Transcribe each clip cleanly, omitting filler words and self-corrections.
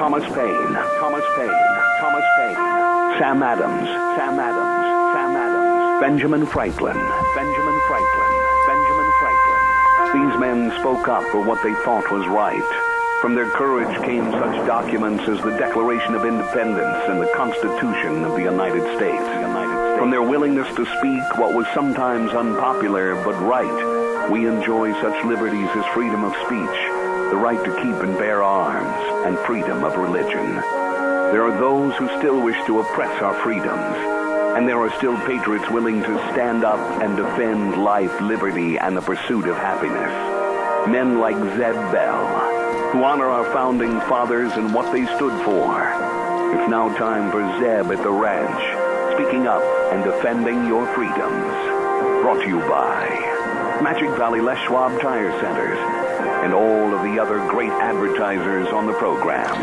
Thomas Paine, Sam Adams, Benjamin Franklin. These men spoke up for what they thought was right. From their courage came such documents as the Declaration of Independence and the Constitution of the United States. From their willingness to speak what was sometimes unpopular but right, we enjoy such liberties as freedom of speech, the right to keep and bear arms, and freedom of religion. There are those who still wish to oppress our freedoms, and there are still patriots willing to stand up and defend life, liberty, and the pursuit of happiness. Men like Zeb Bell, who honor our founding fathers and what they stood for. It's now time for Zeb at the Ranch, speaking up and defending your freedoms. Brought to you by Magic Valley Les Schwab Tire Centers and all of the other great advertisers on the program.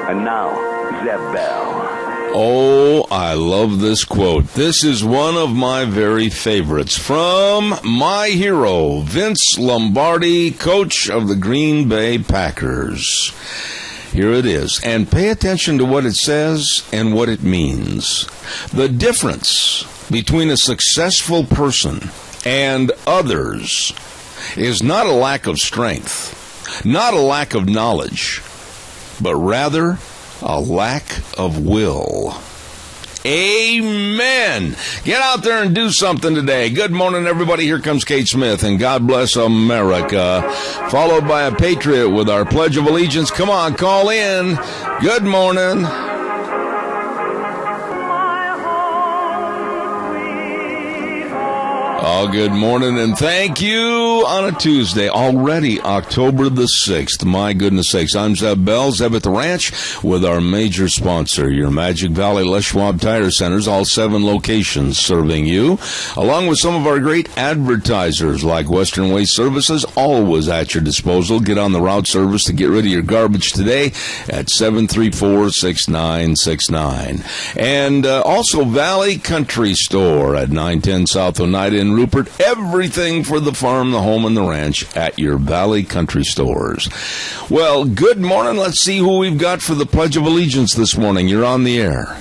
And now, Zeb Bell. Oh, I love this quote. This is one of my very favorites from my hero, Vince Lombardi, coach of the Green Bay Packers. Here it is. And pay attention to what it says and what it means. The difference between a successful person and others is not a lack of strength, not a lack of knowledge, but rather a lack of will. Amen. Get out there and do something today. Good morning, everybody. Here comes Kate Smith, and God bless America. Followed by a patriot with our Pledge of Allegiance. Come on, call in. Good morning. Oh, good morning, and thank you on a Tuesday, already October the 6th. My goodness sakes, I'm Zeb Bell, Zeb at the Ranch, with our major sponsor, your Magic Valley Les Schwab Tire Centers, all 7 locations serving you, along with some of our great advertisers like Western Waste Services, always at your disposal. Get on the route service to get rid of your garbage today at 734-6969. And also Valley Country Store at 910 South Oneida in Rupert. Everything for the farm, the home, and the ranch at your Valley Country Stores. Well, good morning. Let's see who we've got for the Pledge of Allegiance this morning. You're on the air.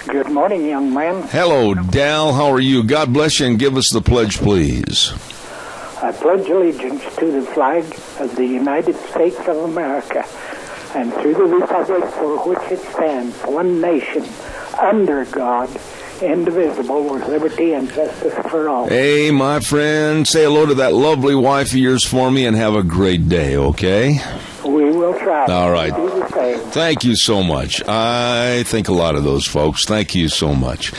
Good morning, young man. Hello, Dal. How are you? God bless you, and give us the pledge, please. I pledge allegiance to the flag of the United States of America and to the republic for which it stands, one nation, under God, indivisible, with liberty and justice for all. Hey, my friend, say hello to that lovely wife of yours for me and have a great day, okay? We will try. All right. Do the same. Thank you so much. I think a lot of those folks. Thank you so much.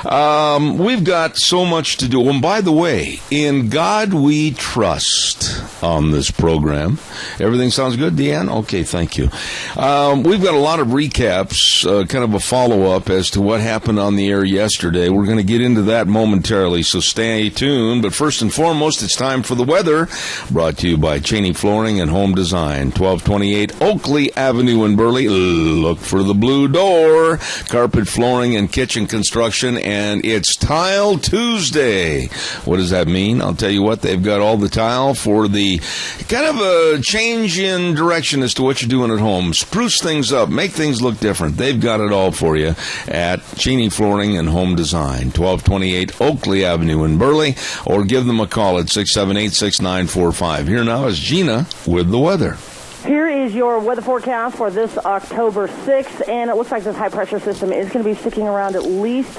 We've got so much to do. And by the way, in God we trust on this program. Everything sounds good, Deanne? Okay, thank you. We've got a lot of recaps, kind of a follow-up as to what happened on the air yesterday. We're going to get into that momentarily, so stay tuned. But first and foremost, it's time for the weather, brought to you by Cheney Flooring and Home Design, 1228 Oakley Avenue in Burley. Look for the blue door. Carpet, flooring, and kitchen construction, and it's Tile Tuesday. What does that mean? I'll tell you what, they've got all the tile for the kind of a change in direction as to what you're doing at home. Spruce things up, make things look different. They've got it all for you at Cheney Flooring and Home Design, 1228 Oakley Avenue in Burley, or give them a call at 678-6945. Here now is Gina with the weather. Here is your weather forecast for this October 6th, and it looks like this high-pressure system is going to be sticking around at least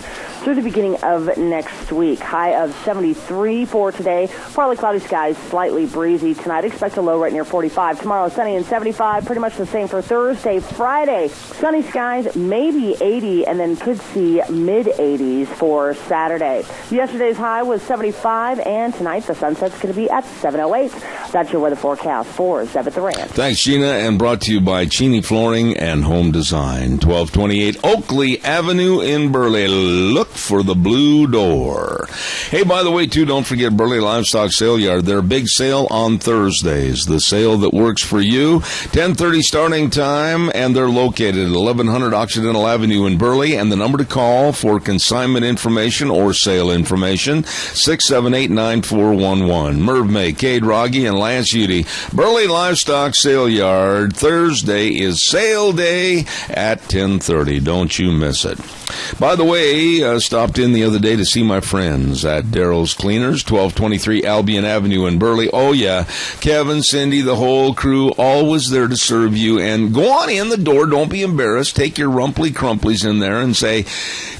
through the beginning of next week. High of 73 for today. Partly cloudy skies, slightly breezy tonight. Expect a low right near 45. Tomorrow, sunny and 75. Pretty much the same for Thursday. Friday, sunny skies, maybe 80, and then could see mid-80s for Saturday. Yesterday's high was 75, and tonight the sunset's going to be at 7:08. That's your weather forecast for Zeb at the Ranch. Thanks, Gina, and brought to you by Cheney Flooring and Home Design, 1228 Oakley Avenue in Burley. Look for the blue door. Hey, by the way, too, don't forget Burley Livestock Sale Yard. Their big sale on Thursdays. The sale that works for you. 10:30 starting time, and they're located at 1100 Occidental Avenue in Burley. And the number to call for consignment information or sale information, 678-9411. Merv May, Cade Rogge, and Lance Udy. Burley Livestock Sale Yard. Thursday is sale day at 10:30. Don't you miss it. By the way, stopped in the other day to see my friends at Daryl's Cleaners, 1223 Albion Avenue in Burley. Oh, yeah. Kevin, Cindy, the whole crew, always there to serve you. And go on in the door. Don't be embarrassed. Take your rumply crumplies in there and say,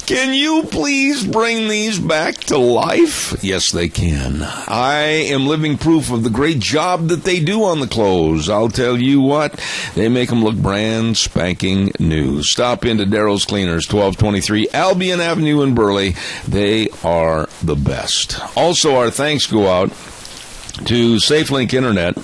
can you please bring these back to life? Yes, they can. I am living proof of the great job that they do on the clothes. I'll tell you what, they make them look brand spanking new. Stop into Daryl's Cleaners, 1223 Albion Avenue in Burley. They are the best. Also, our thanks go out to SafeLink Internet,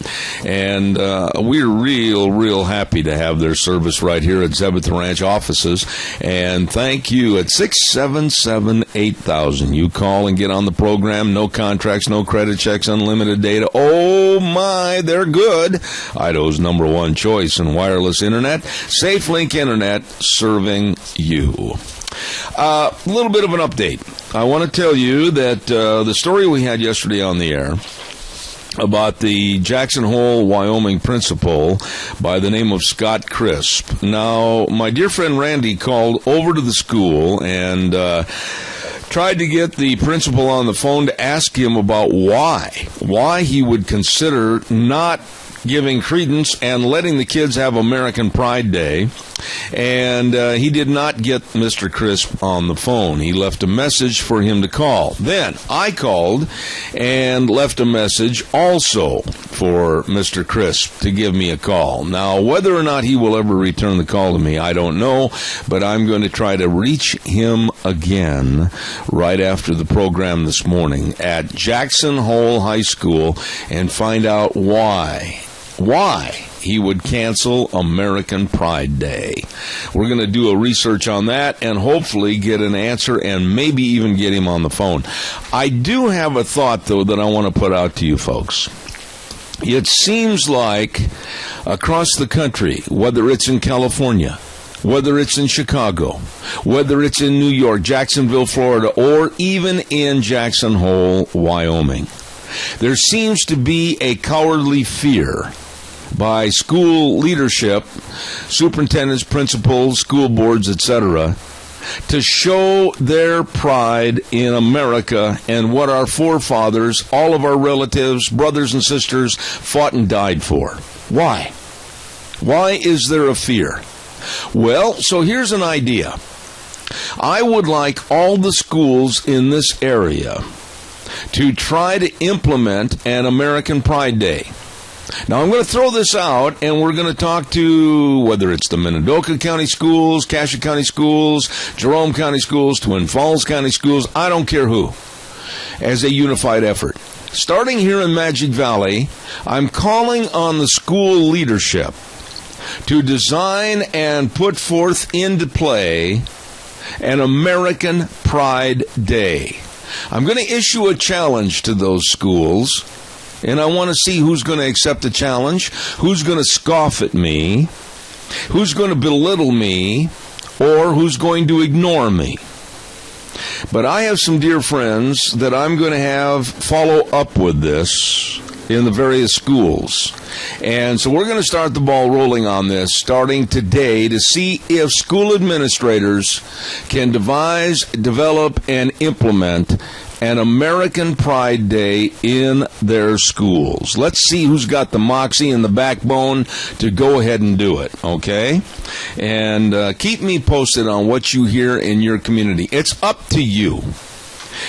and we're real happy to have their service right here at Zeb at the Ranch offices. And thank you at 677-8000. You call and get on the program. No contracts, no credit checks, unlimited data. Oh my, they're good. Idaho's number one choice in wireless internet. SafeLink Internet, serving you. A little bit of an update. I want to tell you that the story we had yesterday on the air about the Jackson Hole, Wyoming principal by the name of Scott Crisp. Now, my dear friend Randy called over to the school and tried to get the principal on the phone to ask him about why he would consider not giving credence and letting the kids have American Pride Day. And he did not get Mr. Crisp on the phone. He left a message for him to call. Then I called and left a message also for Mr. Crisp to give me a call. Now, whether or not he will ever return the call to me, I don't know, but I'm going to try to reach him again right after the program this morning at Jackson Hole High School and find out why he would cancel American Pride Day. We're going to do a research on that and hopefully get an answer and maybe even get him on the phone. I do have a thought, though, that I want to put out to you folks. It seems like across the country, whether it's in California, whether it's in Chicago, whether it's in New York, Jacksonville, Florida, or even in Jackson Hole, Wyoming, there seems to be a cowardly fear by school leadership, superintendents, principals, school boards, etc., to show their pride in America and what our forefathers, all of our relatives, brothers and sisters, fought and died for. Why? Why is there a fear? Well, so here's an idea. I would like all the schools in this area to try to implement an American Pride Day. Now, I'm going to throw this out, and we're going to talk to, whether it's the Minidoka County Schools, Cassia County Schools, Jerome County Schools, Twin Falls County Schools, I don't care who, as a unified effort. Starting here in Magic Valley, I'm calling on the school leadership to design and put forth into play an American Pride Day. I'm going to issue a challenge to those schools, and I want to see who's going to accept the challenge, who's going to scoff at me, who's going to belittle me, or who's going to ignore me. But I have some dear friends that I'm going to have follow up with this in the various schools. And so we're going to start the ball rolling on this starting today to see if school administrators can devise, develop, and implement an American Pride Day in their schools. Let's see who's got the moxie and the backbone to go ahead and do it, okay? And keep me posted on what you hear in your community. It's up to you.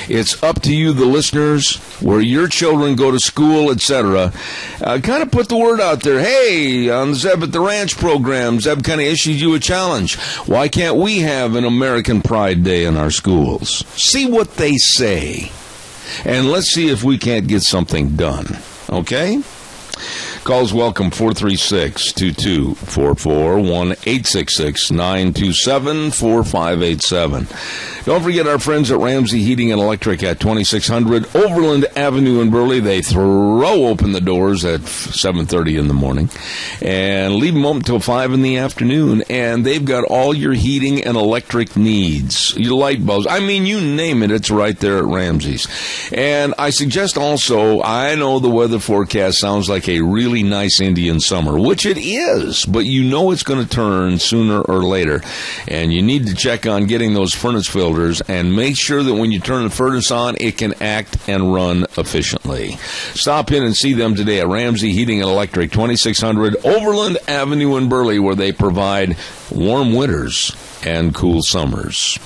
It's up to you, the listeners, where your children go to school, etc. Kind of put the word out there. Hey, on the Zeb at the Ranch program, Zeb kind of issued you a challenge. Why can't we have an American Pride Day in our schools? See what they say, and let's see if we can't get something done. Okay? Calls welcome, 436-2244, 1-866-927-4587. Don't forget our friends at Ramsey Heating and Electric at 2600 Overland Avenue in Burley. They throw open the doors at 7:30 in the morning and leave them open until 5 in the afternoon. And they've got all your heating and electric needs. Your light bulbs. I mean, you name it, it's right there at Ramsey's. And I suggest also, I know the weather forecast sounds like a really nice Indian summer, which it is, but you know it's going to turn sooner or later. And you need to check on getting those furnace filters and make sure that when you turn the furnace on, it can act and run efficiently. Stop in and see them today at Ramsey Heating and Electric, 2600 Overland Avenue in Burley, where they provide warm winters and cool summers.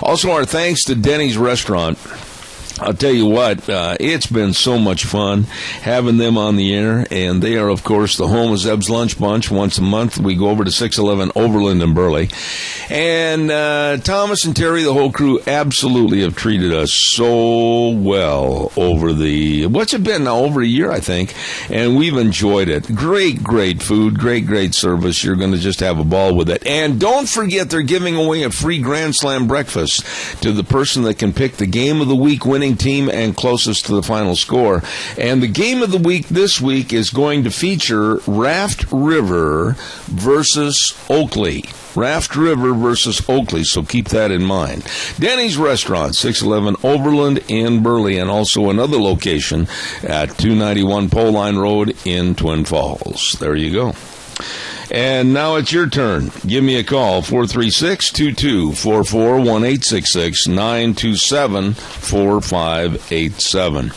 Also, our thanks to Denny's Restaurant. I'll tell you what, it's been so much fun having them on the air, and they are, of course, the home of Zeb's Lunch Bunch. Once a month, we go over to 611 Overland and Burley. And Thomas and Terry, the whole crew, absolutely have treated us so well over what's it been now, over a year, I think, and we've enjoyed it. Great, great food, great service. You're going to just have a ball with it. And don't forget, they're giving away a free Grand Slam breakfast to the person that can pick the game of the week winning team and closest to the final score. And the game of the week this week is going to feature Raft River versus Oakley. Raft River versus Oakley, so keep that in mind. Denny's Restaurant, 611 Overland in Burley, and also another location at 291 Pole Line Road in Twin Falls. There you go. And now it's your turn. Give me a call, 436-2244, 1-866-927-4587.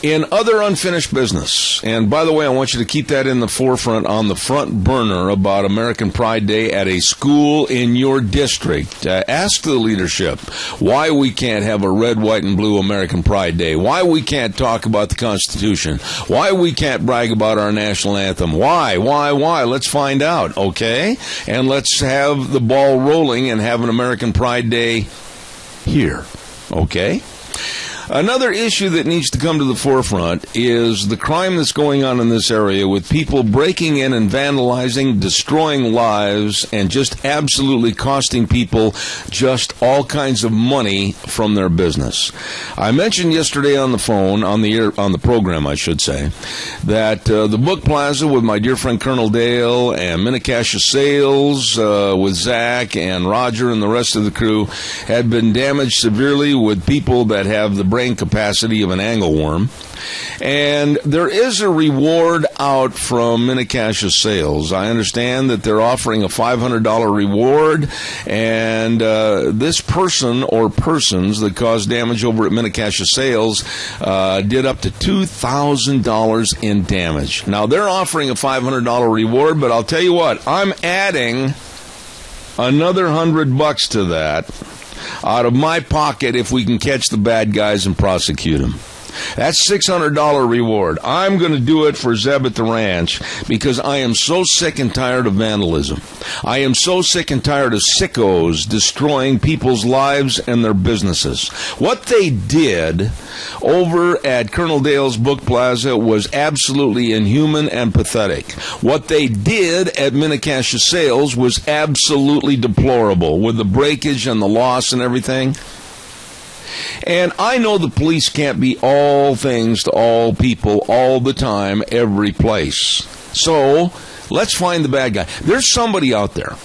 In other unfinished business, and by the way, I want you to keep that in the forefront, on the front burner, about American Pride Day at a school in your district. Ask the leadership why we can't have a red, white, and blue American Pride Day, why we can't talk about the Constitution, why we can't brag about our national anthem. Why? Let's find out, okay? And let's have the ball rolling and have an American Pride Day here, okay? Another issue that needs to come to the forefront is the crime that's going on in this area, with people breaking in and vandalizing, destroying lives, and just absolutely costing people just all kinds of money from their business. I mentioned yesterday on the phone, on the program, I should say, that the Book Plaza with my dear friend Colonel Dale and Mini-Cash Sales with Zach and Roger and the rest of the crew had been damaged severely, with people that have the brain capacity of an angleworm. And there is a reward out from Mini-Cash Sales. I understand that they're offering a $500 reward, and this person or persons that caused damage over at Mini-Cash Sales did up to $2,000 in damage. Now, they're offering a $500 reward, but I'll tell you what, I'm adding another $100 to that out of my pocket if we can catch the bad guys and prosecute them. That's $600 reward. I'm going to do it for Zeb at the Ranch because I am so sick and tired of vandalism. I am so sick and tired of sickos destroying people's lives and their businesses. What they did over at Colonel Dale's Book Plaza was absolutely inhuman and pathetic. What they did at Mini-Cash Sales was absolutely deplorable, with the breakage and the loss and everything. And I know the police can't be all things to all people all the time, every place. So let's find the bad guy. There's somebody out there.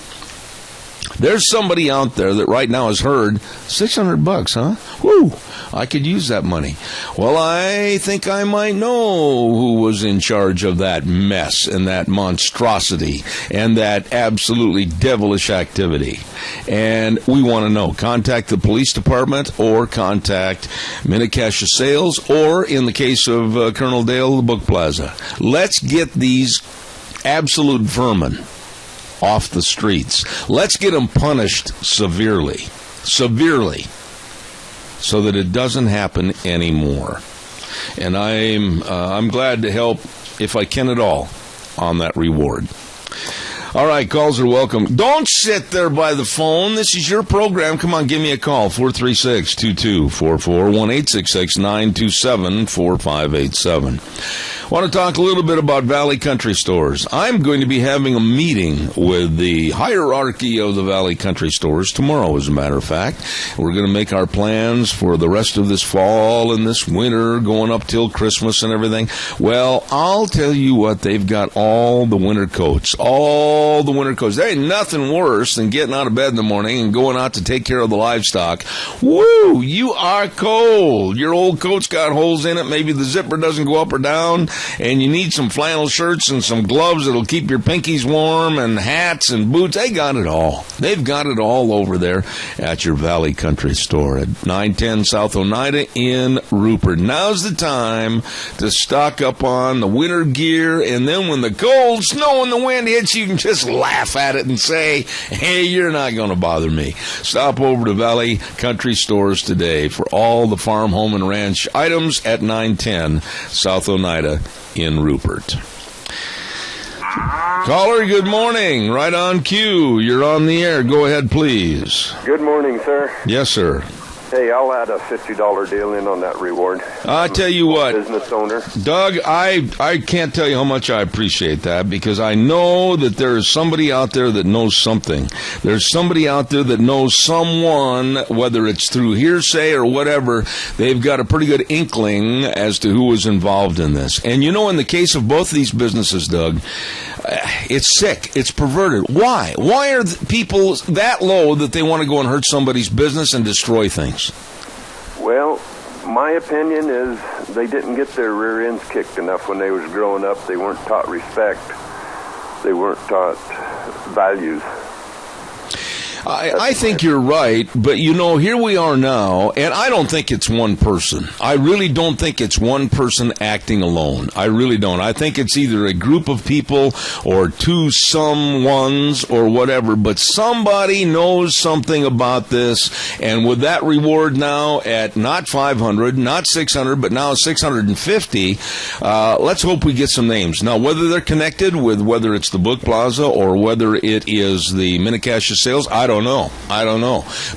There's somebody out there that right now has heard $600, huh? Woo! I could use that money. Well, I think I might know who was in charge of that mess and that monstrosity and that absolutely devilish activity. And we want to know. Contact the police department or contact Mini-Cash Sales, or in the case of Colonel Dale, the Book Plaza. Let's get these absolute vermin off the streets. Let's get them punished severely, so that it doesn't happen anymore. And I'm glad to help, if I can at all, on that reward. All right, calls are welcome. Don't sit there by the phone. This is your program. Come on, give me a call, 436-2244, 1-866-927-4587. I want to talk a little bit about Valley Country Stores. I'm going to be having a meeting with the hierarchy of the Valley Country Stores tomorrow, as a matter of fact. We're going to make our plans for the rest of this fall and this winter, going up till Christmas and everything. Well, I'll tell you what, they've got all the winter coats. All the winter coats. There ain't nothing worse than getting out of bed in the morning and going out to take care of the livestock. Woo! You are cold. Your old coat's got holes in it. Maybe the zipper doesn't go up or down. And you need some flannel shirts and some gloves that'll keep your pinkies warm, and hats and boots. They got it all. They've got it all over there at your Valley Country Store at 910 South Oneida in Rupert. Now's the time to stock up on the winter gear, and then when the cold, snow, and the wind hits, you can just laugh at it and say, hey, you're not going to bother me. Stop over to Valley Country Stores today for all the farm, home, and ranch items at 910 South Oneida in Rupert. Caller, good morning. Right on cue. You're on the air. Go ahead, please. Good morning, sir. Yes, sir. Hey, I'll add a $50 deal in on that reward. I tell you what, business owner. Doug, I can't tell you how much I appreciate that, because I know that there is somebody out there that knows something. There's somebody out there that knows someone, whether it's through hearsay or whatever. They've got a pretty good inkling as to who was involved in this. And you know, in the case of both of these businesses, Doug, it's sick. It's perverted. Why? Why are people that low that they want to go and hurt somebody's business and destroy things? Well, my opinion is they didn't get their rear ends kicked enough when they was growing up. They weren't taught respect. They weren't taught values. I think you're right, but you know, here we are now, and I don't think it's one person. I really don't think it's one person acting alone. I really don't. I think it's either a group of people or two someones or whatever, but somebody knows something about this, and with that reward now at not 500, not 600, but now 650, let's hope we get some names. Now, whether they're connected with whether it's the Book Plaza or whether it is the Mini-Cassia sales, I don't know.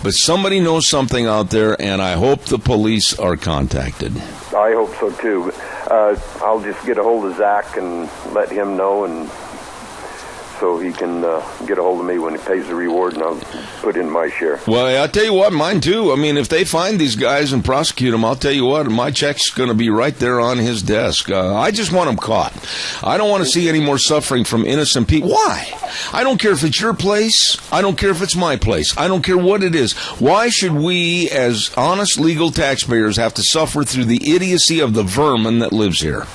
But somebody knows something out there, and I hope the police are contacted. I hope so, too. I'll just get a hold of Zach and let him know, and so he can get a hold of me when he pays the reward, and I'll put in my share. Well, I'll tell you what, mine too. I mean, if they find these guys and prosecute them, I'll tell you what, my check's going to be right there on his desk. I just want them caught. I don't want to see any more suffering from innocent people. Why? I don't care if it's your place. I don't care if it's my place. I don't care what it is. Why should we, as honest legal taxpayers, have to suffer through the idiocy of the vermin that lives here?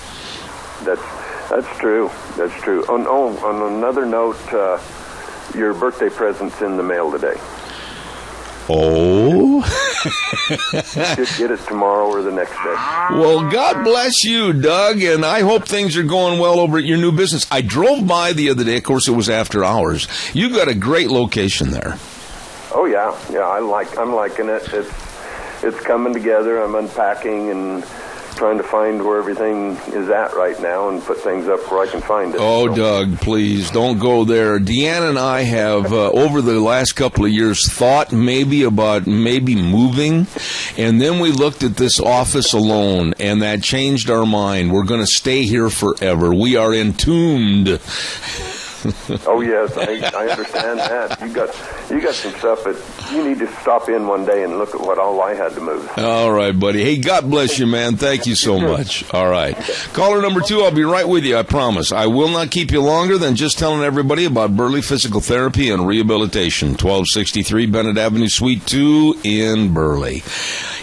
That's true. That's true. On another note, your birthday present's in the mail today. Oh? You should get it tomorrow or the next day. Well, God bless you, Doug, and I hope things are going well over at your new business. I drove by the other day. Of course, it was after hours. You've got a great location there. Oh, yeah. I'm liking it. It's coming together. I'm unpacking and trying to find where everything is at right now and put things up where I can find it. Oh, so. Doug, please, don't go there. Deanna and I have, over the last couple of years, thought about moving, and then we looked at this office alone, and that changed our mind. We're going to stay here forever. We are entombed. Oh, yes, I understand that. You got some stuff that you need to stop in one day and look at what all I had to move. All right, buddy. Hey, God bless you, man. Thank you so much. All right. Caller number 2, I'll be right with you, I promise. I will not keep you longer than just telling everybody about Burley Physical Therapy and Rehabilitation, 1263 Bennett Avenue, Suite 2 in Burley.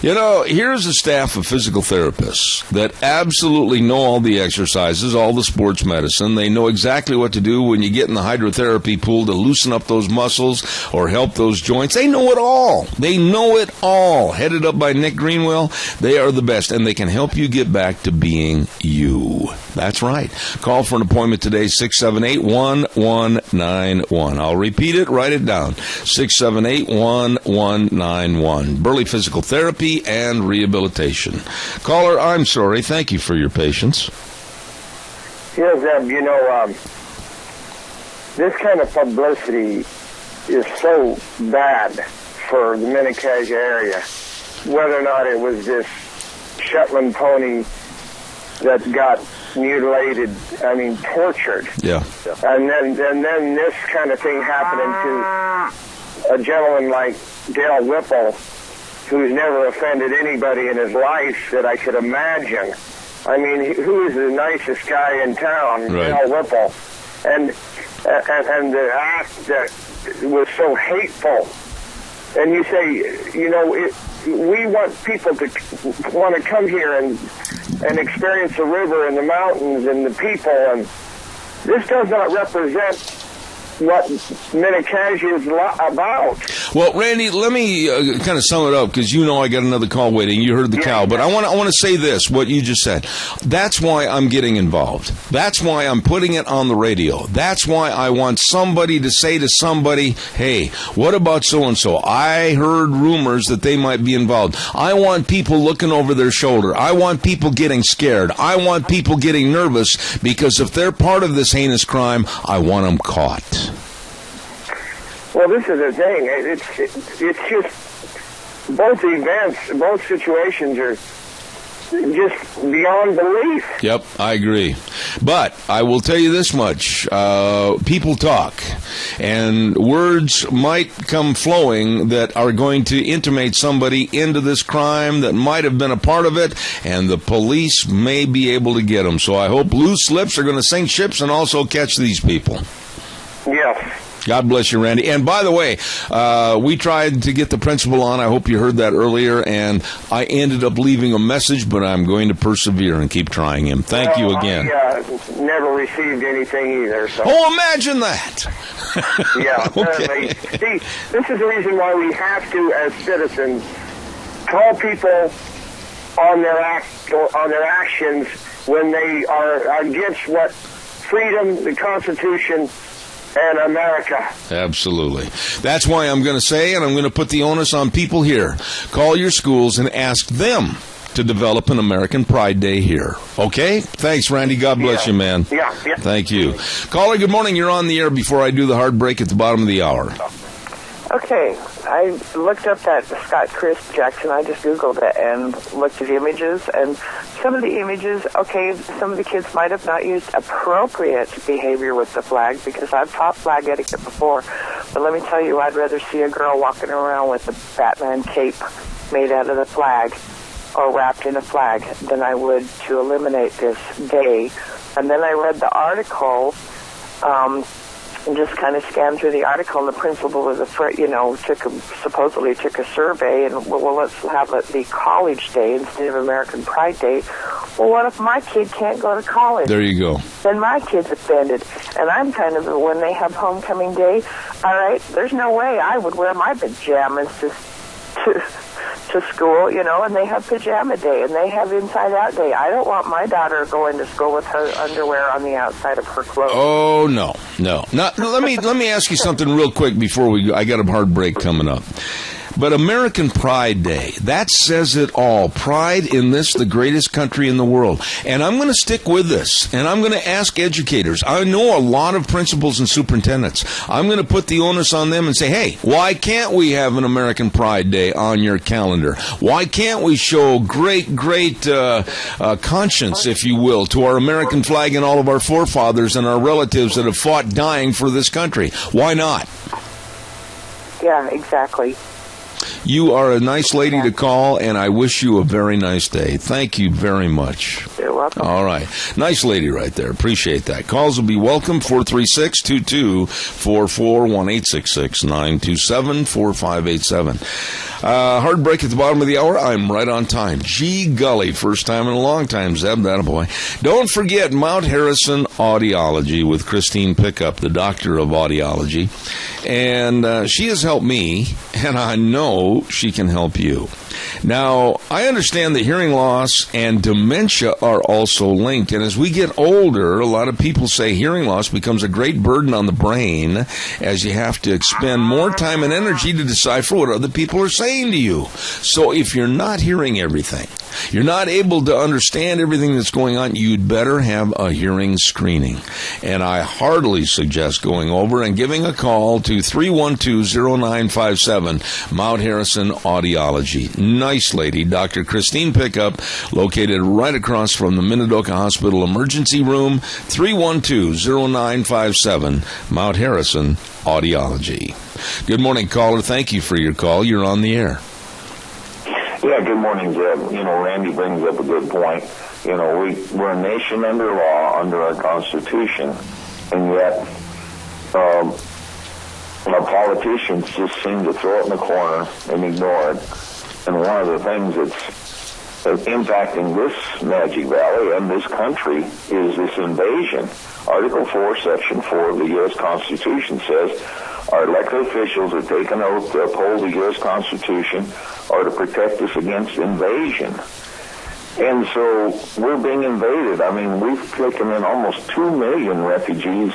You know, here's a staff of physical therapists that absolutely know all the exercises, all the sports medicine. They know exactly what to do when you get in the hydrotherapy pool to loosen up those muscles or help those joints. They know it all. They know it all. Headed up by Nick Greenwell, they are the best, and they can help you get back to being you. That's right. Call for an appointment today, 678-1191. I'll repeat it. Write it down. 678-1191. Burley Physical Therapy and Rehabilitation. Caller, I'm sorry. Thank you for your patience. Yes, Zeb, you know, this kind of publicity is so bad for the Mini-Cassia area. Whether or not it was this Shetland pony that got mutilated, tortured. Yeah. And then this kind of thing happening to a gentleman like Dale Whipple, who's never offended anybody in his life that I could imagine. Who is the nicest guy in town? Right. Dale Whipple. And the act that was so hateful. And you say, we want people to want to come here and experience the river and the mountains and the people, and this does not represent what Minnecasia is about. Well, Randy, let me kind of sum it up, because I got another call waiting. You heard the cow, but I want to say this, what you just said. That's why I'm getting involved. That's why I'm putting it on the radio. That's why I want somebody to say to somebody, hey, what about so-and-so? I heard rumors that they might be involved. I want people looking over their shoulder. I want people getting scared. I want people getting nervous, because if they're part of this heinous crime, I want them caught. Well, this is the thing. It's just both events, both situations are just beyond belief. Yep, I agree. But I will tell you this much. People talk, and words might come flowing that are going to intimate somebody into this crime that might have been a part of it, and the police may be able to get them. So I hope loose lips are going to sink ships and also catch these people. Yes. God bless you, Randy. And by the way, we tried to get the principal on. I hope you heard that earlier. And I ended up leaving a message, but I'm going to persevere and keep trying him. Thank you again. I never received anything either. So. Oh, imagine that. Yeah. Okay. See, this is the reason why we have to, as citizens, call people on their actions when they are against what freedom, the Constitution, and America. Absolutely. That's why I'm going to say, and I'm going to put the onus on people here, call your schools and ask them to develop an American Pride Day here. Okay? Thanks, Randy. God bless you, man. Yeah. Thank you. Caller, good morning. You're on the air before I do the hard break at the bottom of the hour. Okay, I looked up that Scott Crisp Jackson. I just Googled it and looked at images, and some of the images, okay, some of the kids might have not used appropriate behavior with the flag, because I've taught flag etiquette before, but let me tell you, I'd rather see a girl walking around with a Batman cape made out of the flag or wrapped in a flag than I would to eliminate this day. And then I read the article, and just kind of scanned through the article, and the principal was supposedly took a survey, and well, let's have it the College Day instead of American Pride Day. Well, what if my kid can't go to college? There you go. Then my kid's offended, and I'm kind of when they have homecoming day. All right, there's no way I would wear my pajamas to school, and they have pajama day, and they have inside out day. I don't want my daughter going to school with her underwear on the outside of her clothes. Oh, no. Now, let me ask you something real quick before I got a hard break coming up. But American Pride Day, that says it all. Pride in this, the greatest country in the world. And I'm going to stick with this, and I'm going to ask educators. I know a lot of principals and superintendents. I'm going to put the onus on them and say, hey, why can't we have an American Pride Day on your calendar? Why can't we show great conscience, if you will, to our American flag and all of our forefathers and our relatives that have fought dying for this country? Why not? Yeah, exactly. You are a nice lady to call, and I wish you a very nice day. Thank you very much. You're welcome. All right. Nice lady right there. Appreciate that. Calls will be welcome. 436-2244, 1-866-927-4587. Hard break at the bottom of the hour. I'm right on time. Gee golly, first time in a long time, Zeb. That boy. Don't forget Mount Harrison Audiology with Christine Pickup, the doctor of audiology. And she has helped me, and I know she can help you. Now, I understand that hearing loss and dementia are also linked. And as we get older, a lot of people say hearing loss becomes a great burden on the brain as you have to expend more time and energy to decipher what other people are saying to you. So if you're not hearing everything, you're not able to understand everything that's going on, you'd better have a hearing screening. And I heartily suggest going over and giving a call to 312-0957, Mount Harrison Audiology. nice lady, Dr. Christine Pickup, located right across from the Minidoka Hospital Emergency Room, 312-0957, Mount Harrison Audiology. Good morning, caller. Thank you for your call. You're on the air. Yeah, good morning, Zeb. Randy brings up a good point. We're a nation under law, under our Constitution, and yet our politicians just seem to throw it in the corner and ignore it. And one of the things that's impacting this Magic Valley and this country is this invasion. Article 4, Section 4 of the U.S. Constitution says, our elected officials are taken oath to uphold the U.S. Constitution or to protect us against invasion. And so we're being invaded. I mean, we've taken in almost 2 million refugees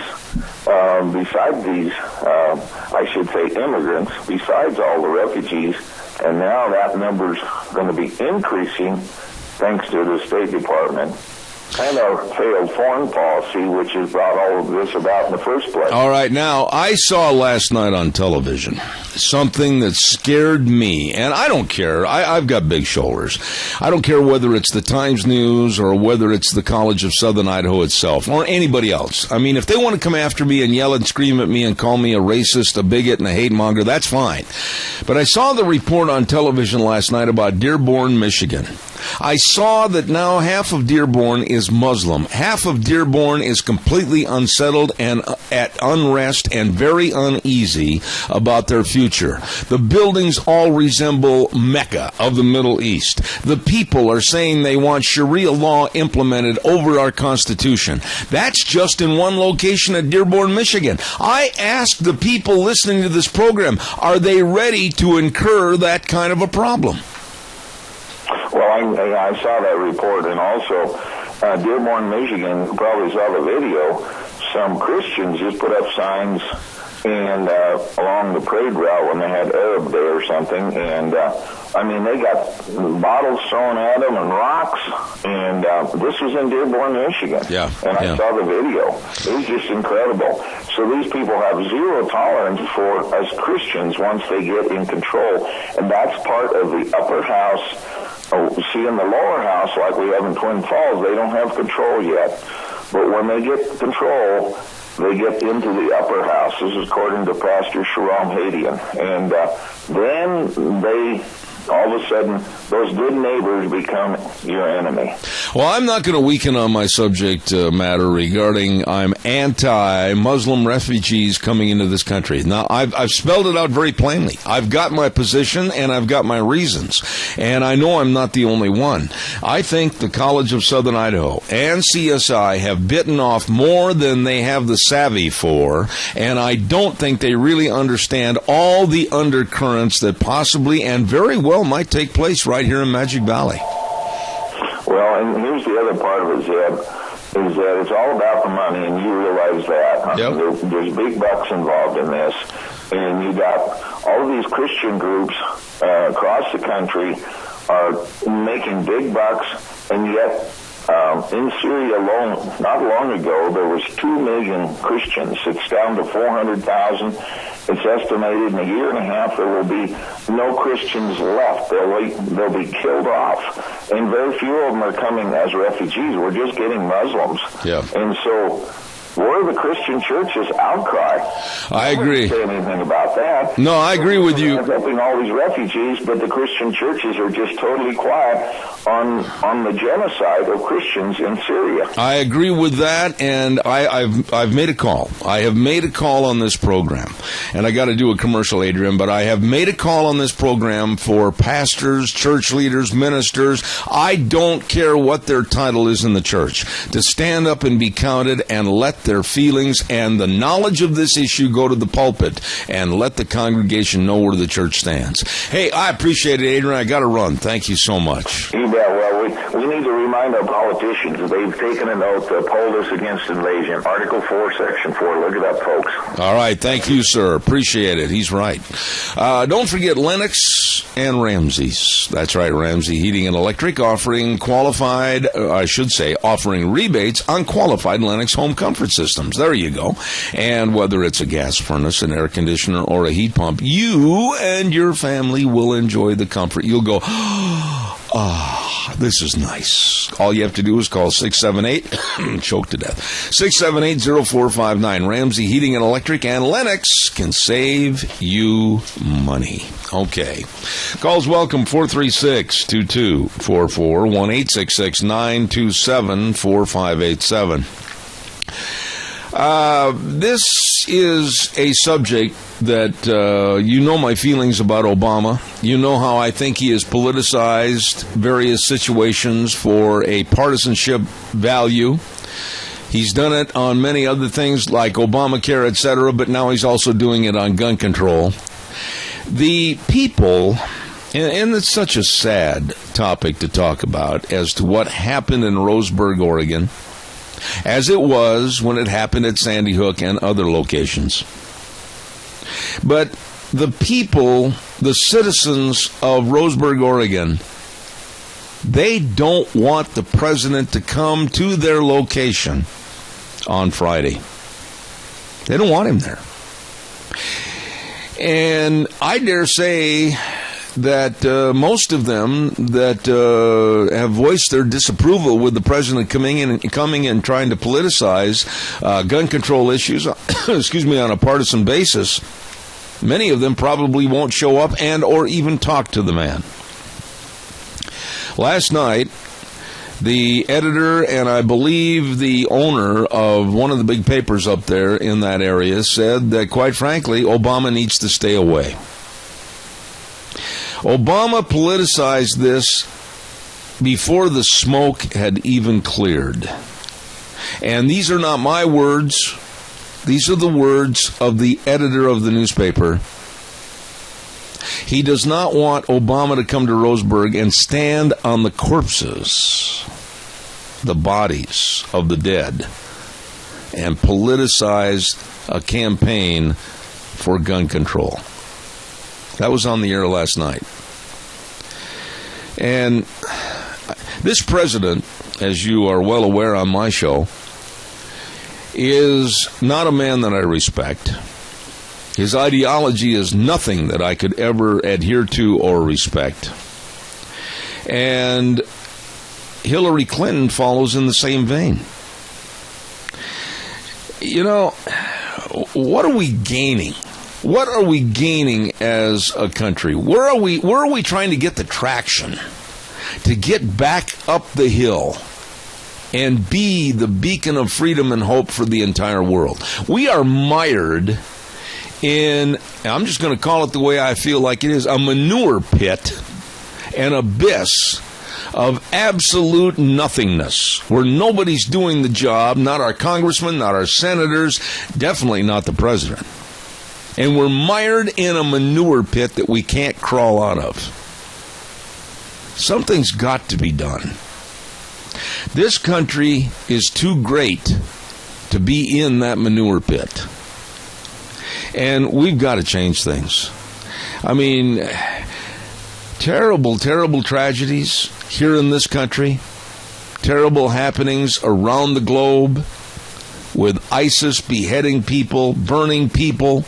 besides these, I should say immigrants, besides all the refugees. And now that number's going to be increasing thanks to the State Department and our failed foreign policy, which has brought all of this about in the first place. All right, now, I saw last night on television something that scared me, and I don't care. I've got big shoulders. I don't care whether it's the Times News or whether it's the College of Southern Idaho itself or anybody else. I mean, if they want to come after me and yell and scream at me and call me a racist, a bigot, and a hate monger, that's fine. But I saw the report on television last night about Dearborn, Michigan. I saw that now half of Dearborn is Muslim. Half of Dearborn is completely unsettled and at unrest and very uneasy about their future. The buildings all resemble Mecca of the Middle East. The people are saying they want Sharia law implemented over our Constitution. That's just in one location at Dearborn, Michigan. I asked the people listening to this program, are they ready to incur that kind of a problem? Well, I saw that report, and also Dearborn, Michigan, probably saw the video. Some Christians just put up signs and along the parade route when they had Arab Day or something, and they got bottles thrown at them and rocks, and this was in Dearborn, Michigan. Yeah. And I saw the video. It was just incredible. So these people have zero tolerance for us Christians once they get in control, and that's part of the upper house. See, in the lower house, like we have in Twin Falls, they don't have control yet. But when they get control, they get into the upper house. This is according to Pastor Sharam Hadian. And then they, all of a sudden, those good neighbors become your enemy. Well, I'm not going to weaken on my subject matter regarding I'm anti-Muslim refugees coming into this country. Now, I've spelled it out very plainly. I've got my position and I've got my reasons. And I know I'm not the only one. I think the College of Southern Idaho and CSI have bitten off more than they have the savvy for. And I don't think they really understand all the undercurrents that possibly and very well might take place right here in Magic Valley. Well, and here's the other part of it, Zeb, is that it's all about the money, and you realize that. Yep. There's big bucks involved in this, and you got all of these Christian groups across the country are making big bucks, and yet in Syria alone, not long ago, there was 2 million Christians. It's down to 400,000. It's estimated in a year and a half there will be no Christians left. They'll be killed off. And very few of them are coming as refugees. We're just getting Muslims. Yeah. And so where are the Christian churches' outcry? I agree. Say anything about that. No, I agree with you. Helping all these refugees, but the Christian churches are just totally quiet on the genocide of Christians in Syria. I agree with that, and I've made a call. I have made a call on this program, and I got to do a commercial, Adrian, but I have made a call on this program for pastors, church leaders, ministers. I don't care what their title is in the church, to stand up and be counted and let their feelings and the knowledge of this issue go to the pulpit and let the congregation know where the church stands. Hey, I appreciate it, Adrian. I got to run. Thank you so much. You bet. Well, we need to remind our politicians that they've taken an oath to uphold us against invasion. Article 4, Section 4. Look it up, folks. All right. Thank you, sir. Appreciate it. He's right. Don't forget Lennox and Ramsey's. That's right, Ramsey Heating and Electric offering rebates on qualified Lennox home comfort systems. systems. There you go. And whether it's a gas furnace, an air conditioner, or a heat pump, you and your family will enjoy the comfort. You'll go, this is nice. All you have to do is call 678, choke to death, 678-0459. Ramsey Heating and Electric and Lennox can save you money. Okay. Calls welcome, 436-2244, 1-866-927-4587. This is a subject that you know my feelings about Obama. You know how I think he has politicized various situations for a partisanship value. He's done it on many other things like Obamacare, etc., but now he's also doing it on gun control. The people, and it's such a sad topic to talk about as to what happened in Roseburg, Oregon, as it was when it happened at Sandy Hook and other locations. But the people, the citizens of Roseburg, Oregon, they don't want the president to come to their location on Friday. They don't want him there. And I dare say that most of them that have voiced their disapproval with the president coming and trying to politicize gun control issues, on a partisan basis, many of them probably won't show up and or even talk to the man. Last night, the editor and I believe the owner of one of the big papers up there in that area said that, quite frankly, Obama needs to stay away. Obama politicized this before the smoke had even cleared. And these are not my words. These are the words of the editor of the newspaper. He does not want Obama to come to Roseburg and stand on the corpses, the bodies of the dead, and politicize a campaign for gun control. That was on the air last night. And this president, as you are well aware on my show, is not a man that I respect. His ideology is nothing that I could ever adhere to or respect. And Hillary Clinton follows in the same vein. You know, what are we gaining? What are we gaining as a country? Where are we trying to get the traction to get back up the hill and be the beacon of freedom and hope for the entire world? We are mired in, I'm just going to call it the way I feel like it is, a manure pit, an abyss of absolute nothingness, where nobody's doing the job, not our congressmen, not our senators, definitely not the president. And we're mired in a manure pit that we can't crawl out of. Something's got to be done. This country is too great to be in that manure pit. And we've got to change things. I mean, terrible, terrible tragedies here in this country. Terrible happenings around the globe with ISIS beheading people, burning people.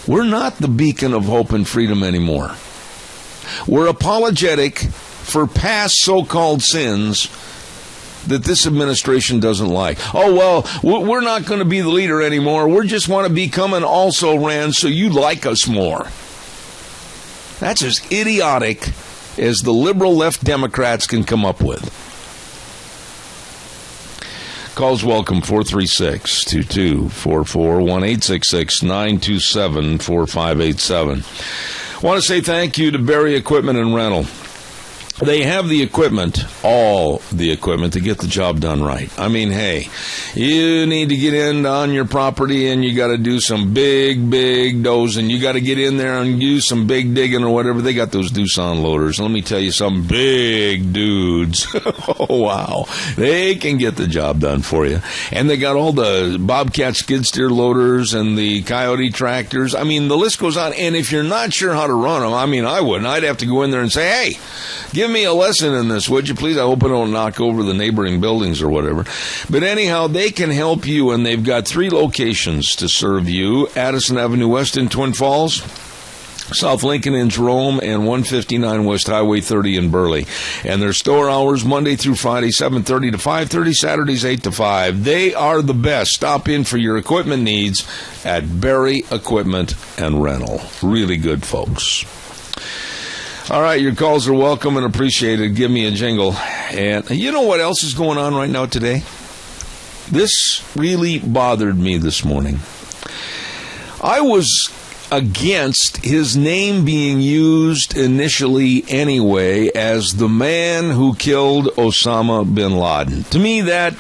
We're not the beacon of hope and freedom anymore. We're apologetic for past so-called sins that this administration doesn't like. Oh, well, we're not going to be the leader anymore. We just want to become an also-ran so you like us more. That's as idiotic as the liberal left Democrats can come up with. Calls welcome, 436-2244, 1-866-927-4587. I want to say thank you to Berry Equipment and Rental. They have the equipment, all the equipment, to get the job done right. I mean, hey, you need to get in on your property and you got to do some big dozing. You got to get in there and do some big digging or whatever. They got those Doosan loaders. Let me tell you, some big dudes. Oh, wow. They can get the job done for you. And they got all the Bobcat skid steer loaders and the Coyote tractors. I mean, the list goes on. And if you're not sure how to run them, I mean, I wouldn't. I'd have to go in there and say, hey, give give me a lesson in this, would you please? I hope I don't knock over the neighboring buildings or whatever. But anyhow, they can help you, and they've got 3 locations to serve you. Addison Avenue West in Twin Falls, South Lincoln in Jerome, and 159 West Highway 30 in Burley. And their store hours, Monday through Friday, 7:30 to 5:30, Saturdays 8 to 5. They are the best. Stop in for your equipment needs at Berry Equipment and Rental. Really good folks. All right, your calls are welcome and appreciated. Give me a jingle. And you know what else is going on right now today? This really bothered me this morning. I was against his name being used initially anyway as the man who killed Osama bin Laden. To me, that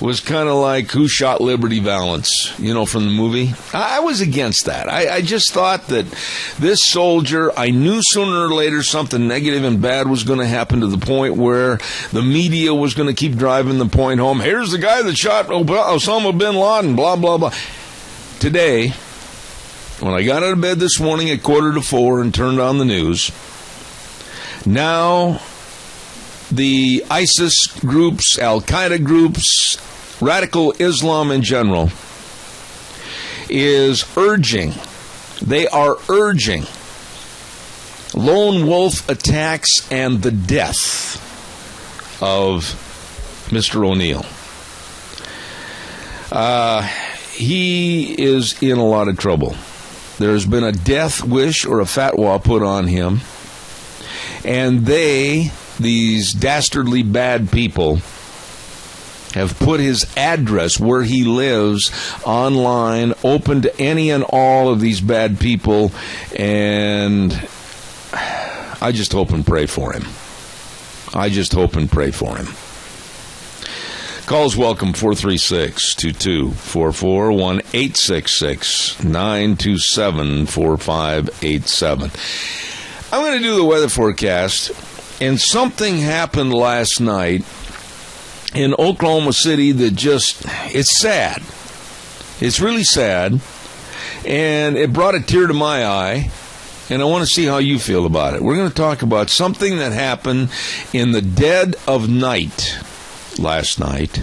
was kind of like Who Shot Liberty Valance, from the movie. I was against that. I just thought that this soldier, I knew sooner or later something negative and bad was going to happen, to the point where the media was going to keep driving the point home. Here's the guy that shot Osama bin Laden, blah, blah, blah. Today, when I got out of bed this morning at 3:45 and turned on the news, now the ISIS groups, Al-Qaeda groups, radical Islam in general, they are urging lone wolf attacks and the death of Mr. O'Neill. He is in a lot of trouble. There's been a death wish or a fatwa put on him. And these dastardly bad people, have put his address where he lives online, open to any and all of these bad people. And I just hope and pray for him. Calls welcome, 436-2244, 1-866-927-4587. I'm going to do the weather forecast, and something happened last night in Oklahoma City that it's sad. It's really sad, and it brought a tear to my eye, and I want to see how you feel about it. We're going to talk about something that happened in the dead of night last night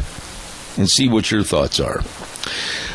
and see what your thoughts are.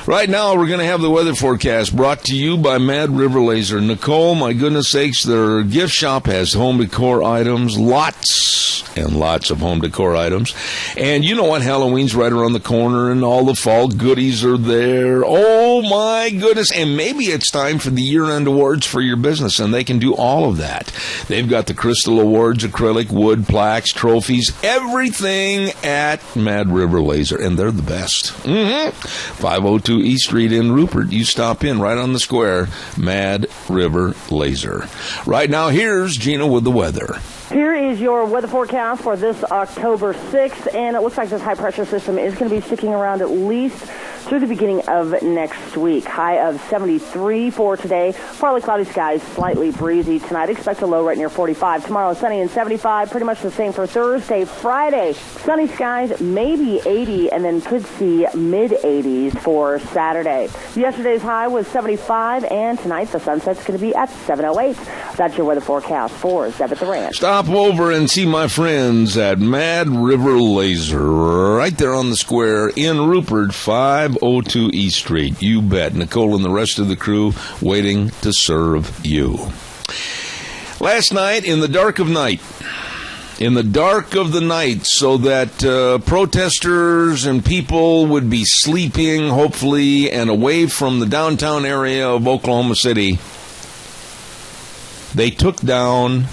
Right now, we're going to have the weather forecast brought to you by Mad River Laser. Nicole, my goodness sakes, their gift shop has home decor items, lots and lots of home decor items. And you know what? Halloween's right around the corner, and all the fall goodies are there. Oh, my goodness. And maybe it's time for the year-end awards for your business, and they can do all of that. They've got the Crystal Awards, acrylic, wood, plaques, trophies, everything at Mad River Laser, and they're the best. 502 East Street in Rupert. You stop in right on the square, Mad River Laser. Right now, here's Gina with the weather. Here is your weather forecast for this October 6th, and it looks like this high-pressure system is going to be sticking around at least through the beginning of next week. High of 73 for today. Partly cloudy skies, slightly breezy tonight. Expect a low right near 45. Tomorrow, sunny and 75. Pretty much the same for Thursday. Friday, sunny skies, maybe 80, and then could see mid-80s for Saturday. Yesterday's high was 75, and tonight the sunset's going to be at 7:08. That's your weather forecast for Zeb at the Ranch. Stop over and see my friends at Mad River Laser, right there on the square in Rupert, 502 East Street. You bet. Nicole and the rest of the crew waiting to serve you. Last night, in the dark of night, so that protesters and people would be sleeping, hopefully, and away from the downtown area of Oklahoma City, they took down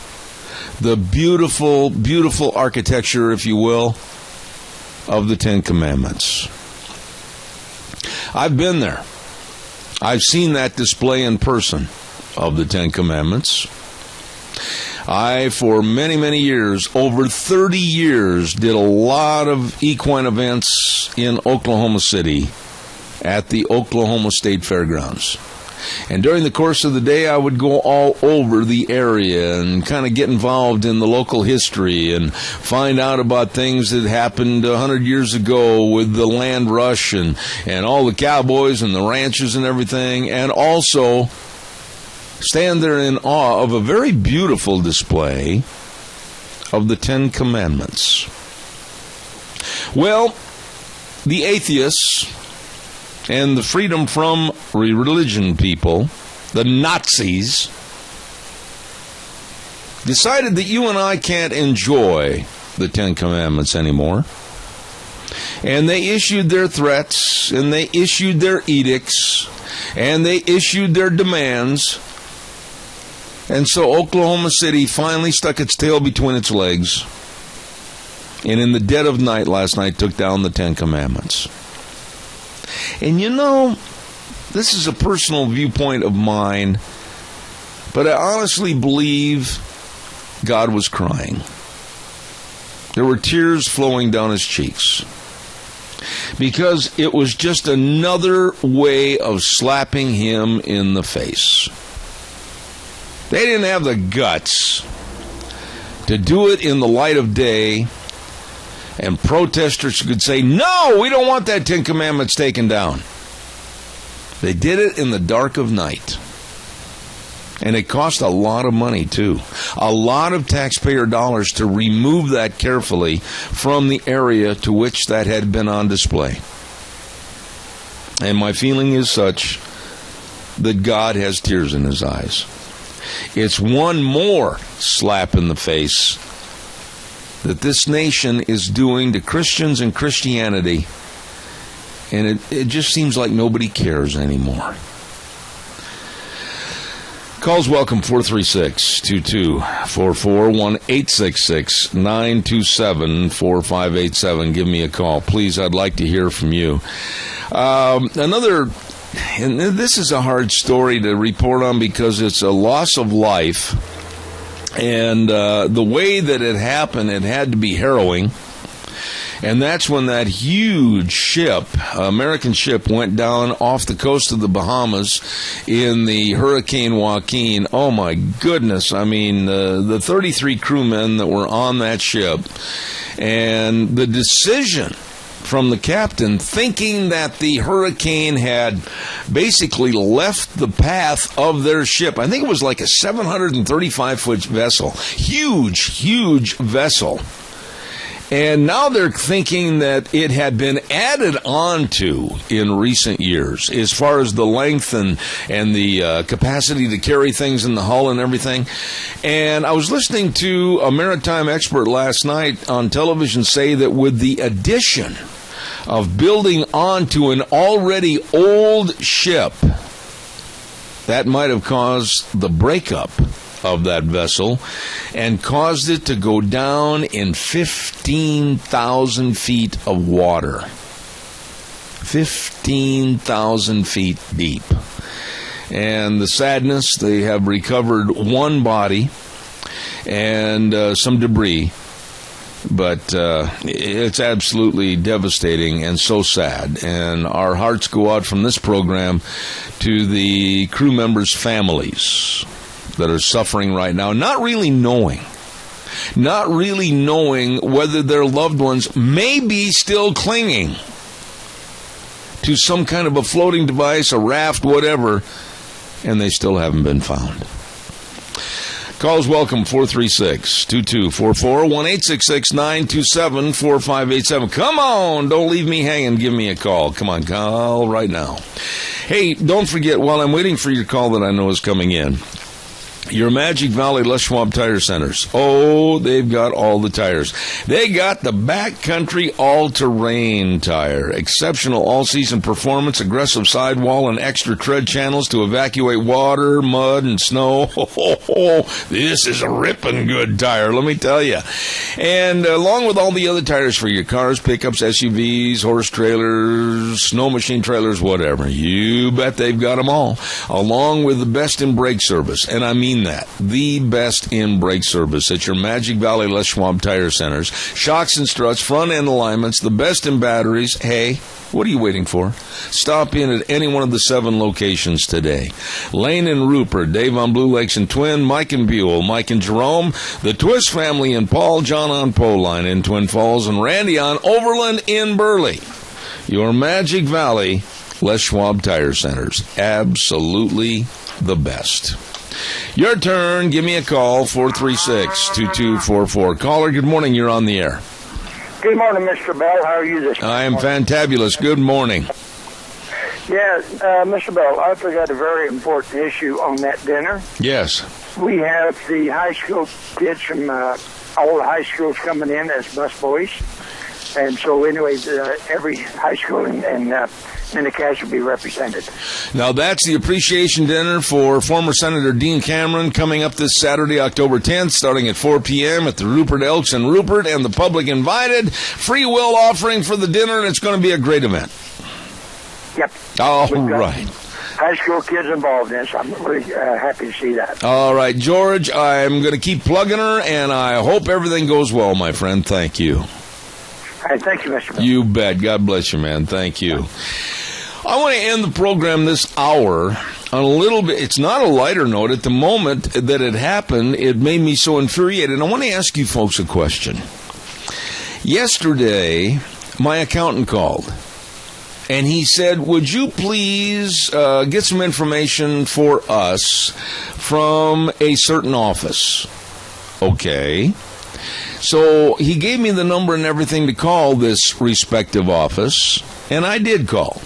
the beautiful, beautiful architecture, if you will, of the Ten Commandments. I've been there. I've seen that display in person of the Ten Commandments. I, for many, many years, over 30 years, did a lot of equine events in Oklahoma City at the Oklahoma State Fairgrounds. And during the course of the day, I would go all over the area and kind of get involved in the local history and find out about things that happened 100 years ago with the land rush and all the cowboys and the ranches and everything, and also stand there in awe of a very beautiful display of the Ten Commandments? Well, the atheists and the freedom from religion people, the Nazis, decided that you and I can't enjoy the Ten Commandments anymore. And they issued their threats, and they issued their edicts, and they issued their demands. And so Oklahoma City finally stuck its tail between its legs, and in the dead of night last night took down the Ten Commandments. And you know, this is a personal viewpoint of mine, but I honestly believe God was crying. There were tears flowing down his cheeks, because it was just another way of slapping him in the face. They didn't have the guts to do it in the light of day, and protesters could say, no, we don't want that Ten Commandments taken down. They did it in the dark of night. And it cost a lot of money, too. A lot of taxpayer dollars to remove that carefully from the area to which that had been on display. And my feeling is such that God has tears in his eyes. It's one more slap in the face that this nation is doing to Christians and Christianity. And it just seems like nobody cares anymore. Calls welcome, 436-2244, 1-866-927-4587. Give me a call. Please, I'd like to hear from you. And this is a hard story to report on because it's a loss of life. And the way that it happened, it had to be harrowing. And that's when that huge ship, American ship, went down off the coast of the Bahamas in the Hurricane Joaquin. Oh, my goodness. I mean, the 33 crewmen that were on that ship, and the decision from the captain, thinking that the hurricane had basically left the path of their ship. I think it was like a 735-foot vessel. Huge vessel. And now they're thinking that it had been added on to in recent years as far as the length and the capacity to carry things in the hull and everything. And I was listening to a maritime expert last night on television say that with the addition of building onto an already old ship, that might have caused the breakup of that vessel and caused it to go down in 15,000 feet of water. 15,000 feet deep. And the sadness, they have recovered one body and some debris. But it's absolutely devastating and so sad. And our hearts go out from this program to the crew members' families that are suffering right now, not really knowing whether their loved ones may be still clinging to some kind of a floating device, a raft, whatever, and they still haven't been found. Calls welcome, 436-2244, 1-866-927-4587. Come on, don't leave me hanging, give me a call. Come on, call right now. Hey, don't forget, while I'm waiting for your call that I know is coming in, your Magic Valley Les Schwab Tire Centers. Oh, they've got all the tires. They got the backcountry all-terrain tire. Exceptional all-season performance, aggressive sidewall, and extra tread channels to evacuate water, mud, and snow. This is a ripping good tire, let me tell you. And along with all the other tires for your cars, pickups, SUVs, horse trailers, snow machine trailers, whatever. You bet they've got them all. Along with the best in brake service. And I mean that. The best in brake service at your Magic Valley Les Schwab Tire Centers. Shocks and struts, front end alignments, the best in batteries. Hey, what are you waiting for? Stop in at any one of the 7 locations today. Lane and Rupert, Dave on Blue Lakes and Twin, Mike and Buell, Mike and Jerome, the Twist family in Paul, John on Poline in Twin Falls, and Randy on Overland in Burley. Your Magic Valley Les Schwab Tire Centers. Absolutely the best. Your turn. Give me a call, 436-2244. Caller, good morning. You're on the air. Good morning, Mr. Bell. How are you this morning? I am fantabulous. Good morning. Yeah, Mr. Bell, I forgot a very important issue on that dinner. Yes. We have the high school kids from all the high schools coming in as busboys. And so, anyway, every high school in Mini-Cash will be represented. Now, that's the appreciation dinner for former Senator Dean Cameron coming up this Saturday, October 10th, starting at 4 p.m. at the Rupert Elks in Rupert, and the public invited. Free will offering for the dinner, and it's going to be a great event. Yep. All right. High school kids involved in this. I'm really happy to see that. All right, George, I'm going to keep plugging her, and I hope everything goes well, my friend. Thank you. Hey, thank you, Mr. Bell. You bet. God bless you, man. Thank you. I want to end the program this hour on a little bit. It's not a lighter note. At the moment that it happened, it made me so infuriated. I want to ask you folks a question. Yesterday, my accountant called, and he said, would you please get some information for us from a certain office? Okay. So he gave me the number and everything to call this respective office, and I did call.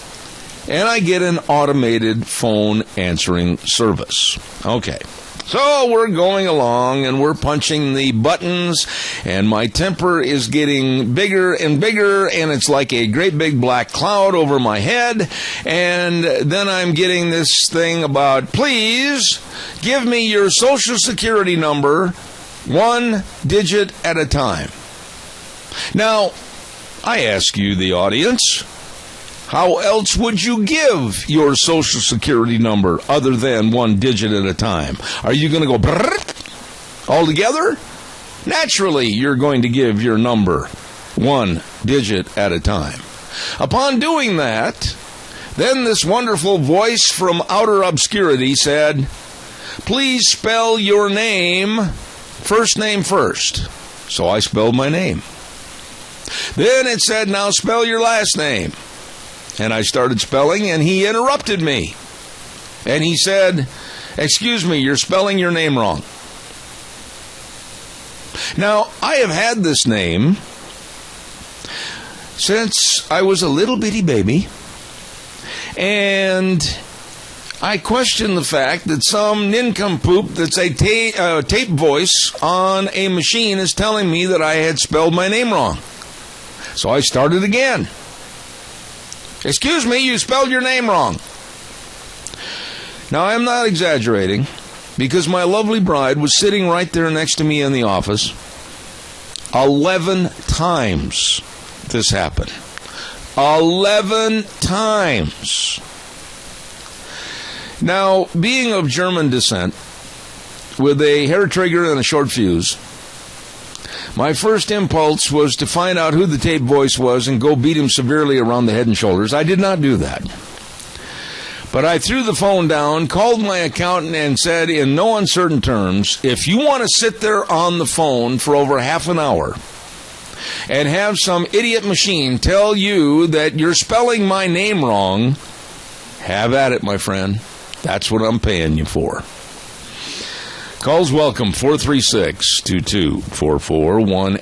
And I get an automated phone answering service. Okay. So we're going along, and we're punching the buttons, and my temper is getting bigger and bigger, and it's like a great big black cloud over my head. And then I'm getting this thing about, please give me your Social Security number, 1 digit at a time. Now, I ask you, the audience, how else would you give your Social Security number other than 1 digit at a time? Are you going to go brrrt all together? Naturally, you're going to give your number 1 digit at a time. Upon doing that, then this wonderful voice from outer obscurity said, please spell your name, first name first. So I spelled my name. Then it said, now spell your last name. And I started spelling, and he interrupted me. And he said, excuse me, you're spelling your name wrong. Now, I have had this name since I was a little bitty baby, and I question the fact that some nincompoop that's a tape voice on a machine is telling me that I had spelled my name wrong. So I started again. Excuse me, you spelled your name wrong. Now, I'm not exaggerating, because my lovely bride was sitting right there next to me in the office. 11 times this happened. 11 times. Now, being of German descent, with a hair trigger and a short fuse, my first impulse was to find out who the tape voice was and go beat him severely around the head and shoulders. I did not do that. But I threw the phone down, called my accountant, and said in no uncertain terms, if you want to sit there on the phone for over half an hour and have some idiot machine tell you that you're spelling my name wrong, have at it, my friend. That's what I'm paying you for. Calls welcome, 436-2244,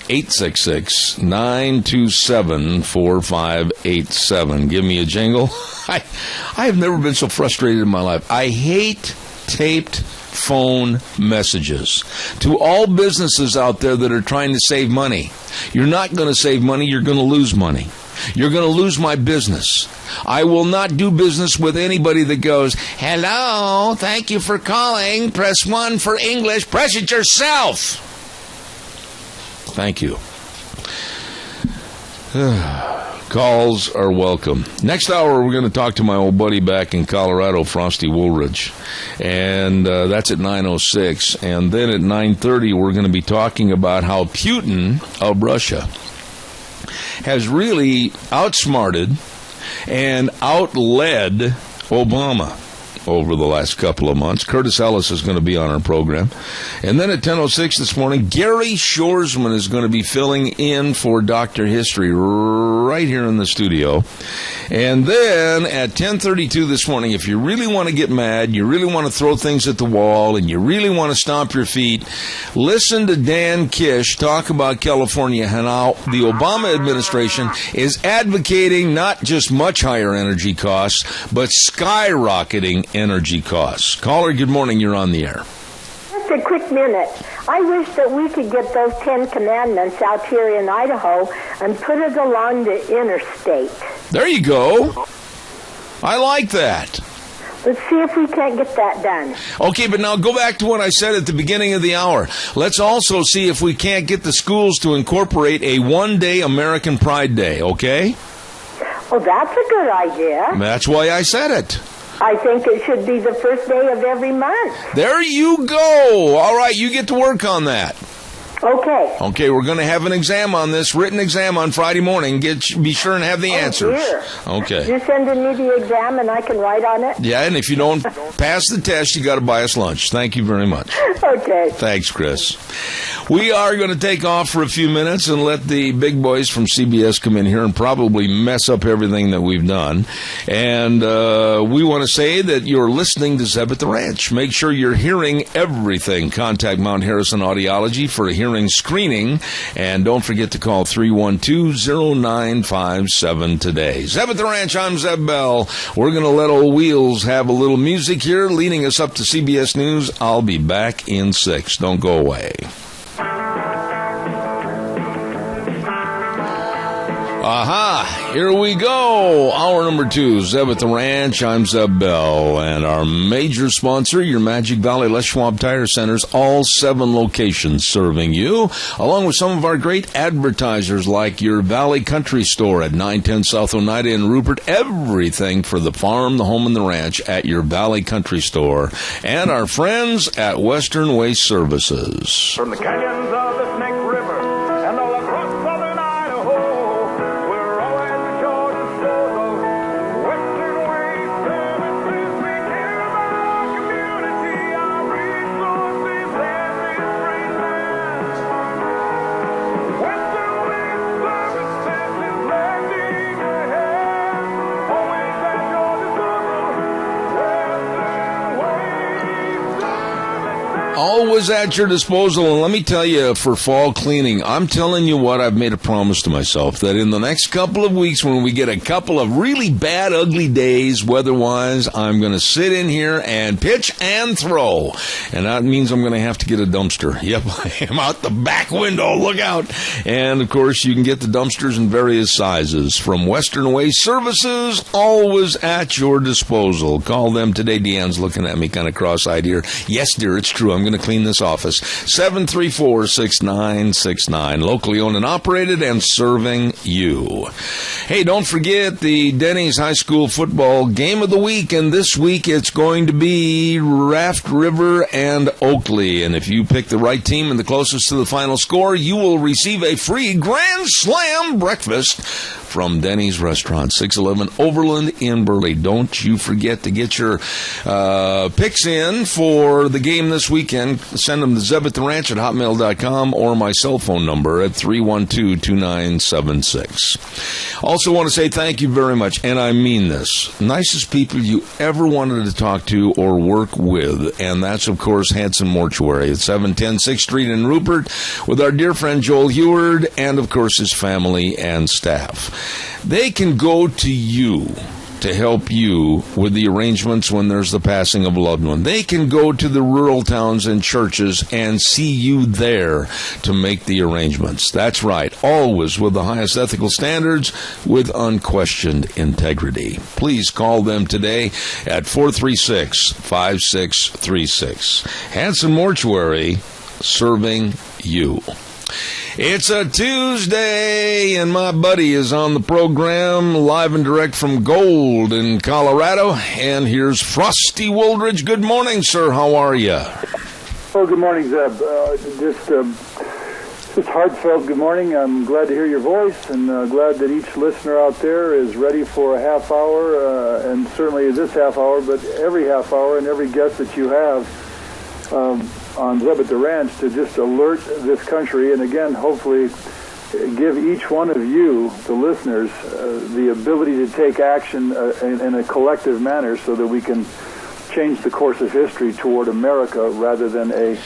1-866-927-4587. Give me a jingle. I have never been so frustrated in my life. I hate taped phone messages. To all businesses out there that are trying to save money, you're not going to save money, you're going to lose money. You're going to lose my business. I will not do business with anybody that goes, hello, thank you for calling, press 1 for English, press it yourself. Thank you. Calls are welcome. Next hour, we're going to talk to my old buddy back in Colorado, Frosty Woolridge, and that's at 9:06. And then at 9:30, we're going to be talking about how Putin of Russia has really outsmarted and outled Obama. over the last couple of months. Curtis Ellis is going to be on our program. And then at 10:06 this morning, Gary Shorsman is going to be filling in for Dr. History right here in the studio. And then at 10:32 this morning, if you really want to get mad, you really want to throw things at the wall, and you really want to stomp your feet, listen to Dan Kish talk about California and how the Obama administration is advocating not just much higher energy costs, but skyrocketing energy costs. Caller, good morning. You're on the air. Just a quick minute. I wish that we could get those 10 commandments out here in Idaho and put it along the interstate. There you go. I like that. Let's see if we can't get that done. Okay, but now go back to what I said at the beginning of the hour. Let's also see if we can't get the schools to incorporate a one-day American Pride Day, okay? Well, that's a good idea. That's why I said it. I think it should be the first day of every month. There you go. All right, you get to work on that. Okay. Okay, we're going to have an exam on this, written exam on Friday morning. Be sure and have the answers. Dear. Okay. You send me the exam and I can write on it? Yeah, and if you don't pass the test, you got to buy us lunch. Thank you very much. Okay. Thanks, Chris. We are going to take off for a few minutes and let the big boys from CBS come in here and probably mess up everything that we've done. And we want to say that you're listening to Zeb at the Ranch. Make sure you're hearing everything. Contact Mount Harrison Audiology for a hearing screening. And don't forget to call 312-0957 today. Zeb at the Ranch, I'm Zeb Bell. We're going to let old Wheels have a little music here, leading us up to CBS News. I'll be back in 6. Don't go away. Aha, here we go. Hour number 2, Zeb at the Ranch. I'm Zeb Bell. And our major sponsor, your Magic Valley Les Schwab Tire Centers, all 7 locations serving you, along with some of our great advertisers like your Valley Country Store at 910 South Oneida in Rupert. Everything for the farm, the home, and the ranch at your Valley Country Store. And our friends at Western Waste Services. From the canyons of the Snake River and all across southern Idaho, we're always at your disposal. Western Waste Services, we care about our community, our resources, every free man. Western Waste Services is lending a hand, always at your disposal. Always at your disposal. And let me tell you, for fall cleaning, I'm telling you what, I've made a promise to myself that in the next couple of weeks, when we get a couple of really bad, ugly days weather-wise, I'm going to sit in here and pitch and throw. And that means I'm going to have to get a dumpster. Yep, I am out the back window. Look out. And, of course, you can get the dumpsters in various sizes from Western Waste Services, always at your disposal. Call them today. Deanne's looking at me kind of cross-eyed here. Yes, dear, it's true. I'm going to clean this office. 734-6969. Locally owned and operated and serving you. Hey, don't forget the Denny's High School football game of the week. And this week it's going to be Raft River and Oakley. And if you pick the right team and the closest to the final score, you will receive a free Grand Slam breakfast from Denny's Restaurant, 611 Overland in Burley. Don't you forget to get your picks in for the game this weekend. Send them to zebattheranch@hotmail.com or my cell phone number at 312-2976. Also want to say thank you very much, and I mean this. Nicest people you ever wanted to talk to or work with, and that's, of course, Hanson Mortuary at 710 6th Street in Rupert with our dear friend Joel Heward and, of course, his family and staff. They can go to you to help you with the arrangements when there's the passing of a loved one. They can go to the rural towns and churches and see you there to make the arrangements. That's right, always with the highest ethical standards, with unquestioned integrity. Please call them today at 436-5636. Hanson Mortuary, serving you. It's a Tuesday, and my buddy is on the program, live and direct from Gold in Colorado. And here's Frosty Woldridge. Good morning, sir. How are you? Oh, good morning, Zeb. Just heartfelt good morning. I'm glad to hear your voice, and glad that each listener out there is ready for a half hour, and certainly this half hour, but every half hour and every guest that you have on Zeb at the Ranch to just alert this country, and again, hopefully give each one of you, the listeners, the ability to take action in a collective manner so that we can change the course of history toward America rather than a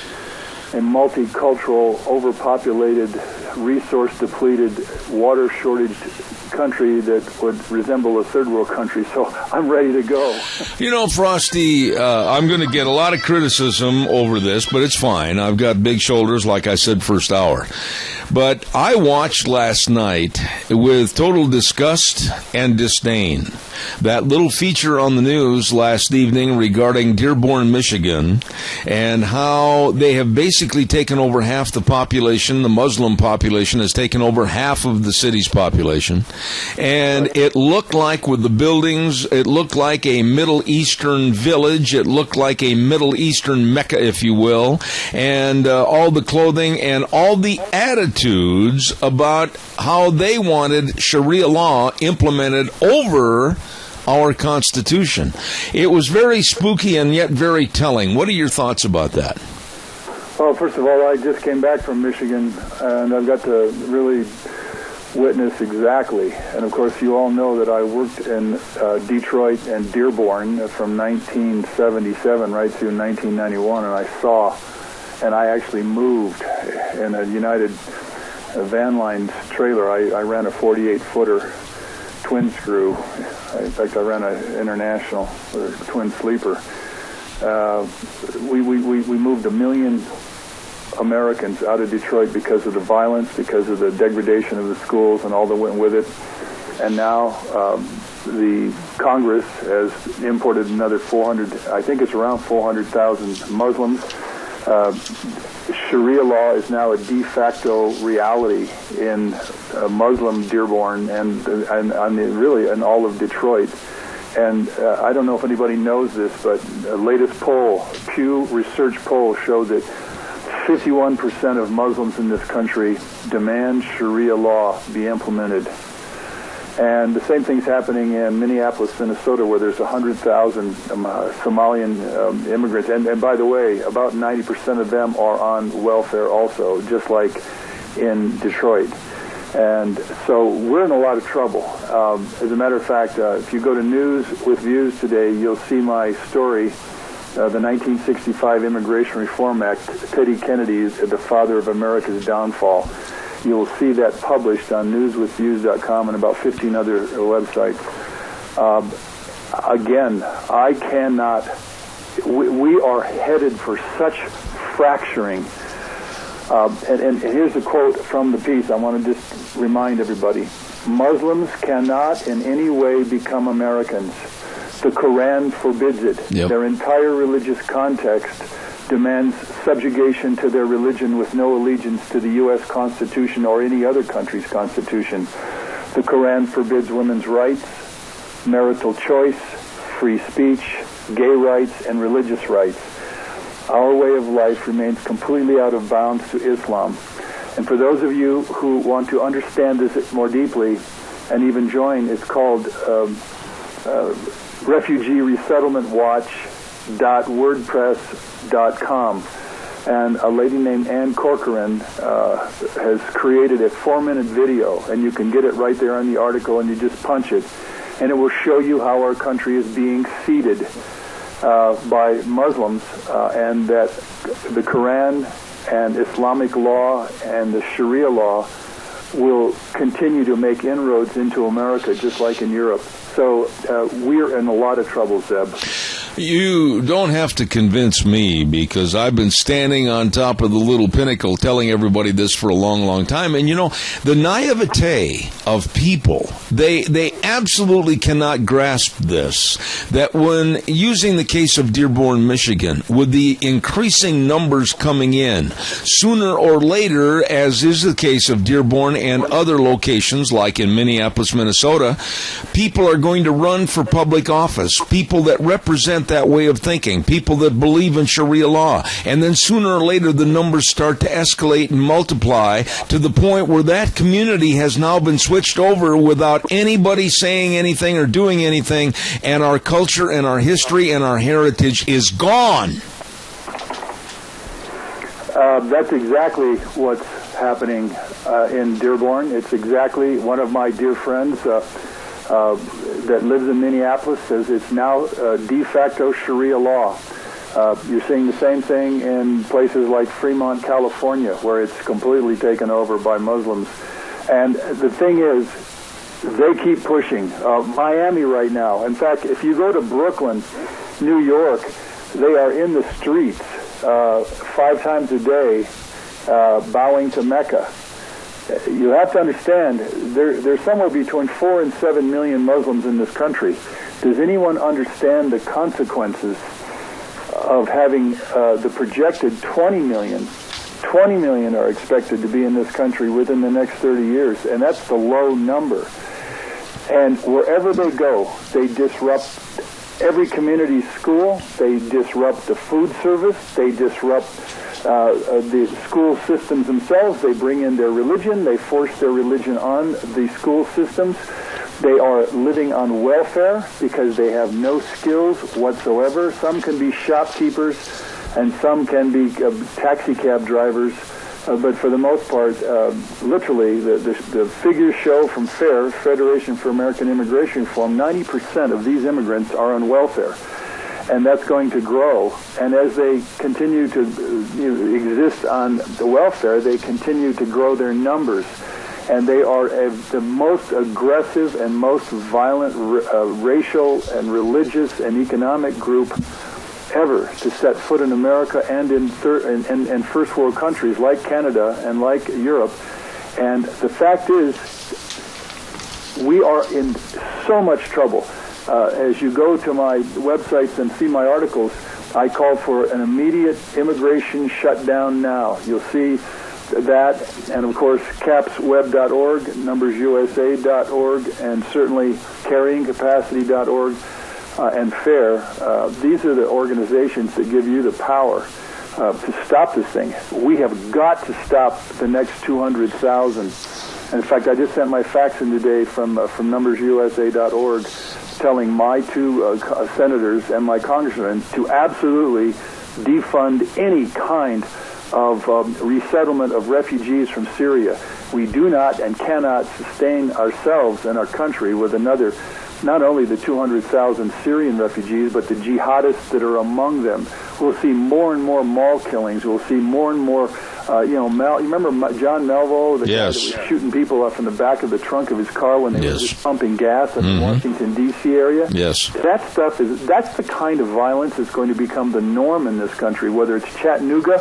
multicultural, overpopulated, resource-depleted, water-shortaged country that would resemble a third-world country. So I'm ready to go. You know, Frosty, I'm going to get a lot of criticism over this, but it's fine. I've got big shoulders, like I said, first hour. But I watched last night with total disgust and disdain that little feature on the news last evening regarding Dearborn, Michigan, and how they have basically taken over half the population. The Muslim population has taken over half of the city's population. And it looked like, with the buildings, it looked like a Middle Eastern village. It looked like a Middle Eastern Mecca, if you will. And all the clothing and all the attitudes about how they wanted Sharia law implemented over our Constitution. It was very spooky and yet very telling. What are your thoughts about that? Well, first of all, I just came back from Michigan, and I've got to really witness exactly. And, of course, you all know that I worked in Detroit and Dearborn from 1977 right through 1991, and I saw, and I actually moved in a United Van Lines trailer. I ran a 48-footer twin screw. In fact, I ran an International twin sleeper. We moved 1 million Americans out of Detroit because of the violence, because of the degradation of the schools and all that went with it. And now the Congress has imported another 400, I think it's around 400,000 Muslims. Sharia law is now a de facto reality in Muslim Dearborn and really in all of Detroit. And I don't know if anybody knows this, but the latest poll, Pew Research poll, showed that 51% of Muslims in this country demand Sharia law be implemented. And the same thing's happening in Minneapolis, Minnesota, where there's 100,000 Somalian immigrants. And by the way, about 90% of them are on welfare also, just like in Detroit. And so we're in a lot of trouble. As a matter of fact, if you go to News with Views today, you'll see my story, the 1965 Immigration Reform Act, Teddy Kennedy, the father of America's downfall. You will see that published on newswithviews.com and about 15 other websites. Again, I cannot... We are headed for such fracturing. And here's a quote from the piece. I want to just remind everybody. Muslims cannot in any way become Americans. The Quran forbids it. Yep. Their entire religious context demands subjugation to their religion with no allegiance to the U.S. Constitution or any other country's constitution. The Quran forbids women's rights, marital choice, free speech, gay rights, and religious rights. Our way of life remains completely out of bounds to Islam. And for those of you who want to understand this more deeply and even join, it's called Refugee Resettlement Watch.wordpress.com. And a lady named Ann Corcoran has created a 4-minute video, and you can get it right there on the article, and you just punch it. And it will show you how our country is being seeded by Muslims, and that the Quran and Islamic law and the Sharia law will continue to make inroads into America, just like in Europe. So we're in a lot of trouble, Zeb. You don't have to convince me, because I've been standing on top of the little pinnacle telling everybody this for a long, long time. And, you know, the naivete of people, they absolutely cannot grasp this, that when using the case of Dearborn, Michigan, with the increasing numbers coming in, sooner or later, as is the case of Dearborn and other locations like in Minneapolis, Minnesota, people are going to run for public office, people that represent represent that way of thinking, people that believe in Sharia law. And then sooner or later, the numbers start to escalate and multiply to the point where that community has now been switched over without anybody saying anything or doing anything, and our culture and our history and our heritage is gone. That's exactly what's happening in Dearborn. It's exactly one of my dear friends that lives in Minneapolis says it's now de facto Sharia law. You're seeing the same thing in places like Fremont, California, where it's completely taken over by Muslims. And the thing is, they keep pushing. Miami right now. In fact, if you go to Brooklyn, New York, they are in the streets 5 times a day bowing to Mecca. You have to understand, there's somewhere between 4 and 7 million Muslims in this country. Does anyone understand the consequences of having the projected 20 million? 20 million are expected to be in this country within the next 30 years, and that's the low number. And wherever they go, they disrupt every community school, they disrupt the food service, they disrupt the school systems themselves, they bring in their religion, they force their religion on the school systems. They are living on welfare because they have no skills whatsoever. Some can be shopkeepers and some can be taxi cab drivers. But for the most part, literally, the figures show from FAIR, Federation for American Immigration Reform, 90% of these immigrants are on welfare. And that's going to grow. And as they continue to exist on the welfare, they continue to grow their numbers. And they are the most aggressive and most violent racial and religious and economic group ever to set foot in America and in first world countries like Canada and like Europe. And the fact is, we are in so much trouble. As you go to my websites and see my articles, I call for an immediate immigration shutdown now. You'll see that, and of course capsweb.org, numbersusa.org, and certainly carryingcapacity.org. And FAIR, these are the organizations that give you the power to stop this thing. We have got to stop the next 200,000. And in fact, I just sent my fax in today from numbersusa.org telling my 2 senators and my congressmen to absolutely defund any kind of resettlement of refugees from Syria. We do not and cannot sustain ourselves and our country with another, not only the 200,000 Syrian refugees, but the jihadists that are among them. We'll see more and more mall killings. We'll see more and more, you remember John Melville, the guy that was shooting people up in the back of the trunk of his car when they were just pumping gas in the Washington, D.C. area? Yes. That stuff that's the kind of violence that's going to become the norm in this country, whether it's Chattanooga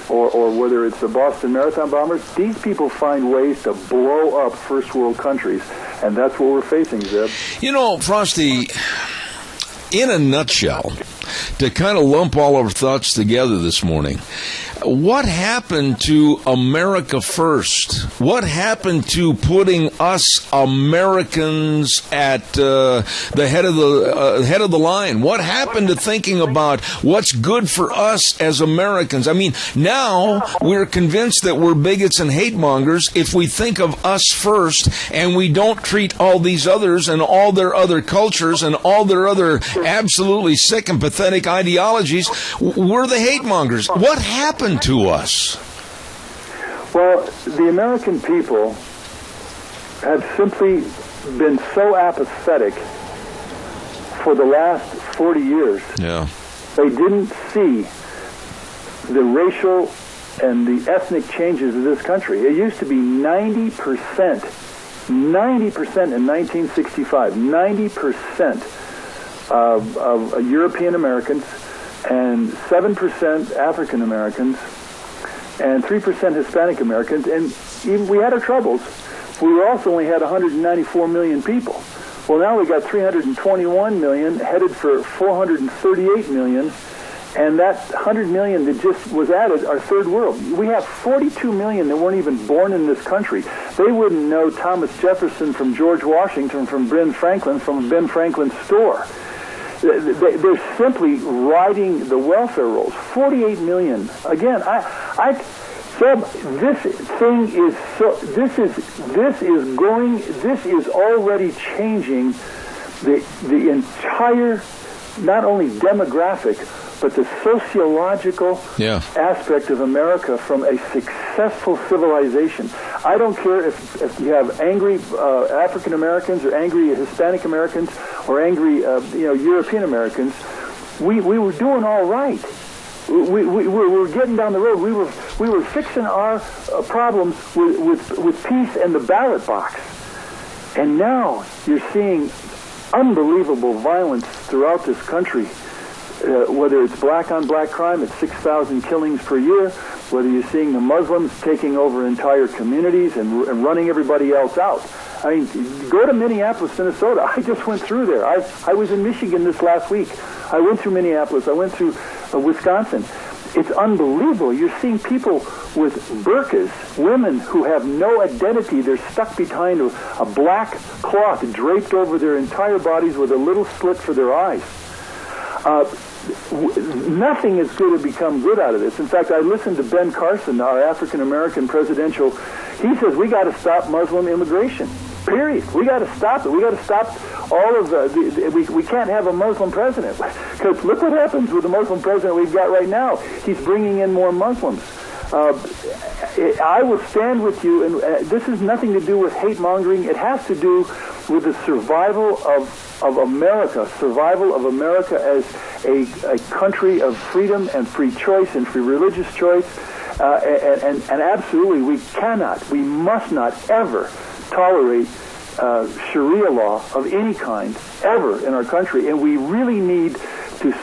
or whether it's the Boston Marathon bombers. These people find ways to blow up first world countries, and that's what we're facing, Zeb. You know, Frosty, in a nutshell, to kind of lump all our thoughts together this morning, what happened to America first? What happened to putting us Americans at the head of the line? What happened to thinking about what's good for us as Americans? I mean, now we're convinced that we're bigots and hate mongers if we think of us first and we don't treat all these others and all their other cultures and all their other absolutely sick and pathetic ideologies. We're the hate mongers. What happened to us? Well, the American people have simply been so apathetic for the last 40 years. Yeah. They didn't see the racial and the ethnic changes of this country. It used to be 90% in 1965, 90% of European Americans and 7% African Americans and 3% Hispanic Americans, and even we had our troubles. We also only had 194 million people. Well, now we got 321 million, headed for 438 million, and that 100 million that just was added are third world. We have 42 million that weren't even born in this country. They wouldn't know Thomas Jefferson from George Washington from Ben Franklin from Ben Franklin's store. They're simply riding the welfare rolls. 48 million. Again, Seb, this thing is this is already changing the entire, not only demographic, but the sociological aspect of America from a successful civilization. I don't care if you have angry African Americans or angry Hispanic Americans or angry European Americans. We were doing all right. We were getting down the road. We were fixing our problems with peace and the ballot box. And now you're seeing unbelievable violence throughout this country. Whether it's black-on-black crime at 6,000 killings per year, whether you're seeing the Muslims taking over entire communities and running everybody else out. I mean, go to Minneapolis, Minnesota. I just went through there. I was in Michigan this last week. I went through Minneapolis. I went through Wisconsin. It's unbelievable. You're seeing people with burqas, women who have no identity. They're stuck behind a black cloth draped over their entire bodies with a little slit for their eyes. Nothing is going to become good out of this. In fact, I listened to Ben Carson, our African-American presidential. He says we got to stop Muslim immigration. Period. We got to stop it. We got to stop all of we can't have a Muslim president, because look what happens with the Muslim president we've got right now. He's bringing in more Muslims. I will stand with you, and this has nothing to do with hate mongering. It has to do with the survival of America, as a country of freedom and free choice and free religious choice. And absolutely, we must not ever tolerate Sharia law of any kind ever in our country. And we really need to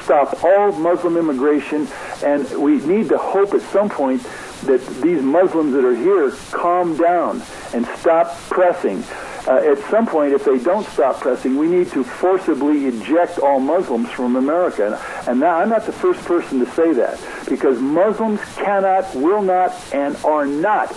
stop all Muslim immigration, and we need to hope at some point that these Muslims that are here calm down and stop pressing. At some point, if they don't stop pressing, we need to forcibly eject all Muslims from America. And now, I'm not the first person to say that, because Muslims cannot, will not, and are not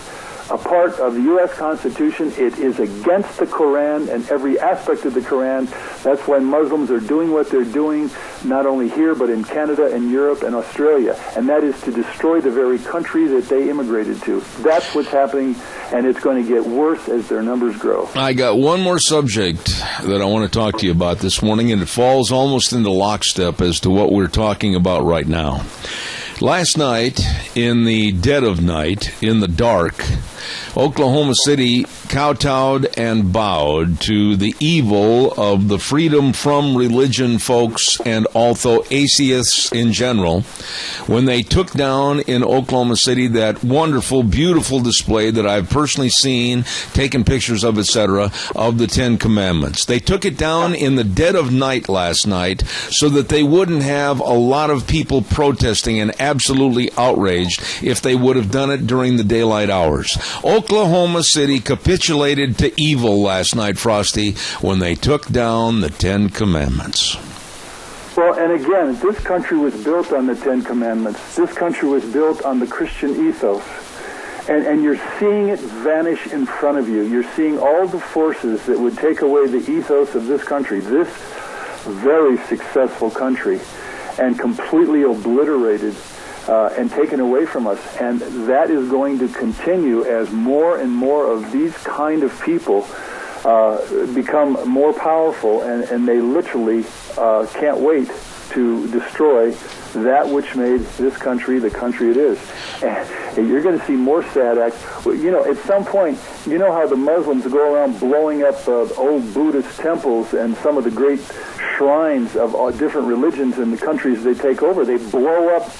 a part of the U.S. Constitution. It is against the Quran and every aspect of the Quran. That's why Muslims are doing what they're doing, not only here, but in Canada and Europe and Australia. And that is to destroy the very country that they immigrated to. That's what's happening, and it's going to get worse as their numbers grow. I got one more subject that I want to talk to you about this morning, and it falls almost into lockstep as to what we're talking about right now. Last night, in the dead of night, in the dark, Oklahoma City kowtowed and bowed to the evil of the freedom from religion folks and also atheists in general when they took down in Oklahoma City that wonderful, beautiful display that I've personally seen, taken pictures of, etc., of the Ten Commandments. They took it down in the dead of night last night so that they wouldn't have a lot of people protesting and absolutely outraged if they would have done it during the daylight hours. Oklahoma City capitulated to evil last night, Frosty, when they took down the Ten Commandments. Well, and again, this country was built on the Ten Commandments. This country was built on the Christian ethos. And you're seeing it vanish in front of you. You're seeing all the forces that would take away the ethos of this country, this very successful country, and completely obliterated and taken away from us. And that is going to continue as more and more of these kind of people become more powerful, and they literally can't wait to destroy that which made this country the country it is. And you're going to see more sad acts. You know, at some point, you know how the Muslims go around blowing up old Buddhist temples and some of the great shrines of all different religions in the countries they take over. They blow up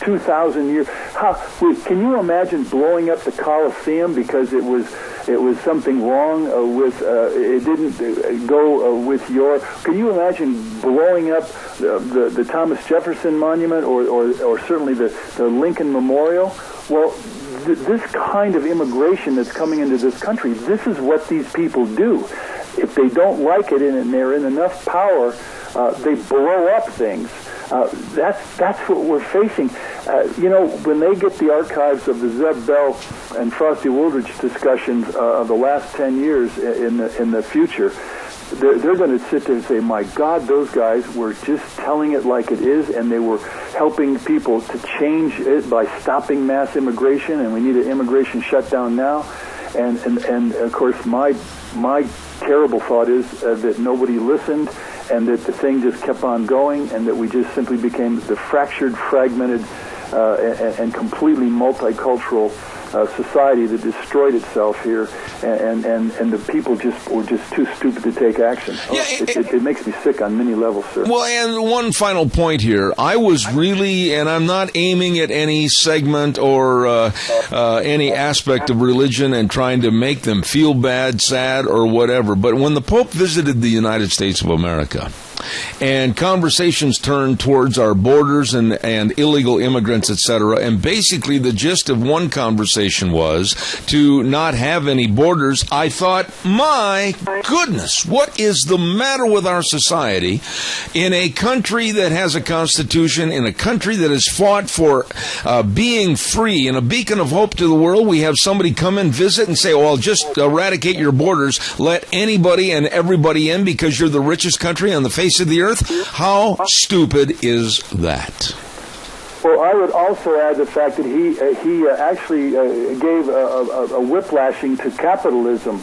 2,000 years. Can you imagine blowing up the Colosseum because it was something wrong with it didn't go with your? Can you imagine blowing up the Thomas Jefferson Monument or certainly the Lincoln Memorial? Well, this kind of immigration that's coming into this country, this is what these people do. If they don't like it and they're in enough power, they blow up things. That's what we're facing. You know, when they get the archives of the Zeb Bell and Frosty Woolridge discussions of the last 10 years in the future, they're going to sit there and say, my God, those guys were just telling it like it is, and they were helping people to change it by stopping mass immigration, and we need an immigration shutdown now. And of course, my terrible thought is that nobody listened, and that the thing just kept on going, and that we just simply became the fractured, fragmented, and completely multicultural society that destroyed itself here, and the people were just too stupid to take action. Yeah, it makes me sick on many levels, sir. Well, and one final point here. I was really, and I'm not aiming at any segment or any aspect of religion and trying to make them feel bad, sad, or whatever, but when the Pope visited the United States of America, and conversations turned towards our borders and illegal immigrants, etc. And basically the gist of one conversation was to not have any borders. I thought, my goodness, what is the matter with our society in a country that has a constitution, in a country that has fought for being free and a beacon of hope to the world? We have somebody come and visit and say, well, just eradicate your borders, let anybody and everybody in because you're the richest country on the face of the earth. How stupid is that? Well, I would also add the fact that he actually gave a whiplashing to capitalism.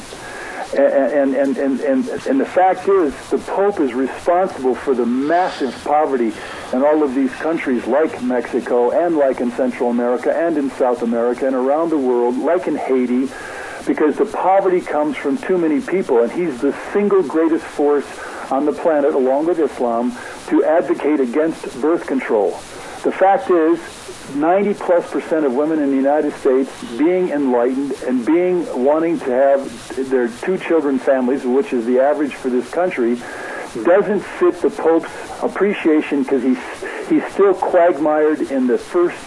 And the fact is, the Pope is responsible for the massive poverty in all of these countries, like Mexico and like in Central America and in South America and around the world, like in Haiti, because the poverty comes from too many people, and he's the single greatest force on the planet, along with Islam, to advocate against birth control. The fact is, 90+% of women in the United States being enlightened and wanting to have their 2 children families, which is the average for this country, doesn't fit the Pope's appreciation, because he's still quagmired in the first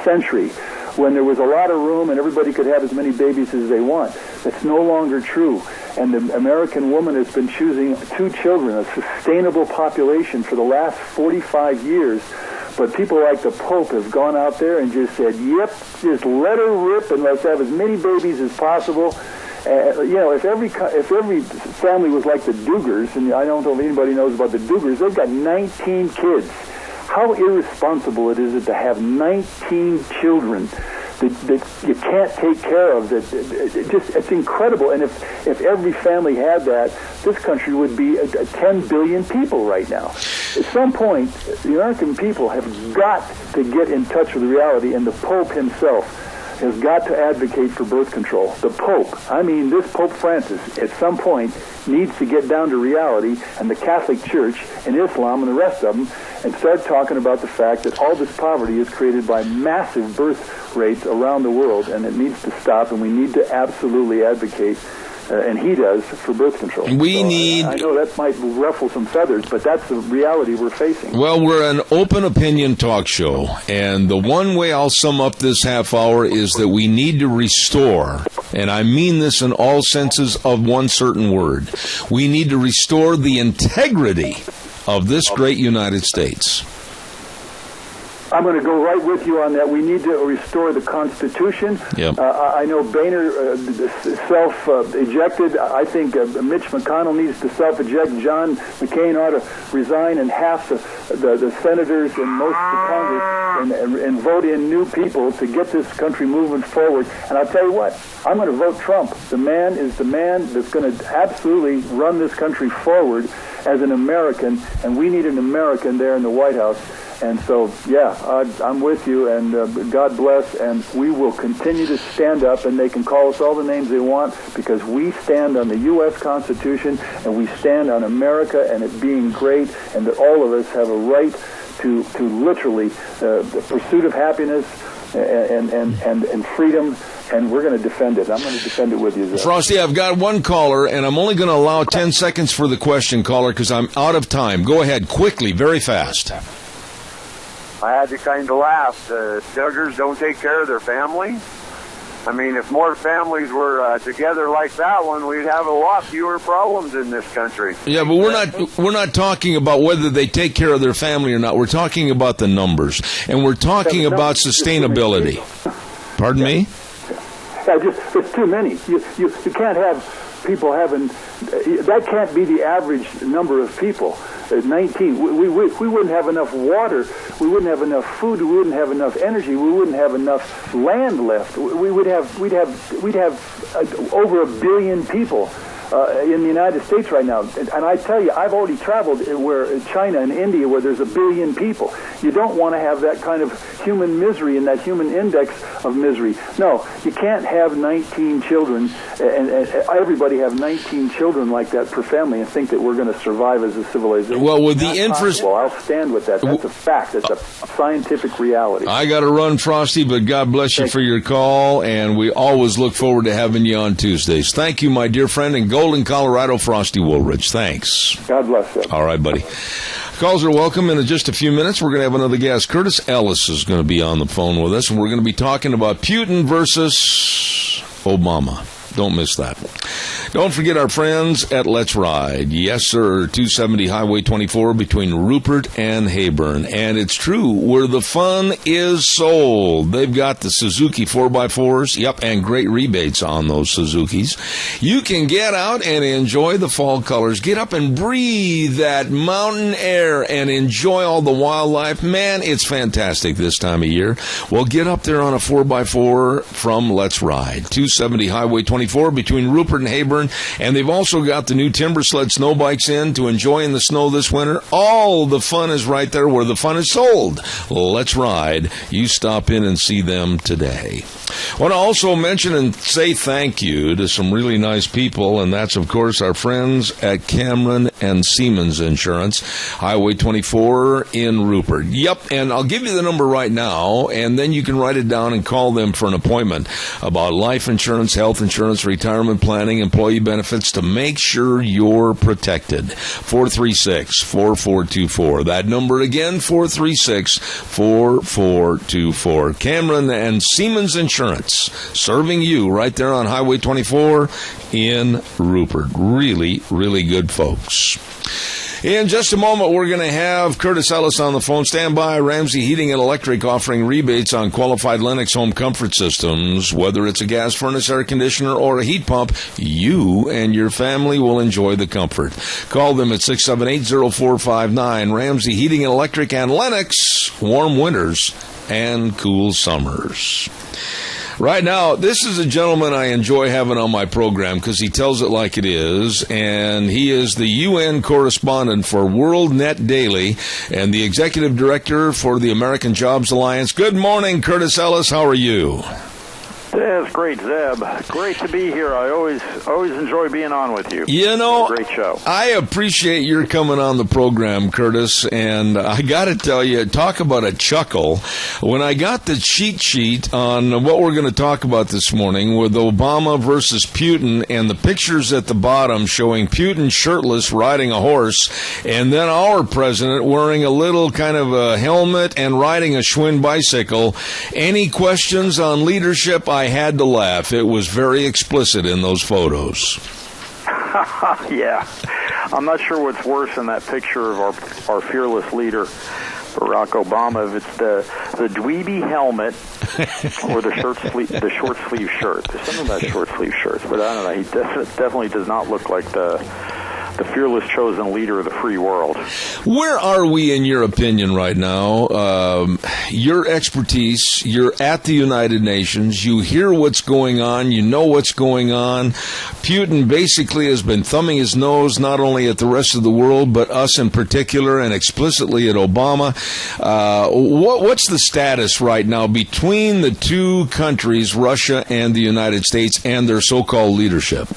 century, when there was a lot of room and everybody could have as many babies as they want. That's no longer true. And the American woman has been choosing 2 children, a sustainable population, for the last 45 years. But people like the Pope have gone out there and just said, yep, just let her rip and let's have as many babies as possible. If every family was like the Duggars, and I don't know if anybody knows about the Duggars, they've got 19 kids. How irresponsible it is to have 19 children that you can't take care of. It's incredible. And if every family had that, this country would be 10 billion people right now. At some point, the American people have got to get in touch with reality, and the Pope himself has got to advocate for birth control. The Pope, this Pope Francis, at some point needs to get down to reality, and the Catholic Church and Islam and the rest of them, and start talking about the fact that all this poverty is created by massive birth rates around the world, and it needs to stop, and we need to absolutely advocate, and he does, for birth control. I know that might ruffle some feathers, but that's the reality we're facing. Well, we're an open opinion talk show, and the one way I'll sum up this half hour is that we need to restore, and I mean this in all senses of one certain word, we need to restore the integrity of this great United States. I'm going to go right with you on that. We need to restore the Constitution. Yep. I know Boehner self-ejected. I think Mitch McConnell needs to self-eject. John McCain ought to resign, and half the senators and most of the Congress and vote in new people to get this country moving forward. And I'll tell you what, I'm going to vote Trump. The man is the man that's going to absolutely run this country forward as an American, and we need an American there in the White House. And so, I'm with you, and God bless, and we will continue to stand up, and they can call us all the names they want, because we stand on the U.S. Constitution, and we stand on America and it being great, and that all of us have a right to literally the pursuit of happiness and freedom, and we're going to defend it. I'm going to defend it with you, Zach. Frosty, I've got one caller, and I'm only going to allow 10 seconds for the question, caller, because I'm out of time. Go ahead, quickly, very fast. I had to kind of laugh. The Duggars don't take care of their family. I mean, if more families were together like that one, we'd have a lot fewer problems in this country. Yeah, but we're not talking about whether they take care of their family or not. We're talking about the numbers, and we're talking about sustainability. Pardon me? It's too many. You can't have people having, that can't be the average number of people. 19. We wouldn't have enough water. We wouldn't have enough food. We wouldn't have enough energy. We wouldn't have enough land left. We'd have over 1 billion people in the United States right now. And I tell you, I've already traveled where China and India, where there's 1 billion people. You don't want to have that kind of human misery and that human index of misery. No, you can't have 19 children and everybody have 19 children like that per family and think that we're going to survive as a civilization. Well, with the infrastructure, I'll stand with that. That's a fact. That's a scientific reality. I got to run, Frosty, but God bless you for your call, and we always look forward to having you on Tuesdays. Thank you, my dear friend in Golden, Colorado, Frosty Woolridge. Thanks. God bless you. All right, buddy. Calls are welcome. In just a few minutes, we're going to have another guest. Curtis Ellis is going to be on the phone with us, and we're going to be talking about Putin versus Obama. Don't miss that. Don't forget our friends at Let's Ride. Yes, sir, 270 Highway 24 between Rupert and Heyburn. And it's true, where the fun is sold. They've got the Suzuki 4x4s, yep, and great rebates on those Suzukis. You can get out and enjoy the fall colors. Get up and breathe that mountain air and enjoy all the wildlife. Man, it's fantastic this time of year. Well, get up there on a 4x4 from Let's Ride. 270 Highway 24 between Rupert and Heyburn. And they've also got the new Timber Sled snow bikes in to enjoy in the snow this winter. All the fun is right there where the fun is sold. Let's Ride. You stop in and see them today. I want to also mention and say thank you to some really nice people, and that's, of course, our friends at Cameron and Siemens Insurance, Highway 24 in Rupert. Yep, and I'll give you the number right now, and then you can write it down and call them for an appointment about life insurance, health insurance, retirement planning, employee benefits to make sure you're protected. 436-4424. That number again, 436-4424. Cameron and Siemens Insurance, serving you right there on Highway 24 in Rupert. Really, really good folks. In just a moment, we're going to have Curtis Ellis on the phone. Stand by. Ramsey Heating and Electric offering rebates on qualified Lennox home comfort systems. Whether it's a gas furnace, air conditioner, or a heat pump, you and your family will enjoy the comfort. Call them at 678-0459. Ramsey Heating and Electric and Lennox. Warm winters and cool summers. Right now, this is a gentleman I enjoy having on my program because he tells it like it is, and he is the UN correspondent for World Net Daily and the executive director for the American Jobs Alliance. Good morning, Curtis Ellis. How are you? That's great, Zeb. Great to be here. I always enjoy being on with you. You know, great show. I appreciate your coming on the program, Curtis, and I got to tell you, talk about a chuckle. When I got the cheat sheet on what we're going to talk about this morning with Obama versus Putin and the pictures at the bottom showing Putin shirtless riding a horse and then our president wearing a little kind of a helmet and riding a Schwinn bicycle, any questions on leadership? I had to laugh. It was very explicit in those photos. Yeah. I'm not sure what's worse than that picture of our fearless leader, Barack Obama, if it's the dweeby helmet or the short sleeve shirt. There's something about short sleeve shirts, but I don't know. He definitely does not look like the fearless chosen leader of the free world. Where are we in your opinion right now? Your expertise, you're at the United Nations, you hear what's going on, you know what's going on. Putin basically has been thumbing his nose not only at the rest of the world, but us in particular, and explicitly at Obama. What's the status right now between the two countries, Russia and the United States, and their so-called leadership?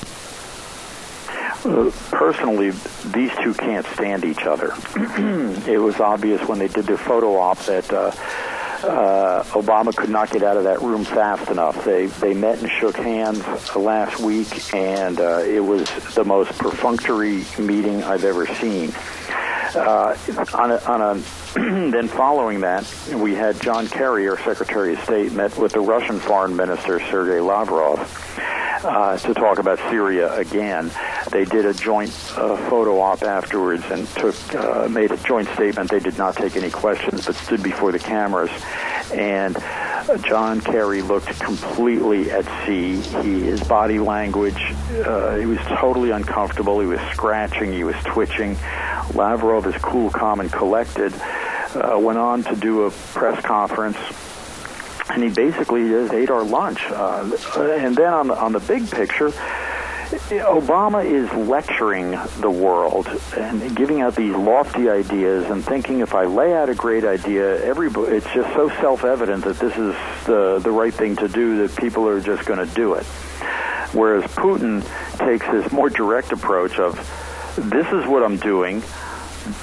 Personally, these two can't stand each other. It was obvious when they did their photo op that Obama could not get out of that room fast enough. They met and shook hands last week, and it was the most perfunctory meeting I've ever seen. Then following that, we had John Kerry, our Secretary of State, met with the Russian Foreign Minister, Sergei Lavrov. to talk about Syria again. They did a joint photo op afterwards and made a joint statement. They did not take any questions, but stood before the cameras. And John Kerry looked completely at sea. His body language, he was totally uncomfortable. He was scratching. He was twitching. Lavrov is cool, calm, and collected. Went on to do a press conference, and he basically just ate our lunch. And then on the big picture, Obama is lecturing the world and giving out these lofty ideas and thinking if I lay out a great idea, it's just so self-evident that this is the right thing to do that people are just going to do it. Whereas Putin takes this more direct approach of, this is what I'm doing,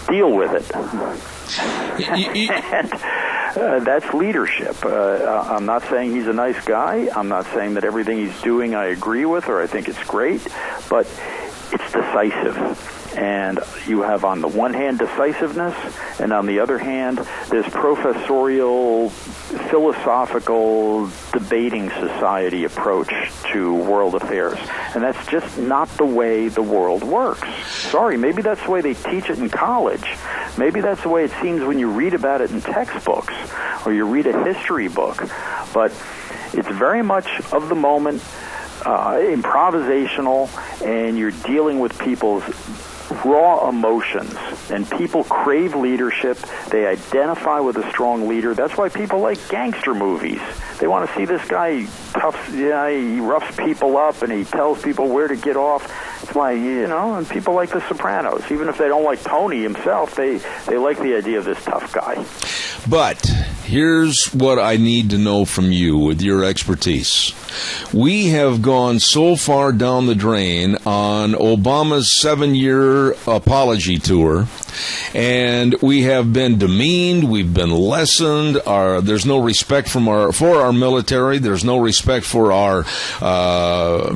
deal with it. And that's leadership. I'm not saying he's a nice guy. I'm not saying that everything he's doing I agree with or I think it's great, but it's decisive. And you have on the one hand decisiveness, and on the other hand this professorial, philosophical, debating society approach to world affairs. And that's just not the way the world works. Sorry, maybe that's the way they teach it in college. Maybe that's the way it seems when you read about it in textbooks or you read a history book. But it's very much of the moment, improvisational, and you're dealing with people's raw emotions, and people crave leadership. They identify with a strong leader. That's why people like gangster movies. They want to see this guy he roughs people up and he tells people where to get off. That's why, and people like The Sopranos. Even if they don't like Tony himself, they like the idea of this tough guy. But here's what I need to know from you with your expertise. We have gone so far down the drain on Obama's 7-year apology tour, and we have been demeaned, we've been lessened, there's no respect for our military, there's no respect for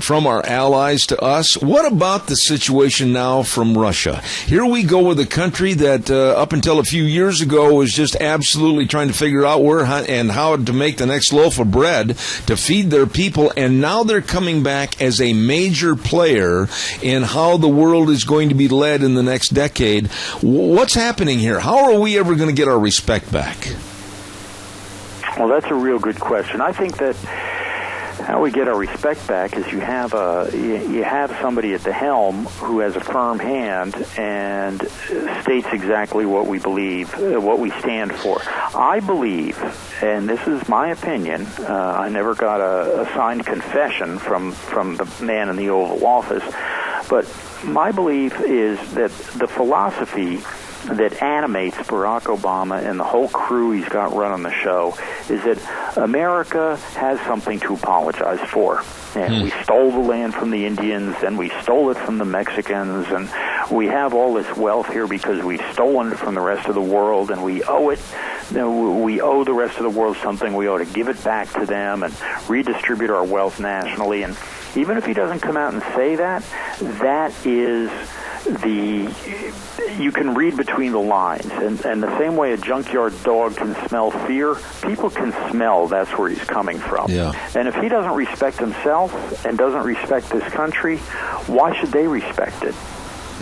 from our allies to us. What about the situation now from Russia? Here we go with a country that up until a few years ago was just absolutely trying to figure out where and how to make the next loaf of bread to feed their people, and now they're coming back as a major player in how the world is going to be led in the next decade. What's happening here? How are we ever going to get our respect back? Well, that's a real good question. I think that how we get our respect back is you have somebody at the helm who has a firm hand and states exactly what we believe, what we stand for. I believe, and this is my opinion, I never got a signed confession from the man in the Oval Office, but my belief is that the philosophy that animates Barack Obama and the whole crew he's got running the show is that America has something to apologize for. And we stole the land from the Indians, and we stole it from the Mexicans, and we have all this wealth here because we've stolen it from the rest of the world, and we owe it. We owe the rest of the world something. We ought to give it back to them and redistribute our wealth nationally. And even if he doesn't come out and say that, that is you can read between the lines. And the same way a junkyard dog can smell fear, people can smell that's where he's coming from. Yeah. And if he doesn't respect himself and doesn't respect this country, why should they respect it?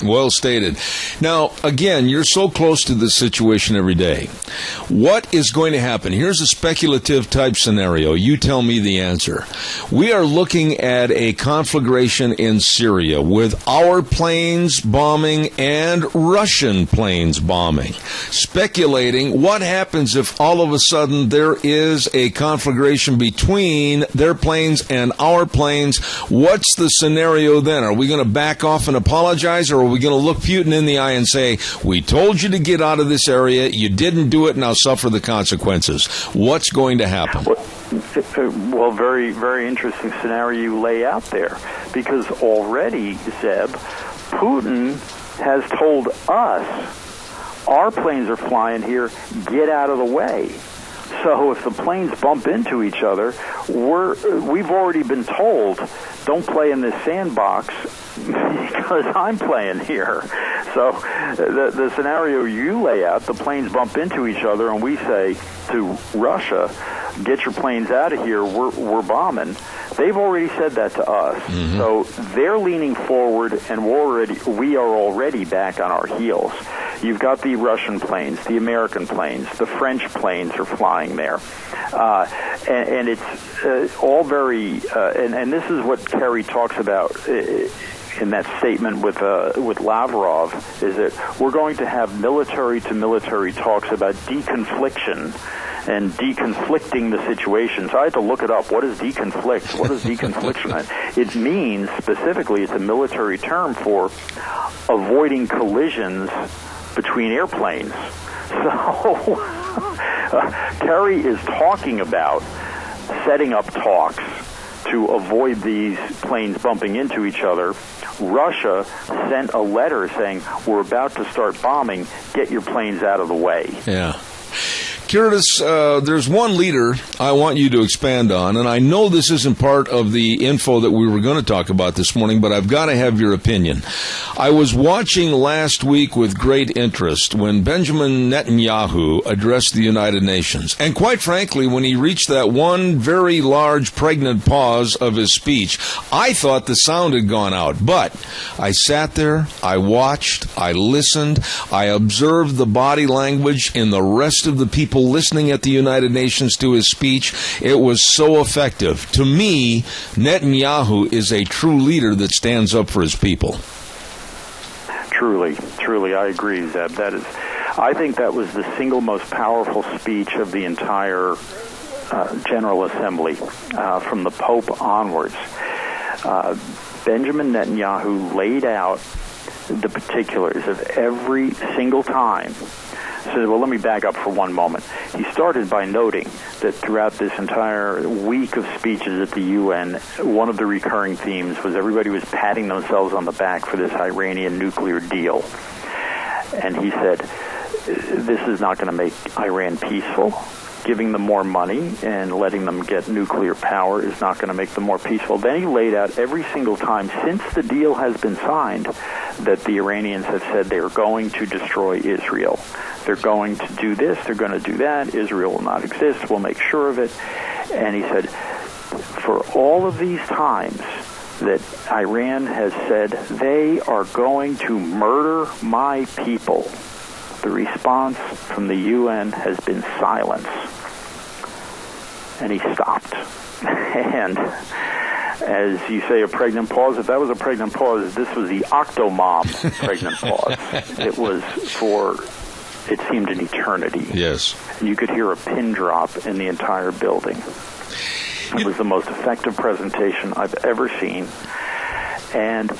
Well stated. Now, again, you're so close to this situation every day. What is going to happen? Here's a speculative type scenario. You tell me the answer. We are looking at a conflagration in Syria with our planes bombing and Russian planes bombing. Speculating what happens if all of a sudden there is a conflagration between their planes and our planes. What's the scenario then? Are we going to back off and apologize, or are we going to look Putin in the eye and say, we told you to get out of this area, you didn't do it, now suffer the consequences? What's going to happen? Well, very, very interesting scenario you lay out there, because already, Zeb, Putin has told us, our planes are flying here, get out of the way. So if the planes bump into each other, we've already been told, don't play in this sandbox because I'm playing here. So the scenario you lay out, the planes bump into each other and we say to Russia, get your planes out of here, we're bombing. They've already said that to us. Mm-hmm. So they're leaning forward, and we are already back on our heels. You've got the Russian planes, the American planes, the French planes are flying there. And it's all very, and this is what Kerry talks about in that statement with Lavrov, is that we're going to have military-to-military talks about deconfliction and deconflicting the situation. So I had to look it up. What is deconflict? What is deconfliction? It means, specifically, it's a military term for avoiding collisions between airplanes. So Kerry is talking about setting up talks to avoid these planes bumping into each other. Russia sent a letter saying, we're about to start bombing, get your planes out of the way. Yeah. Curtis, there's one leader I want you to expand on, and I know this isn't part of the info that we were going to talk about this morning, but I've got to have your opinion. I was watching last week with great interest when Benjamin Netanyahu addressed the United Nations. And quite frankly, when he reached that one very large pregnant pause of his speech, I thought the sound had gone out. But I sat there, I watched, I listened, I observed the body language in the rest of the people listening at the United Nations to his speech. It was so effective. To me, Netanyahu is a true leader that stands up for his people. Truly, I agree, Zeb. I think that was the single most powerful speech of the entire General Assembly, from the Pope onwards. Benjamin Netanyahu laid out the particulars of every single time. So, well, let me back up for one moment. He started by noting that throughout this entire week of speeches at the UN, one of the recurring themes was everybody was patting themselves on the back for this Iranian nuclear deal. And he said, this is not going to make Iran peaceful. Giving them more money and letting them get nuclear power is not going to make them more peaceful. Then he laid out every single time since the deal has been signed that the Iranians have said they are going to destroy Israel. They're going to do this, they're going to do that, Israel will not exist, we'll make sure of it. And he said, for all of these times that Iran has said they are going to murder my people, the response from the UN has been silence. And he stopped. And as you say, a pregnant pause, if that was a pregnant pause, this was the Octomom pregnant pause. It was for, it seemed an eternity. Yes. And you could hear a pin drop in the entire building. It was the most effective presentation I've ever seen. And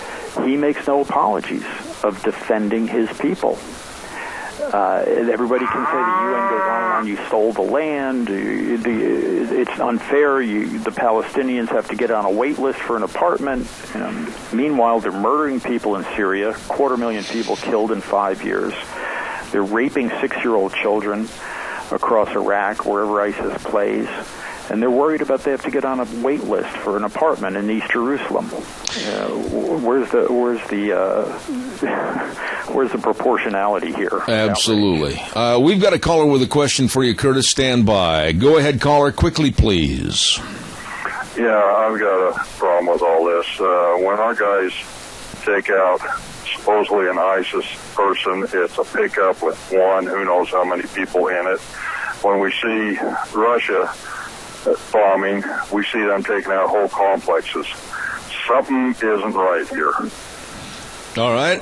he makes no apologies of defending his people. Everybody can say the UN goes on and on, you stole the land, it's unfair, the Palestinians have to get on a wait list for an apartment. Meanwhile, they're murdering people in Syria, 250,000 people killed in 5 years. They're raping 6-year-old children across Iraq, wherever ISIS plays. And they're worried about they have to get on a wait list for an apartment in East Jerusalem. Where's the proportionality here? Absolutely. We've got a caller with a question for you, Curtis. Stand by. Go ahead, caller, quickly, please. Yeah, I've got a problem with all this. When our guys take out supposedly an ISIS person, it's a pickup with one, who knows how many people in it. When we see Russia bombing, we see them taking out whole complexes. Something isn't right here. All right.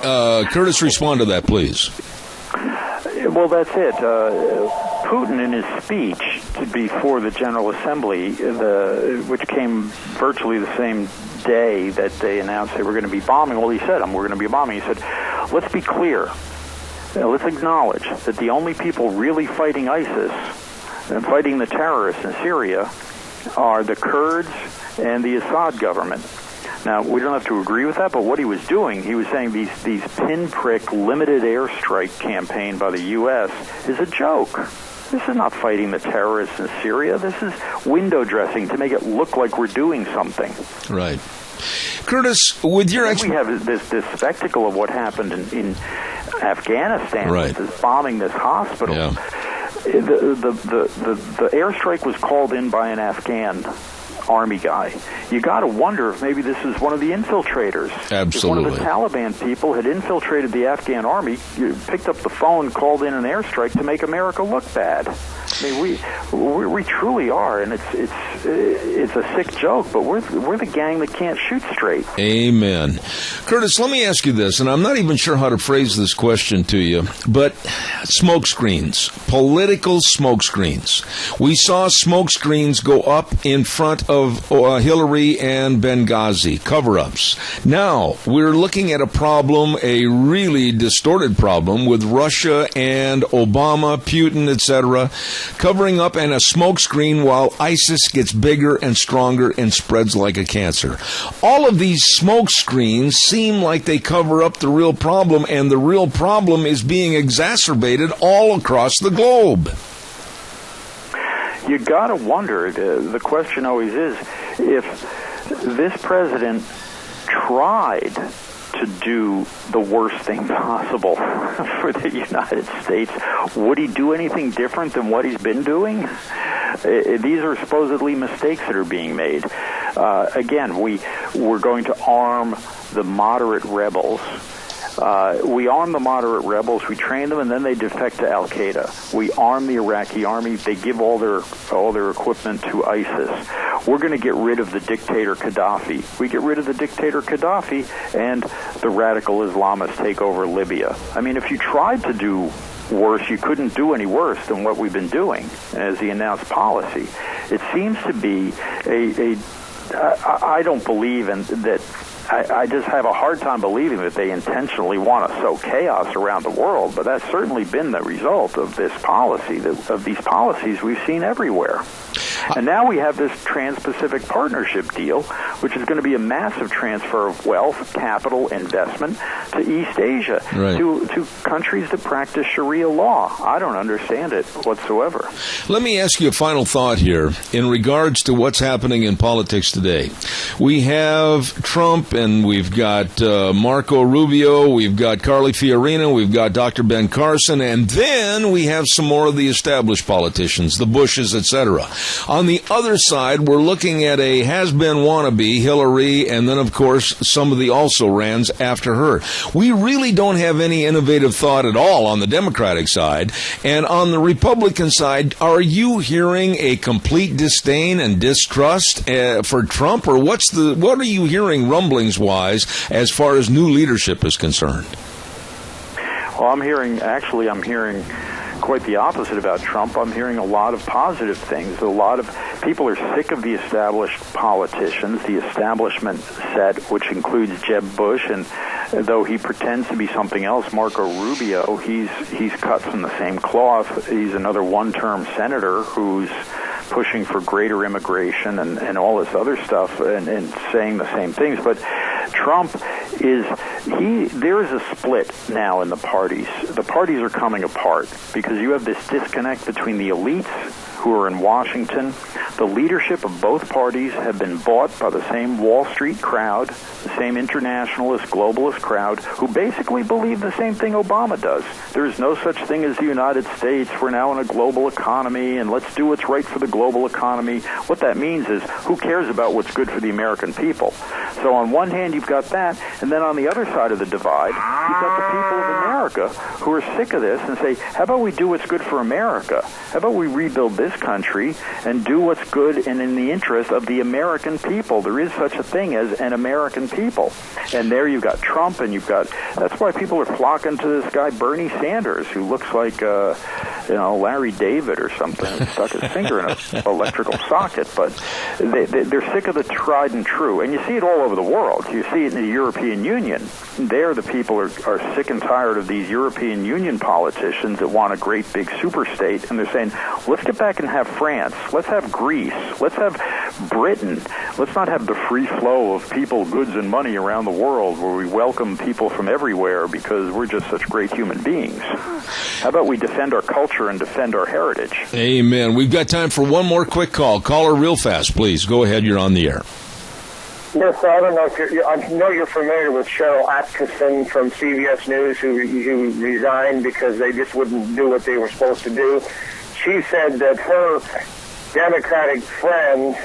Curtis, respond to that, please. Well, that's it. Putin, in his speech before the General Assembly, which came virtually the same day that they announced they were going to be bombing, well, he said, we're going to be bombing. He said, let's be clear. Let's acknowledge that the only people really fighting ISIS and fighting the terrorists in Syria are the Kurds and the Assad government. Now, we don't have to agree with that, but what he was doing, he was saying these pinprick limited airstrike campaign by the U.S. is a joke. This is not fighting the terrorists in Syria. This is window dressing to make it look like we're doing something. Right. Curtis, with your we have this spectacle of what happened in Afghanistan, right, this bombing this hospital. Yeah. the airstrike was called in by an Afghan Army guy. You got to wonder if maybe this is one of the infiltrators. Absolutely. If one of the Taliban people had infiltrated the Afghan army, picked up the phone, called in an airstrike to make America look bad. I mean, we truly are, and it's a sick joke, but we're the gang that can't shoot straight. Amen. Curtis, let me ask you this, and I'm not even sure how to phrase this question to you, but smoke screens, political smoke screens. We saw smoke screens go up in front of Hillary and Benghazi, cover-ups. Now, we're looking at a problem, a really distorted problem, with Russia and Obama, Putin, etc., covering up and a smoke screen while ISIS gets bigger and stronger and spreads like a cancer. All of these smoke screens seem like they cover up the real problem, and the real problem is being exacerbated all across the globe. You got to wonder, the question always is, if this president tried to do the worst thing possible for the United States, would he do anything different than what he's been doing? These are supposedly mistakes that are being made. Again, we're going to arm the moderate rebels. We arm the moderate rebels, we train them, and then they defect to Al-Qaeda. We arm the Iraqi army, they give all their equipment to ISIS. We're going to get rid of the dictator Gaddafi. We get rid of the dictator Gaddafi, and the radical Islamists take over Libya. I mean, if you tried to do worse, you couldn't do any worse than what we've been doing as the announced policy. It seems to be I don't believe in that. I just have a hard time believing that they intentionally want to sow chaos around the world, but that's certainly been the result of this policy, of these policies we've seen everywhere. And now we have this Trans-Pacific Partnership deal, which is going to be a massive transfer of wealth, capital, investment to East Asia, right, to countries that practice Sharia law. I don't understand it whatsoever. Let me ask you a final thought here in regards to what's happening in politics today. We have Trump, and we've got Marco Rubio, we've got Carly Fiorina, we've got Dr. Ben Carson, and then we have some more of the established politicians, the Bushes, etc. On the other side, we're looking at a has-been wannabe, Hillary, and then, of course, some of the also-rans after her. We really don't have any innovative thought at all on the Democratic side. And on the Republican side, are you hearing a complete disdain and distrust for Trump, or what are you hearing rumblings-wise as far as new leadership is concerned? Well, I'm hearing quite the opposite about Trump. I'm hearing a lot of positive things. A lot of people are sick of the established politicians, the establishment set, which includes Jeb Bush, and though he pretends to be something else, Marco Rubio, he's cut from the same cloth. He's another one-term senator who's pushing for greater immigration and all this other stuff and saying the same things. But Trump there is a split now in the parties. The parties are coming apart because you have this disconnect between the elites who are in Washington. The leadership of both parties have been bought by the same Wall Street crowd, the same internationalist, globalist crowd, who basically believe the same thing Obama does. There is no such thing as the United States. We're now in a global economy, and let's do what's right for the global economy. What that means is, who cares about what's good for the American people? So on one hand, you've got that, and then on the other side of the divide, you've got the people of America who are sick of this and say, how about we do what's good for America? How about we rebuild this country and do what's good and in the interest of the American people? There is such a thing as an American people. And there you've got Trump, and that's why people are flocking to this guy Bernie Sanders, who looks like Larry David or something, who stuck his finger in an electrical socket. But they're sick of the tried and true. And you see it all over the world. You see it in the European Union. There the people are sick and tired of these European Union politicians that want a great big super state, and they're saying, let's get back and have France. Let's have Greece. Let's have Britain. Let's not have the free flow of people, goods, and money around the world where we welcome people from everywhere because we're just such great human beings. How about we defend our culture and defend our heritage? Amen. We've got time for one more quick call. Caller real fast, please. Go ahead. You're on the air. Yes, I don't know if I know you're familiar with Cheryl Atkinson from CBS News, who resigned because they just wouldn't do what they were supposed to do. she said that her Democratic friends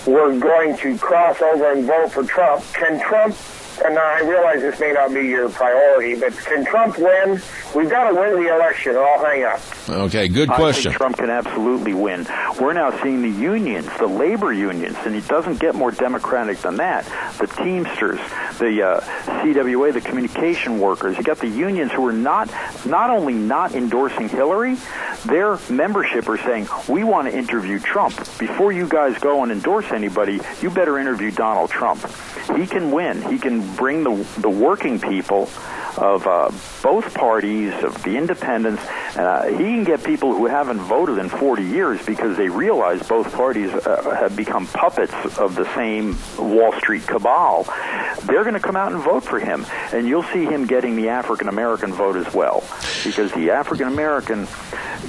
were going to cross over and vote for Trump. Can Trump, and I realize this may not be your priority, but can Trump win? We've got to win the election or I'll hang up. Okay, good question. I think Trump can absolutely win. We're now seeing the unions, the labor unions, and it doesn't get more democratic than that. The Teamsters, the CWA, the communication workers. You got the unions who are not only not endorsing Hillary, their membership are saying, we want to interview Trump. Before you guys go and endorse anybody, you better interview Donald Trump. He can win. He can bring the working people of both parties, of the independents. He can get people who haven't voted in 40 years because they realize both parties have become puppets of the same Wall Street cabal. They're going to come out and vote for him, and you'll see him getting the African-American vote as well, because the African-American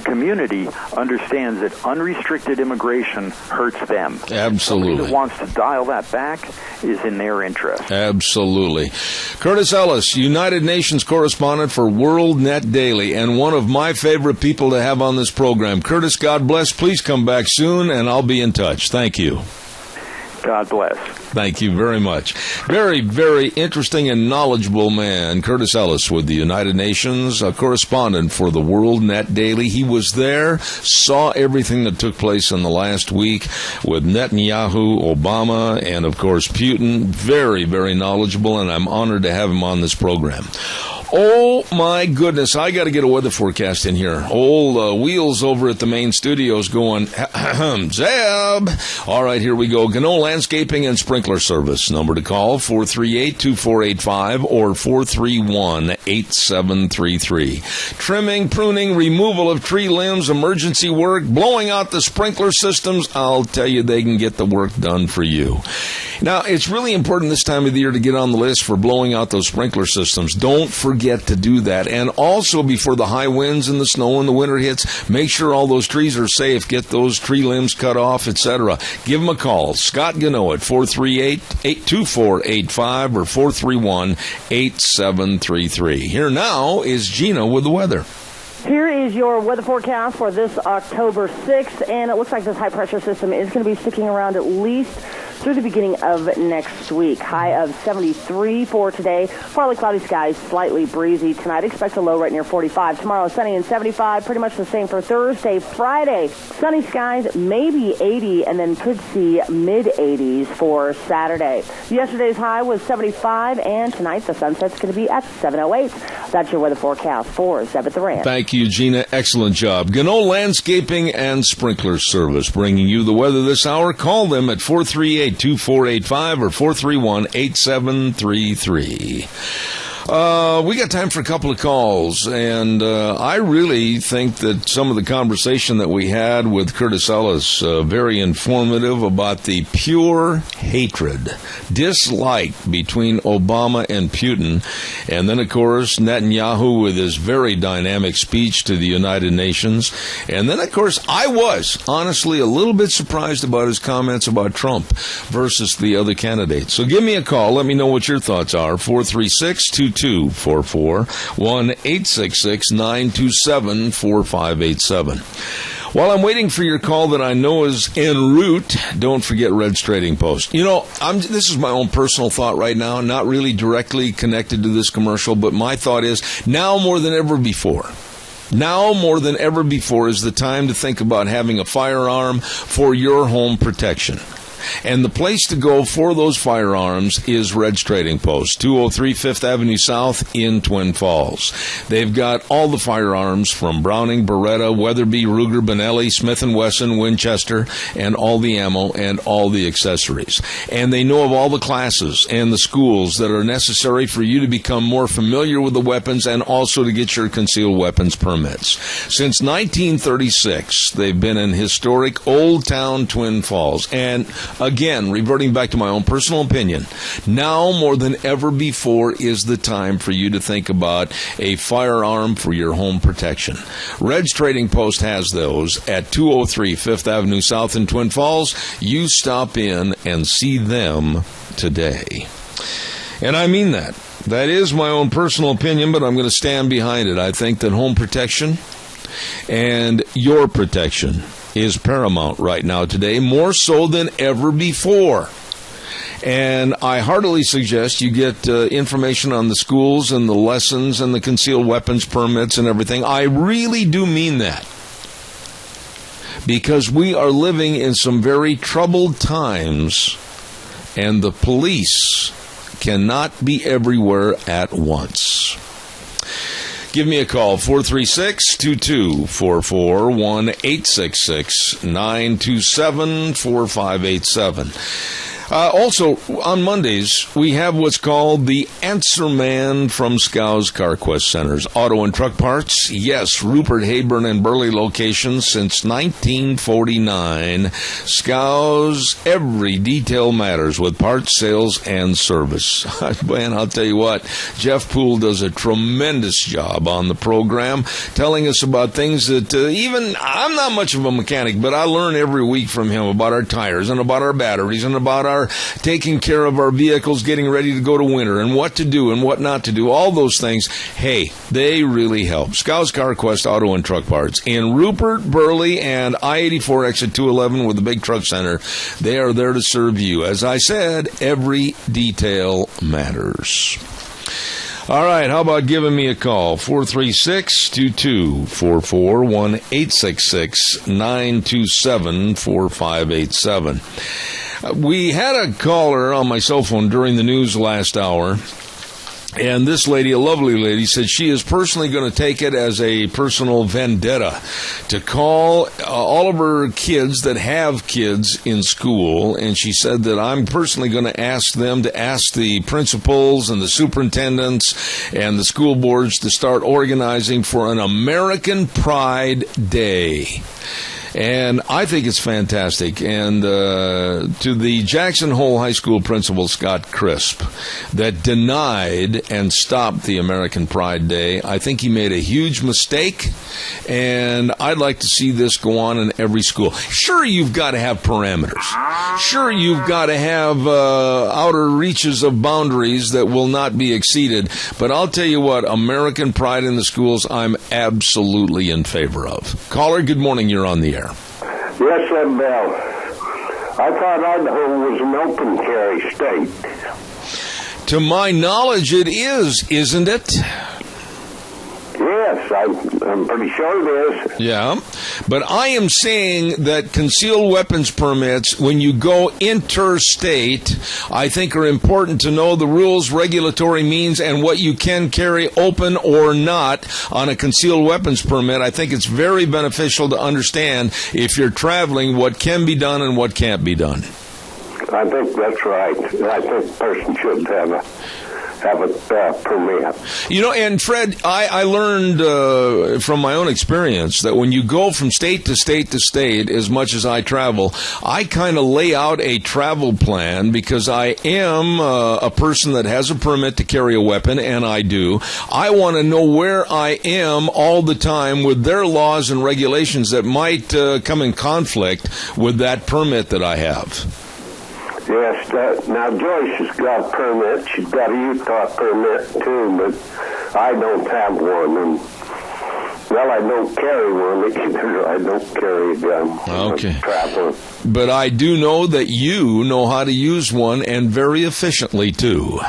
community understands that unrestricted immigration hurts them. Absolutely. Somebody that wants to dial that back is in their interest. Absolutely. Curtis Ellis, United Nations correspondent for World Net Daily, and one of my favorite people to have on this program. Curtis, God bless. Please come back soon, and I'll be in touch. Thank you. God bless. Thank you very much. Very, very interesting and knowledgeable man, Curtis Ellis with the United Nations, a correspondent for the World Net Daily. He was there, saw everything that took place in the last week with Netanyahu, Obama, and, of course, Putin. Very, very knowledgeable, and I'm honored to have him on this program. Oh, my goodness, I got to get a weather forecast in here. Old Wheels over at the main studios going, Zeb. All right, here we go. Gano Landscaping and Sprinkler Service. Number to call, 438-2485 or 431-8733. Trimming, pruning, removal of tree limbs, emergency work, blowing out the sprinkler systems. I'll tell you, they can get the work done for you. Now, it's really important this time of the year to get on the list for blowing out those sprinkler systems. Don't forget to do that. And also, before the high winds and the snow and the winter hits, make sure all those trees are safe. Get those tree limbs cut off, etc. Give them a call. Scott Gano at 438-2485 or 431-8733. Here now is Gina with the weather. Here is your weather forecast for this October 6th, and it looks like this high-pressure system is going to be sticking around at least through the beginning of next week. High of 73 for today. Partly cloudy skies, slightly breezy tonight. Expect a low right near 45. Tomorrow, sunny and 75. Pretty much the same for Thursday. Friday, sunny skies, maybe 80, and then could see mid-80s for Saturday. Yesterday's high was 75, and tonight the sunset's going to be at 7:08. That's your weather forecast for Zeb at the Ranch. Thank you, Gina. Excellent job. Gano Landscaping and Sprinkler Service bringing you the weather this hour. Call them at 438-2485 or 431-8733. We got time for a couple of calls, and I really think that some of the conversation that we had with Curtis Ellis, very informative about the pure hatred, dislike between Obama and Putin, and then, of course, Netanyahu with his very dynamic speech to the United Nations, and then, of course, I was honestly a little bit surprised about his comments about Trump versus the other candidates. So give me a call. Let me know what your thoughts are. 436-2244, 1-866-927-4587. While I'm waiting for your call that I know is en route, don't forget Red's Trading Post. You know, this is my own personal thought right now, not really directly connected to this commercial, but my thought is now more than ever before. Now more than ever before is the time to think about having a firearm for your home protection. And the place to go for those firearms is Red's Trading Post, 203 5th Avenue South in Twin Falls. They've got all the firearms from Browning, Beretta, Weatherby, Ruger, Benelli, Smith & Wesson, Winchester, and all the ammo and all the accessories. And they know of all the classes and the schools that are necessary for you to become more familiar with the weapons and also to get your concealed weapons permits. Since 1936, they've been in historic Old Town Twin Falls. And again, reverting back to my own personal opinion, now more than ever before is the time for you to think about a firearm for your home protection. Red's Trading Post has those at 203 5th Avenue South in Twin Falls. You stop in and see them today. And I mean that. That is my own personal opinion, but I'm going to stand behind it. I think that home protection And your protection is paramount right now today, more so than ever before. And I heartily suggest you get information on the schools and the lessons and the concealed weapons permits and everything. I really do mean that. Because we are living in some very troubled times, and the police cannot be everywhere at once. Give me a call, 436-2244, 1-866-927-4587. Also, on Mondays, we have what's called the Answer Man from Skow's CarQuest Centers. Auto and truck parts, yes, Rupert, Hayburn, and Burley locations since 1949. Skow's, every detail matters with parts, sales, and service. Man, I'll tell you what, Jeff Poole does a tremendous job on the program, telling us about things that even, I'm not much of a mechanic, but I learn every week from him about our tires and about our batteries and about our taking care of our vehicles, getting ready to go to winter, and what to do and what not to do, all those things. Hey, they really help. Skow's CarQuest Auto and Truck Parts in Rupert, Burley, and I-84 exit 211 with the big truck center. They are there to serve you. As I said, every detail matters. All right, how about giving me a call? 436-2244, 1-866-927-4587. We had a caller on my cell phone during the news last hour, and this lady, a lovely lady, said she is personally going to take it as a personal vendetta to call all of her kids that have kids in school, and she said that I'm personally going to ask them to ask the principals and the superintendents and the school boards to start organizing for an American Pride Day. And I think it's fantastic. And to the Jackson Hole High School principal, Scott Crisp, that denied and stopped the American Pride Day, I think he made a huge mistake. And I'd like to see this go on in every school. Sure, you've got to have parameters. Sure, you've got to have outer reaches of boundaries that will not be exceeded. But I'll tell you what, American Pride in the schools, I'm absolutely in favor of. Caller, good morning. You're on the air. Yes, Bill. I thought Idaho was an open carry state. To my knowledge, it is, isn't it? Yes, I'm pretty sure it is. Yeah, but I am saying that concealed weapons permits, when you go interstate, I think are important to know the rules, regulatory means, and what you can carry open or not on a concealed weapons permit. I think it's very beneficial to understand, if you're traveling, what can be done and what can't be done. I think that's right. I think a person should have a permit. You know, and Fred, I learned from my own experience that when you go from state to state to state, as much as I travel, I kind of lay out a travel plan because I am a person that has a permit to carry a weapon, and I do. I want to know where I am all the time with their laws and regulations that might come in conflict with that permit that I have. Yes, now Joyce has got a permit. She's got a Utah permit too, but I don't have one. And, well, I don't carry one either. I don't carry a gun. Okay. Traveling. But I do know that you know how to use one, and very efficiently too.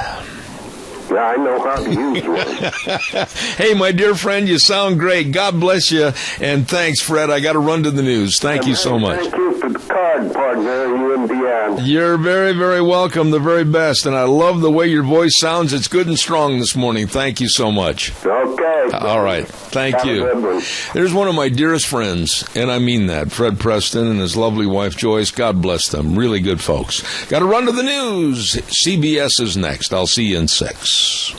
Yeah, I know how to use one. Hey, my dear friend, you sound great. God bless you, and thanks, Fred. I got to run to the news. Thank you so much. Thank you for the card, partner, you and Deanne. You're very, very welcome. The very best, and I love the way your voice sounds. It's good and strong this morning. Thank you so much. Okay. All right. Thank Have you. a good one. There's one of my dearest friends, and I mean that, Fred Preston and his lovely wife, Joyce. God bless them. Really good folks. Got to run to the news. CBS is next. I'll see you in 6.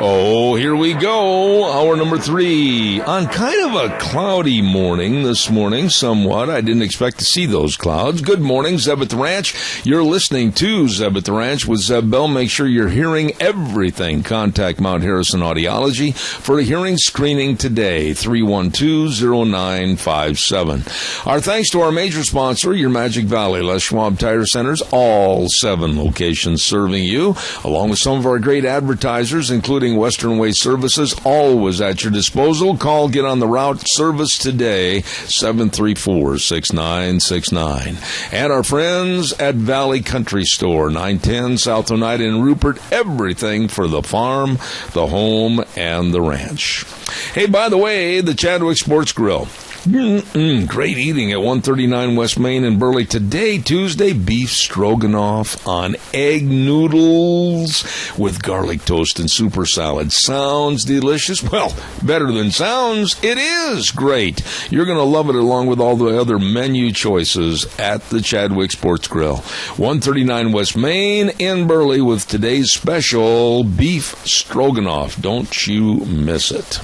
Oh, here we go. Hour number 3 on kind of a cloudy morning this morning, somewhat. I didn't expect to see those clouds. Good morning, Zeb at the Ranch. You're listening to Zeb at the Ranch with Zeb Bell. Make sure you're hearing everything. Contact Mount Harrison Audiology for a hearing screening today, 312-0957. Our thanks to our major sponsor, your Magic Valley Les Schwab Tire Centers, all 7 locations serving you, along with some of our great advertisers, including award-winning Western Way services, always at your disposal. Call, get on the route, service today, 734-6969. And our friends at Valley Country Store, 910 South Oneida in Rupert, everything for the farm, the home, and the ranch. Hey, by the way, the Chadwick Sports Grill. Great eating at 139 West Main in Burley. Today, Tuesday, beef stroganoff on egg noodles with garlic toast and super salad. Sounds delicious? Well, better than sounds. It is great. You're going to love it along with all the other menu choices at the Chadwick Sports Grill. 139 West Main in Burley with today's special beef stroganoff. Don't you miss it.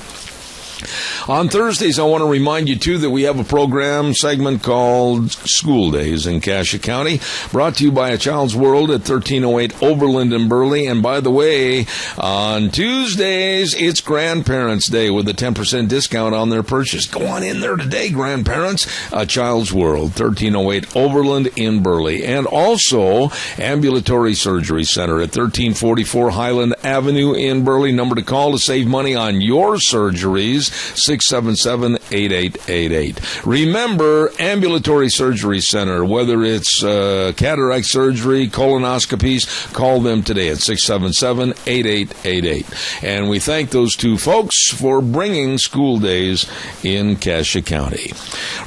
On Thursdays, I want to remind you, too, that we have a program segment called School Days in Cassia County, brought to you by A Child's World at 1308 Overland in Burley. And by the way, on Tuesdays, it's Grandparents' Day with a 10% discount on their purchase. Go on in there today, grandparents. A Child's World, 1308 Overland in Burley. And also, Ambulatory Surgery Center at 1344 Highland Avenue in Burley. Number to call to save money on your surgeries, 677-8888. Remember, Ambulatory Surgery Center, whether it's cataract surgery, colonoscopies, call them today at 677-8888. And we thank those two folks for bringing School Days in Cassia County.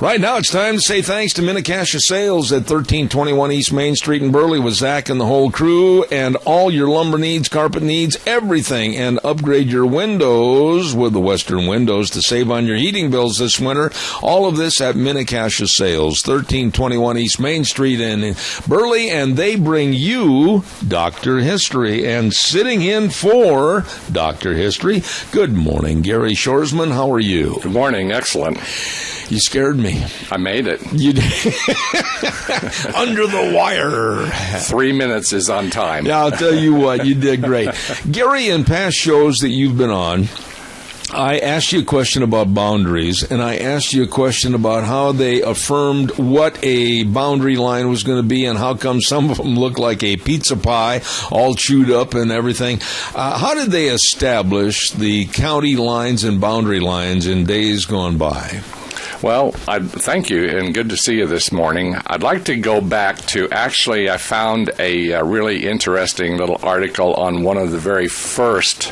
Right now, it's time to say thanks to Minnecasia Sales at 1321 East Main Street in Burley with Zach and the whole crew, and all your lumber needs, carpet needs, everything, and upgrade your windows with the Western Windows to save on your heating bills this winter. All of this at Minnecasia Sales, 1321 East Main Street in Burley, and they bring you Dr. History. And sitting in for Dr. History, good morning, Gary Shorsman. How are you? Good morning. Excellent. You scared me. I made it. You did. Under the wire. 3 minutes is on time. Yeah, I'll tell you what, you did great. Gary, in past shows that you've been on, I asked you a question about boundaries, and I asked you a question about how they affirmed what a boundary line was going to be and how come some of them look like a pizza pie, all chewed up and everything. How did they establish the county lines and boundary lines in days gone by? Well, thank you, and good to see you this morning. I'd like to go back to, actually, I found a really interesting little article on one of the very first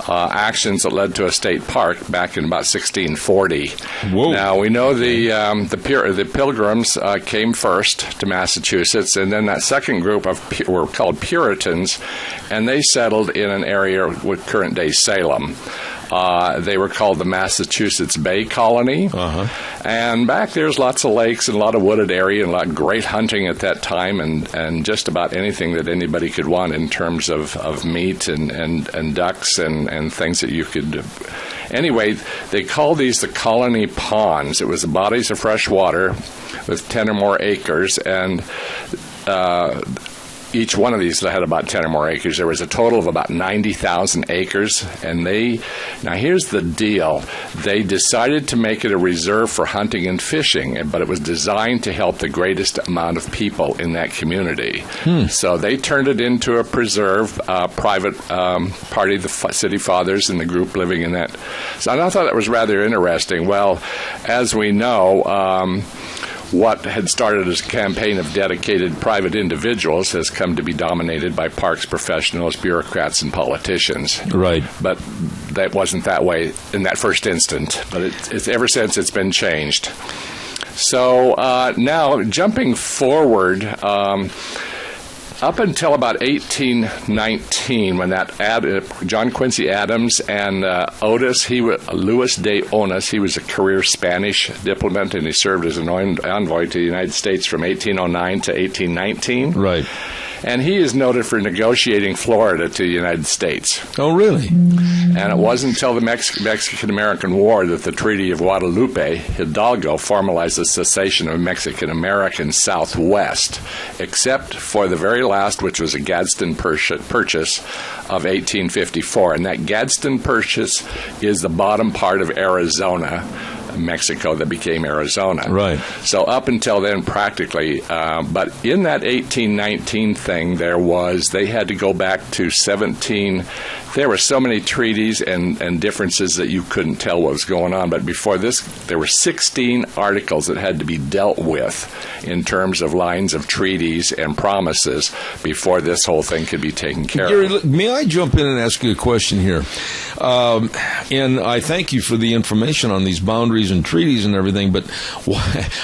actions that led to a state park back in about 1640. Whoa. Now, we know the Pilgrims came first to Massachusetts, and then that second group were called Puritans, and they settled in an area with current-day Salem. They were called the Massachusetts Bay Colony. And back there's lots of lakes and a lot of wooded area and a lot of great hunting at that time and just about anything that anybody could want in terms of meat and ducks and things that you could... Anyway, they called these the colony ponds. It was the bodies of fresh water with 10 or more acres, and each one of these had about 10 or more acres. There was a total of about 90,000 acres. And now here's the deal. They decided to make it a reserve for hunting and fishing, but it was designed to help the greatest amount of people in that community. So they turned it into a preserve, private party, the city fathers and the group living in that. So I thought that was rather interesting. Well, as we know, what had started as a campaign of dedicated private individuals has come to be dominated by parks professionals, bureaucrats, and politicians. Right. But that wasn't that way in that first instant. But it's ever since it's been changed. So now, jumping forward, up until about 1819, when John Quincy Adams and Luis de Onis, he was a career Spanish diplomat, and he served as an envoy to the United States from 1809 to 1819. Right. And he is noted for negotiating Florida to the United States. Oh, really? And it wasn't until the Mexican-American War that the Treaty of Guadalupe, Hidalgo, formalized the cessation of Mexican-American Southwest, except for the very last, which was a Gadsden Purchase of 1854. And that Gadsden Purchase is the bottom part of Arizona, Mexico, that became Arizona. Right. So up until then, practically, but in that 1819 thing, they had to go back to there were so many treaties and differences that you couldn't tell what was going on. But before this, there were 16 articles that had to be dealt with in terms of lines of treaties and promises before this whole thing could be taken care Gary, of. may I jump in and ask you a question here? And I thank you for the information on these boundaries and treaties and everything, but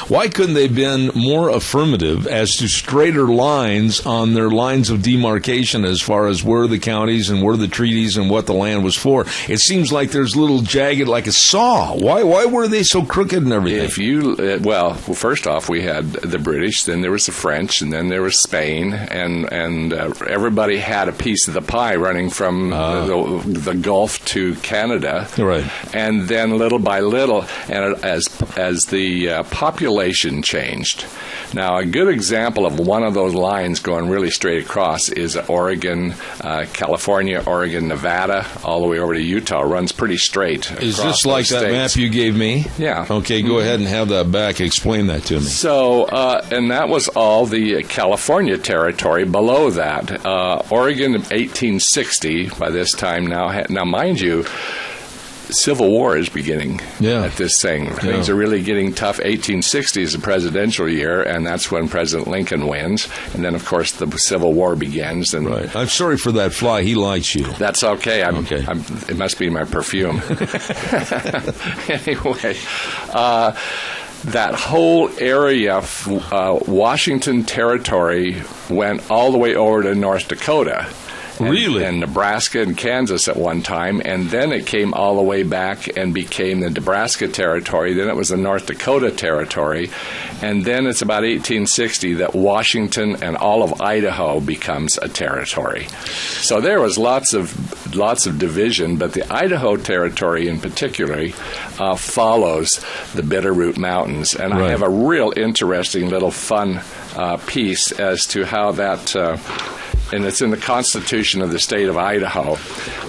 why couldn't they have been more affirmative as to straighter lines on their lines of demarcation as far as where the counties and where the treaties and what the land was for? It seems like there's little jagged like a saw. Why were they so crooked and everything? If you, well, first off, we had the British, then there was the French, and then there was Spain, and everybody had a piece of the pie running from the Gulf to Canada. Right. And then little by little, and as the population changed. Now, a good example of one of those lines going really straight across is Oregon, California, Oregon, Nevada, all the way over to Utah. Runs pretty straight. Is this like that map you gave me? Yeah. Okay, go ahead and have that back. Explain that to me. So, and that was all the California territory below that. Oregon, 1860, by this time now, mind you, Civil War is beginning at this thing. Things are really getting tough. 1860 is the presidential year, and that's when President Lincoln wins. And then, of course, the Civil War begins. And I'm sorry for that fly. He likes you. That's okay. It must be my perfume. Anyway, that whole area, Washington Territory, went all the way over to North Dakota. Really? And Nebraska and Kansas at one time, and then it came all the way back and became the Nebraska Territory. Then it was the North Dakota Territory, and then it's about 1860 that Washington and all of Idaho becomes a territory. So there was lots of division, but the Idaho Territory in particular follows the Bitterroot Mountains, and I have a real interesting little fun piece as to how that. And it's in the Constitution of the state of Idaho.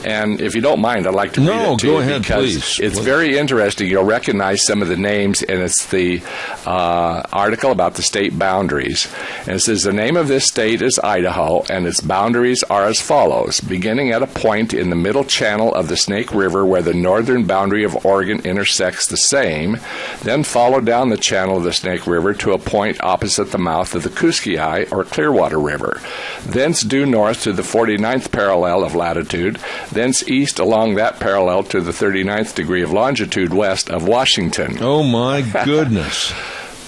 And if you don't mind, I'd like to read it to you. No, go ahead, because please. It's very interesting. You'll recognize some of the names, and it's the article about the state boundaries. And it says, the name of this state is Idaho, and its boundaries are as follows. Beginning at a point in the middle channel of the Snake River where the northern boundary of Oregon intersects the same, then follow down the channel of the Snake River to a point opposite the mouth of the Kuskei or Clearwater River. Thence due north to the 49th parallel of latitude, thence east along that parallel to the 39th degree of longitude west of Washington. Oh, my goodness.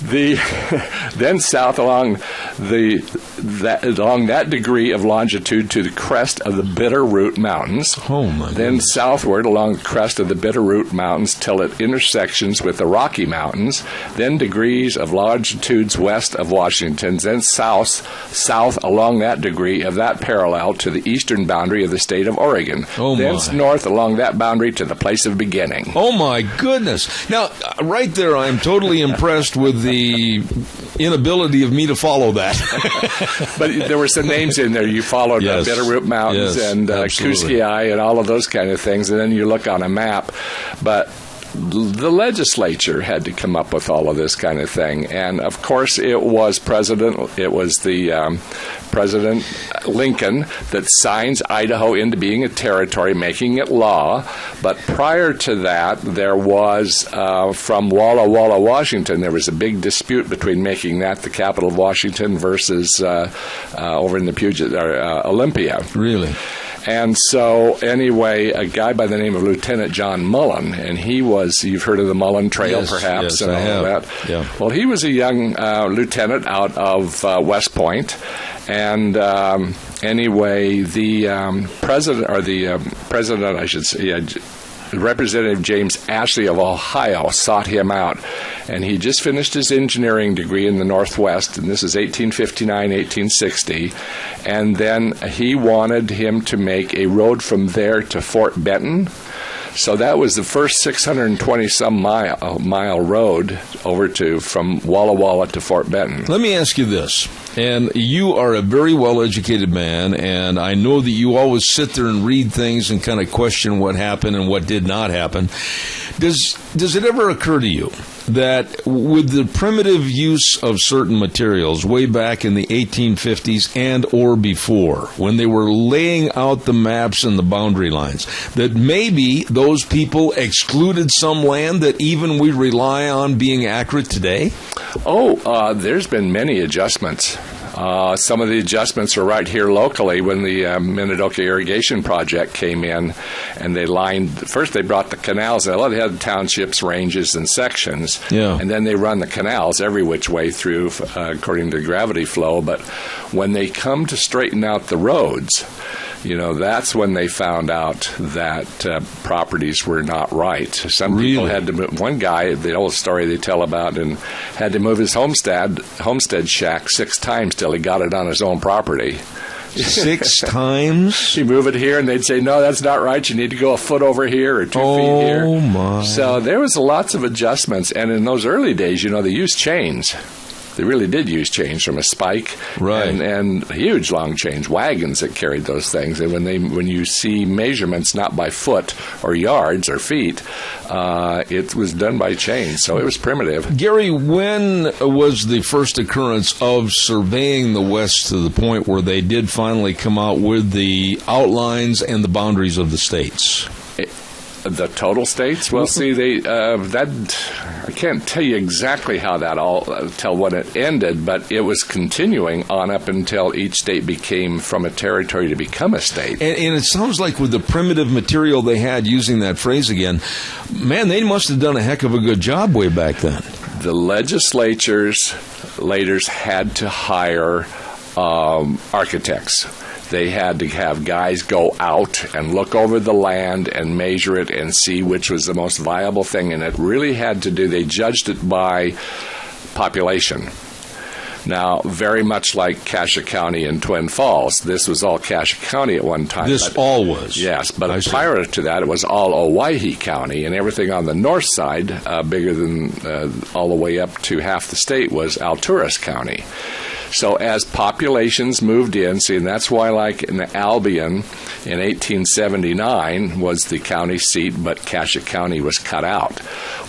Then south along that degree of longitude to the crest of the Bitterroot Mountains. Oh my! Then southward along the crest of the Bitterroot Mountains till it intersections with the Rocky Mountains. Then degrees of longitudes west of Washington. Then south along that degree of that parallel to the eastern boundary of the state of Oregon. Oh my! Thence north along that boundary to the place of beginning. Oh my goodness! Now, right there, I'm totally impressed with the inability of me to follow that. But there were some names in there. You followed the Bitterroot Mountains and Kuskei and all of those kind of things, and then you look on a map. But the legislature had to come up with all of this kind of thing, and of course it was the President Lincoln that signs Idaho into being a territory, making it law. But prior to that, there was from Walla Walla, Washington, there was a big dispute between making that the capital of Washington versus over in the Puget Olympia. Really? And so, anyway, a guy by the name of Lieutenant John Mullen, and he was, you've heard of the Mullen Trail, perhaps, and all that. Yeah. Well, he was a young lieutenant out of West Point, and anyway, the president, I should say, Representative James Ashley of Ohio sought him out, and he just finished his engineering degree in the Northwest, and this is 1859, 1860, and then he wanted him to make a road from there to Fort Benton. So that was the first 620-some mile road over from Walla Walla to Fort Benton. Let me ask you this, and you are a very well-educated man, and I know that you always sit there and read things and kind of question what happened and what did not happen. Does it ever occur to you that with the primitive use of certain materials way back in the 1850s and or before, when they were laying out the maps and the boundary lines, that maybe those people excluded some land that even we rely on being accurate today? There's been many adjustments. Some of the adjustments are right here locally when the Minidoka Irrigation Project came in, and first they brought the canals. They had townships, ranges, and sections, and then they run the canals every which way through according to gravity flow. But when they come to straighten out the roads, that's when they found out that properties were not right. Some people had to move. One guy, the old story they tell about, and had to move his homestead shack 6 times till he got it on his own property. 6 times? He'd move it here, and they'd say, no, that's not right. You need to go a foot over here or 2 feet here. Oh, my. So there was lots of adjustments. And in those early days, they used chains. They really did use chains from a spike, and huge long chains, wagons that carried those things. And when you see measurements not by foot or yards or feet, it was done by chains, so it was primitive. Gary, when was the first occurrence of surveying the West to the point where they did finally come out with the outlines and the boundaries of the states? The total states? Well, see, I can't tell you exactly how that till when it ended, but it was continuing on up until each state became from a territory to become a state. And it sounds like with the primitive material they had, using that phrase again, man, they must have done a heck of a good job way back then. The legislatures later had to hire architects. They had to have guys go out and look over the land and measure it and see which was the most viable thing. And it really had to do, they judged it by population. Now, very much like Cassia County and Twin Falls, this was all Cassia County at one time. This all was? Yes, but prior to that, it was all Owyhee County, and everything on the north side, bigger than all the way up to half the state, was Alturas County. So as populations moved in, and that's why, like in Albion in 1879 was the county seat, but Cassia County was cut out.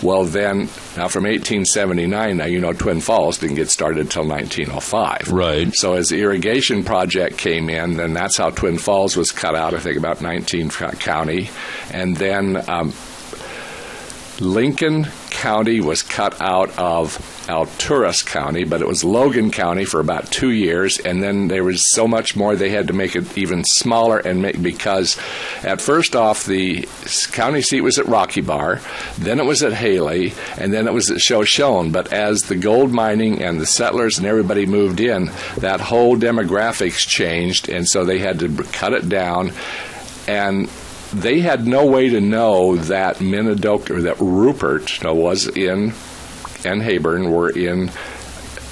Well, then, now from 1879, Twin Falls didn't get started until 1905. Right. So as the irrigation project came in, then that's how Twin Falls was cut out, I think about 19 county. And then Lincoln County was cut out of Alturas County, but it was Logan County for about 2 years, and then there was so much more they had to make it even smaller, and because at first off the county seat was at Rocky Bar, then it was at Haley, and then it was at Shoshone. But as the gold mining and the settlers and everybody moved in, that whole demographics changed, and so they had to cut it down, and they had no way to know that Minidoka or that Rupert was in and Heyburn were in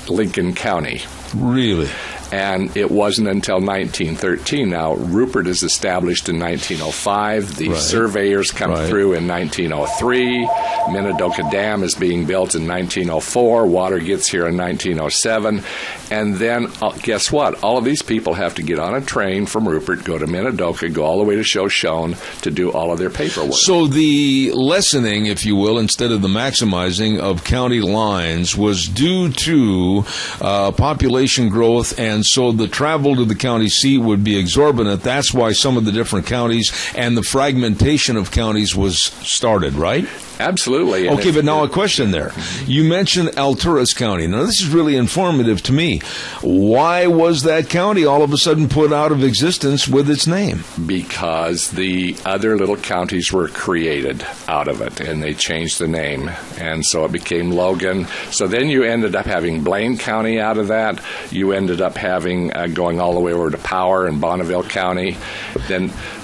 Lincoln County. Really? And it wasn't until 1913. Now, Rupert is established in 1905. The surveyors come through in 1903. Minidoka Dam is being built in 1904. Water gets here in 1907. And then, guess what? All of these people have to get on a train from Rupert, go to Minidoka, go all the way to Shoshone to do all of their paperwork. So the lessening, if you will, instead of the maximizing of county lines was due to population growth, and so the travel to the county seat would be exorbitant. That's why some of the different counties and the fragmentation of counties was started, right? Absolutely. Okay, but now a question there. You mentioned Alturas County. Now, this is really informative to me. Why was that county all of a sudden put out of existence with its name? Because the other little counties were created out of it, and they changed the name, and so it became Logan. So then you ended up having Blaine County out of that. You ended up having going all the way over to Power and Bonneville County.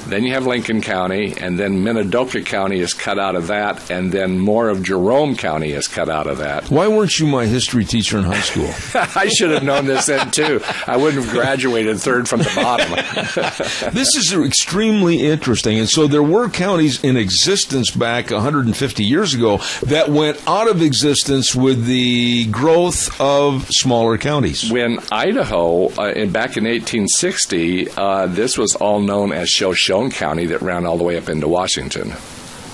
Then you have Lincoln County, and then Minidoka County is cut out of that, and then more of Jerome County is cut out of that. Why weren't you my history teacher in high school? I should have known this then, too. I wouldn't have graduated third from the bottom. This is extremely interesting. And so there were counties in existence back 150 years ago that went out of existence with the growth of smaller counties. When Idaho, back in 1860, this was all known as Shoshone County that ran all the way up into Washington.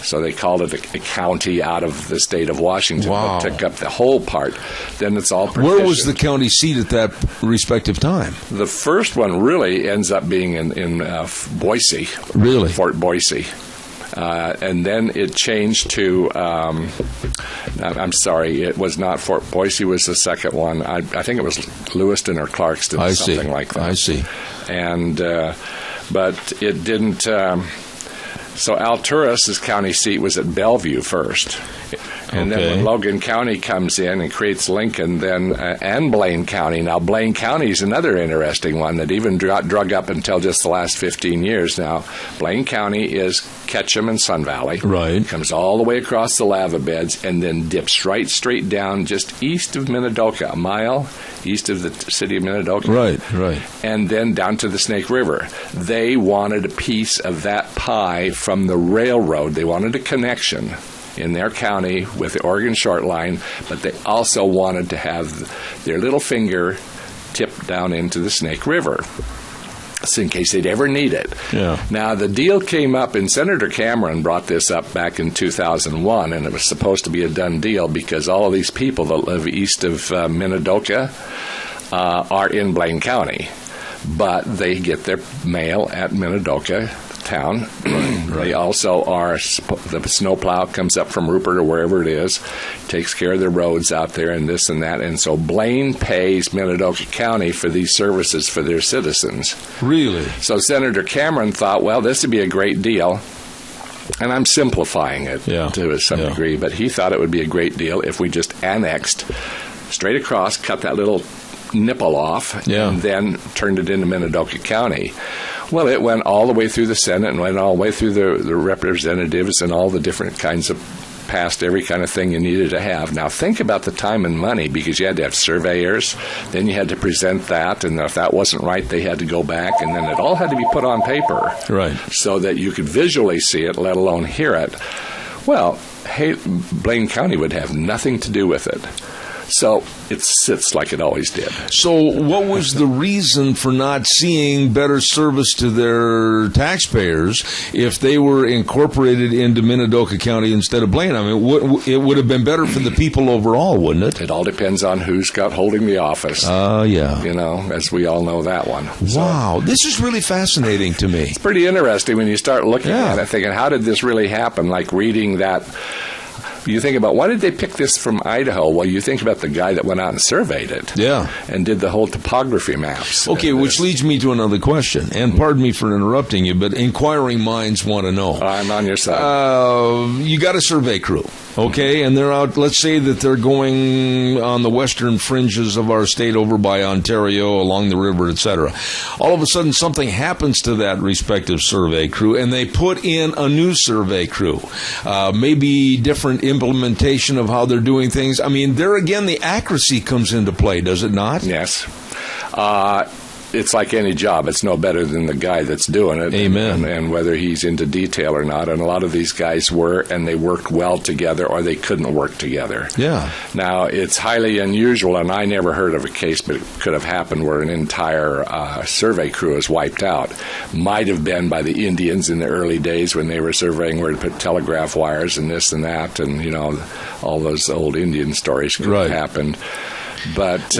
So they called it a county out of the state of Washington. Wow. It took up the whole part. Then it's all partitioned. Where was the county seat at that respective time? The first one really ends up being in Boise. Really? Fort Boise. And then it changed to, I'm sorry, it was not Fort Boise was the second one. I think it was Lewiston or Clarkston, something like that. I see. And, but it didn't, so Alturas' county seat was at Bellevue first. And then when Logan County comes in and creates Lincoln, then and Blaine County. Now, Blaine County is another interesting one that even got drug up until just the last 15 years. Now, Blaine County is Ketchum and Sun Valley. Right. Comes all the way across the lava beds and then dips right straight down just east of Minidoka, a mile east of the city of Minidoka. Right. And then down to the Snake River. They wanted a piece of that pie from the railroad. They wanted a connection in their county with the Oregon Short Line, but they also wanted to have their little finger tipped down into the Snake River, so in case they'd ever need it. Yeah. Now, the deal came up, and Senator Cameron brought this up back in 2001, and it was supposed to be a done deal because all of these people that live east of Minidoka are in Blaine County, but they get their mail at Minidoka town. They also are, the snowplow comes up from Rupert or wherever it is, takes care of the roads out there and this and that, and so Blaine pays Minidoka County for these services for their citizens. Really? So Senator Cameron thought, well, this would be a great deal, and I'm simplifying it to some degree, but he thought it would be a great deal if we just annexed straight across, cut that little nipple off, and then turned it into Minidoka County. Well, it went all the way through the Senate and went all the way through the representatives and all the different kinds of, passed every kind of thing you needed to have. Now, think about the time and money, because you had to have surveyors, then you had to present that, and if that wasn't right, they had to go back, and then it all had to be put on paper. Right. So that you could visually see it, let alone hear it. Well, Blaine County would have nothing to do with it. So it sits like it always did. So what was the reason for not seeing better service to their taxpayers if they were incorporated into Minidoka County instead of Blaine? I mean, it would have been better for the people overall, wouldn't it? It all depends on who's got holding the office. Yeah. You know, as we all know that one. Wow. This is really fascinating to me. It's pretty interesting when you start looking at it, thinking, how did this really happen? Like reading that. You think about, why did they pick this from Idaho? Well, you think about the guy that went out and surveyed it. Yeah. And did the whole topography maps. Okay, which leads me to another question. And pardon me for interrupting you, but inquiring minds want to know. I'm on your side. You got a survey crew, okay? And they're out, let's say that they're going on the western fringes of our state over by Ontario, along the river, etc. All of a sudden, something happens to that respective survey crew, and they put in a new survey crew. Maybe different implementation of how they're doing things. I mean, there again, the accuracy comes into play, does it not? Yes. It's like any job. It's no better than the guy that's doing it. Amen. And whether he's into detail or not. And a lot of these guys were, and they worked well together, or they couldn't work together. Yeah. Now, it's highly unusual, and I never heard of a case, but it could have happened where an entire survey crew is wiped out. Might have been by the Indians in the early days when they were surveying where to put telegraph wires and this and that, and, you know, all those old Indian stories could have happened. But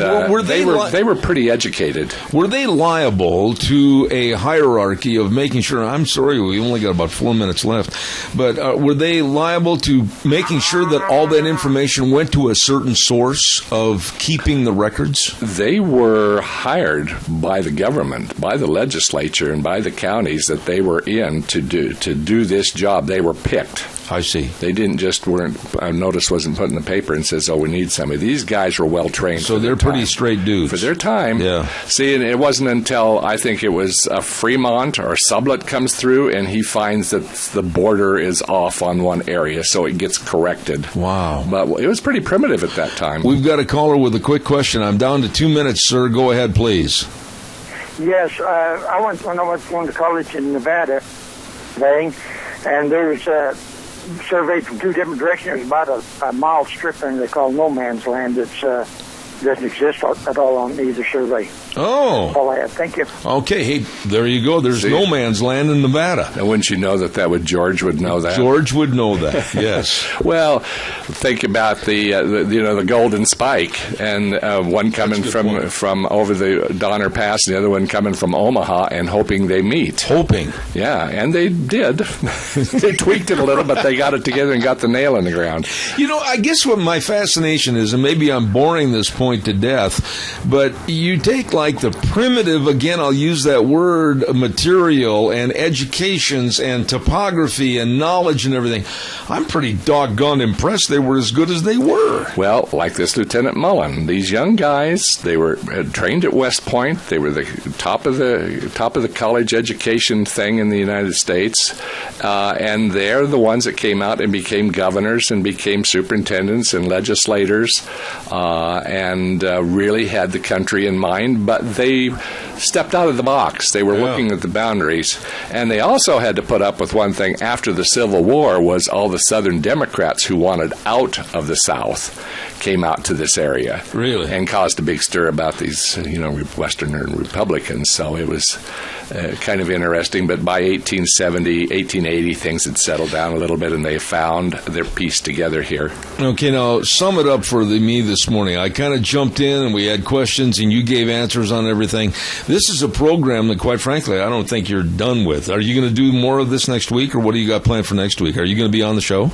they were pretty educated. Were they liable to a hierarchy of making sure, I'm sorry, we only got about 4 minutes left, but were they liable to making sure that all that information went to a certain source of keeping the records? They were hired by the government, by the legislature, and by the counties that they were in to do this job. They were picked. I see. They didn't just a notice wasn't put in the paper and says, oh, we need somebody. These guys were well trained. So they're pretty straight dudes. For their time. Yeah. See, and it wasn't until I think it was Fremont or Sublette comes through and he finds that the border is off on one area, so it gets corrected. Wow. But it was pretty primitive at that time. We've got a caller with a quick question. I'm down to 2 minutes, sir. Go ahead, please. Yes, when I was going to college in Nevada, and there's surveyed from two different directions. There's about a mile strip in they call no man's land that doesn't exist at all on either survey. Oh. That's all I have. Thank you. Okay, hey, there you go. There's no man's land in Nevada. And wouldn't you know that George would know that? George would know that, yes. Well, think about the Golden Spike, and one coming from over the Donner Pass, and the other one coming from Omaha, and hoping they meet. Hoping. Yeah, and they did. They tweaked it a little, but they got it together and got the nail in the ground. You know, I guess what my fascination is, and maybe I'm boring this point to death, but you take like the primitive, again, I'll use that word, material and educations and topography and knowledge and everything. I'm pretty doggone impressed they were as good as they were. Well, like this Lieutenant Mullen, these young guys, they were trained at West Point. They were the top of the college education thing in the United States, and they're the ones that came out and became governors and became superintendents and legislators, and really had the country in mind. But they stepped out of the box. They were looking at the boundaries, and they also had to put up with one thing after the Civil War was all the Southern Democrats who wanted out of the South came out to this area, really, and caused a big stir about these, Western Republicans. So it was kind of interesting. But by 1870, 1880, things had settled down a little bit, and they found their piece together here. Okay, now sum it up for me this morning. I kind of jumped in, and we had questions, and you gave answers on everything. This is a program that, quite frankly, I don't think you're done with. Are you going to do more of this next week, or what do you got planned for next week? Are you going to be on the show?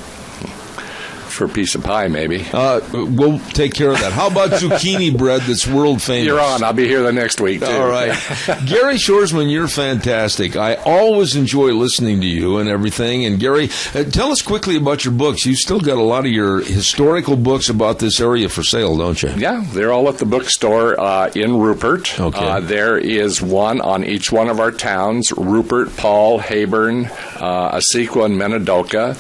For a piece of pie, maybe. We'll take care of that. How about zucchini bread that's world famous? You're on. I'll be here the next week, too. All right. Gary Shoresman, you're fantastic. I always enjoy listening to you and everything. And, Gary, tell us quickly about your books. You've still got a lot of your historical books about this area for sale, don't you? Yeah, they're all at the bookstore in Rupert. Okay. There is one on each one of our towns, Rupert, Paul, Hayburn, Asequa, and Minidoka.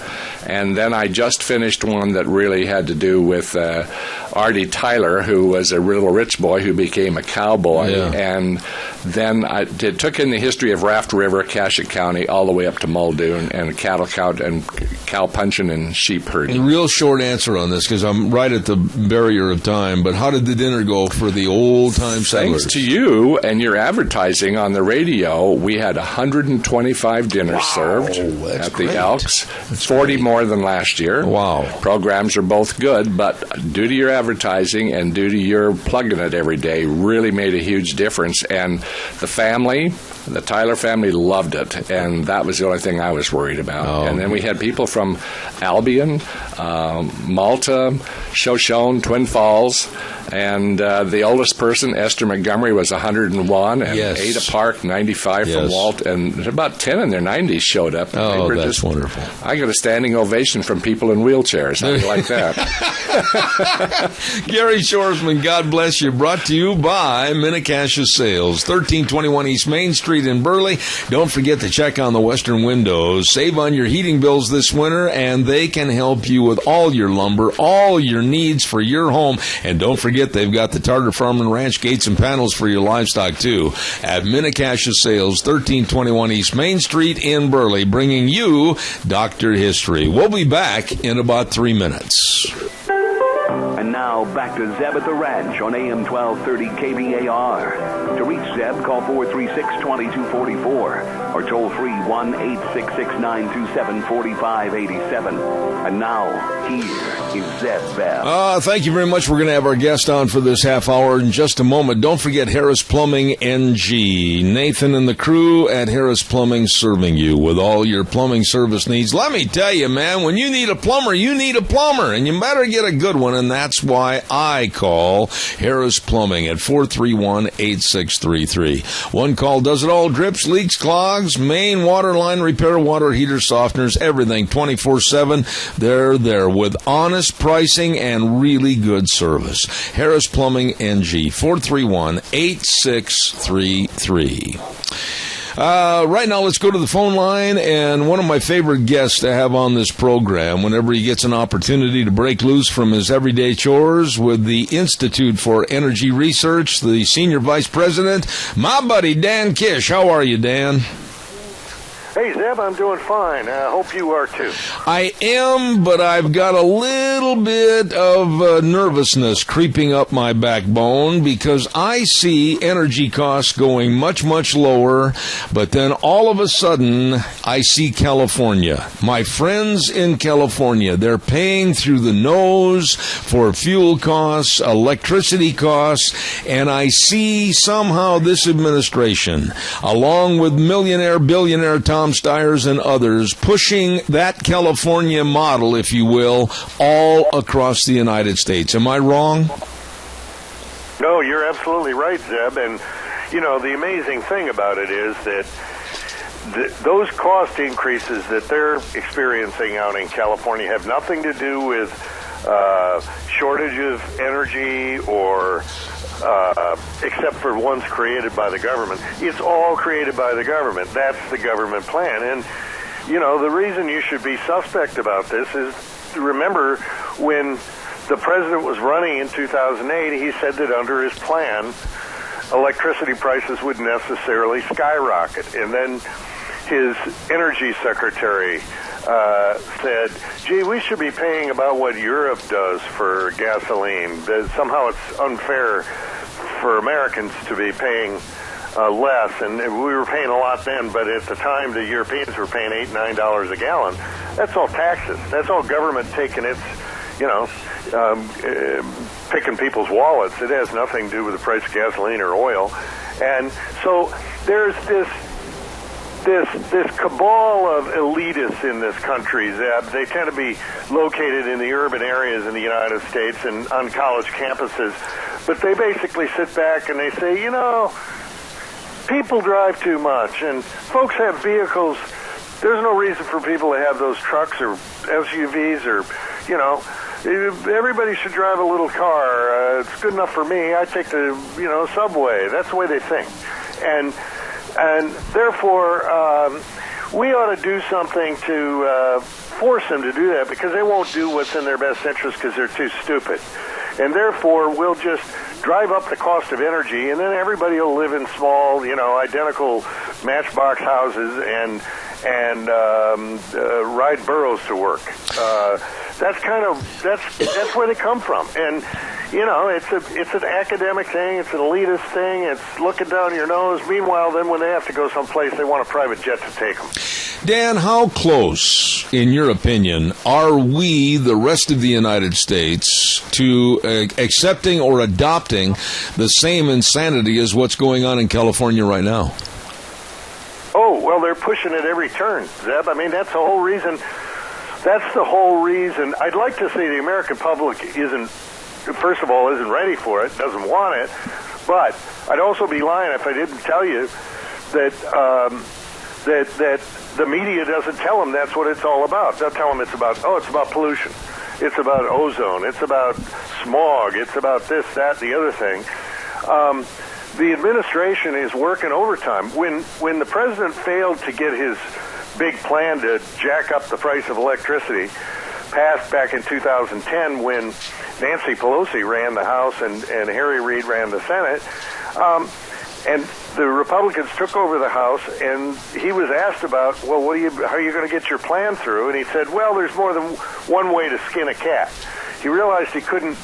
And then I just finished one that really had to do with Artie Tyler, who was a little rich boy who became a cowboy. Yeah. And then I took in the history of Raft River, Cassia County, all the way up to Muldoon, and cattle count and cow punching and sheep herding. A real short answer on this, because I'm right at the barrier of time, but how did the dinner go for the old-time settlers? Thanks to you and your advertising on the radio, we had 125 dinners served at the Elks. 40 more than last year. Wow. Programs are both good, but due to your advertising and due to your plugging it every day, really made a huge difference. And the family, the Tyler family, loved it, and that was the only thing I was worried about. Oh. And then we had people from Albion, Malta, Shoshone, Twin Falls, and the oldest person, Esther Montgomery, was 101, and Yes. Ada Park, 95 from Yes. Walt, and about 10 in their 90s showed up. And they Oh, were that's wonderful. I got a standing ovation from people in wheelchairs. How do you like that? Gary Shoresman, God bless you. Brought to you by Minnecasia Sales, 1321 East Main Street in Burley. Don't forget to check on the Western windows. Save on your heating bills this winter, and they can help you with all your lumber, all your needs for your home. And don't forget, they've got the Tartar Farm and Ranch gates and panels for your livestock, too, at Minnecasia Sales, 1321 East Main Street in Burley, bringing you Dr. History. We'll be back in about 3 minutes. And now back to Zeb at the Ranch on AM 1230 KBAR. To reach Zeb, call 436-2244 or toll free 1-866-927-4587. And now, here is Zeb Bell. Thank you very much. We're going to have our guest on for this half hour in just a moment. Don't forget Harris Plumbing NG. Nathan and the crew at Harris Plumbing serving you with all your plumbing service needs. Let me tell you, man, when you need a plumber, you need a plumber, and you better get a good one, and that's why I call Harris Plumbing at 431-8633. One call does it all: drips, leaks, clogs, main water line repair, water heater softeners, everything 24/7. They're there with honest pricing and really good service. Harris Plumbing NG, 431-8633. Right now, let's go to the phone line, and one of my favorite guests to have on this program whenever he gets an opportunity to break loose from his everyday chores with the Institute for Energy Research, the Senior Vice President, my buddy Dan Kish. How are you, Dan? Hey, Zeb, I'm doing fine. I hope you are too. I am, but I've got a little bit of nervousness creeping up my backbone because I see energy costs going much, much lower, but then all of a sudden I see California. My friends in California, they're paying through the nose for fuel costs, electricity costs, and I see somehow this administration, along with millionaire, billionaire Tom Steyers and others, pushing that California model, if you will, all across the United States. Am I wrong? No, you're absolutely right, Zeb. And, you know, the amazing thing about it is that those cost increases that they're experiencing out in California have nothing to do with shortage of energy or except for ones created by the government. It's all created by the government. That's the government plan. And, you know, the reason you should be suspect about this is, remember, when the president was running in 2008, he said that under his plan, electricity prices would necessarily skyrocket. And then his energy secretary said, gee, we should be paying about what Europe does for gasoline. That somehow it's unfair for Americans to be paying less. And we were paying a lot then, but at the time the Europeans were paying $8, $9 a gallon. That's all taxes. That's all government taking its, you know, picking people's wallets. It has nothing to do with the price of gasoline or oil. And so there's this cabal of elitists in this country, Zeb. They tend to be located in the urban areas in the United States and on college campuses. But they basically sit back and they say, you know, people drive too much and folks have vehicles. There's no reason for people to have those trucks or SUVs or, you know, everybody should drive a little car. It's good enough for me. I take the, you know, subway. That's the way they think. And therefore, we ought to do something to force them to do that, because they won't do what's in their best interest because they're too stupid. And therefore, we'll just drive up the cost of energy, and then everybody will live in small, you know, identical matchbox houses and ride burros to work. That's where they come from. And you know, it's an academic thing, it's an elitist thing, it's looking down your nose. Meanwhile, then when they have to go someplace, they want a private jet to take them. Dan, how close, in your opinion, are we, the rest of the United States, to accepting or adopting the same insanity as what's going on in California right now? Oh, well, they're pushing it every turn, Zeb. I mean, that's the whole reason. That's the whole reason. I'd like to say the American public first of all, isn't ready for it, doesn't want it, but I'd also be lying if I didn't tell you that that the media doesn't tell them that's what it's all about. They'll tell them it's about pollution, it's about ozone, it's about smog, it's about this, that, the other thing. The administration is working overtime. When the president failed to get his big plan to jack up the price of electricity passed back in 2010, when Nancy Pelosi ran the House and Harry Reid ran the Senate, and the Republicans took over the House, and he was asked about, well, how are you going to get your plan through? And he said, well, there's more than one way to skin a cat. He realized he couldn't,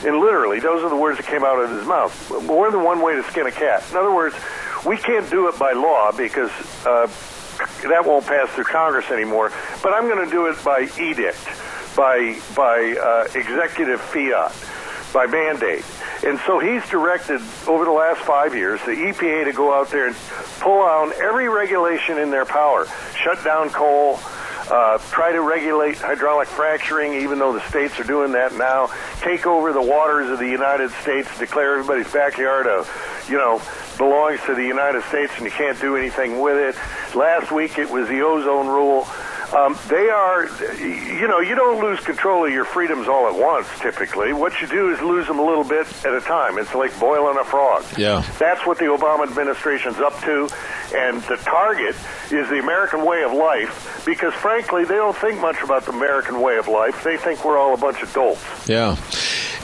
and literally, those are the words that came out of his mouth, more than one way to skin a cat. In other words, we can't do it by law because that won't pass through Congress anymore, but I'm going to do it by edict, by executive fiat, by mandate. And so he's directed over the last 5 years the EPA to go out there and pull down every regulation in their power, shut down coal, try to regulate hydraulic fracturing, even though the states are doing that now, take over the waters of the United States, declare everybody's backyard belongs to the United States and you can't do anything with it. Last week it was the ozone rule. They are, you don't lose control of your freedoms all at once, typically. What you do is lose them a little bit at a time. It's like boiling a frog. Yeah. That's what the Obama administration's up to, and the target is the American way of life, because, frankly, they don't think much about the American way of life. They think we're all a bunch of dolts. Yeah.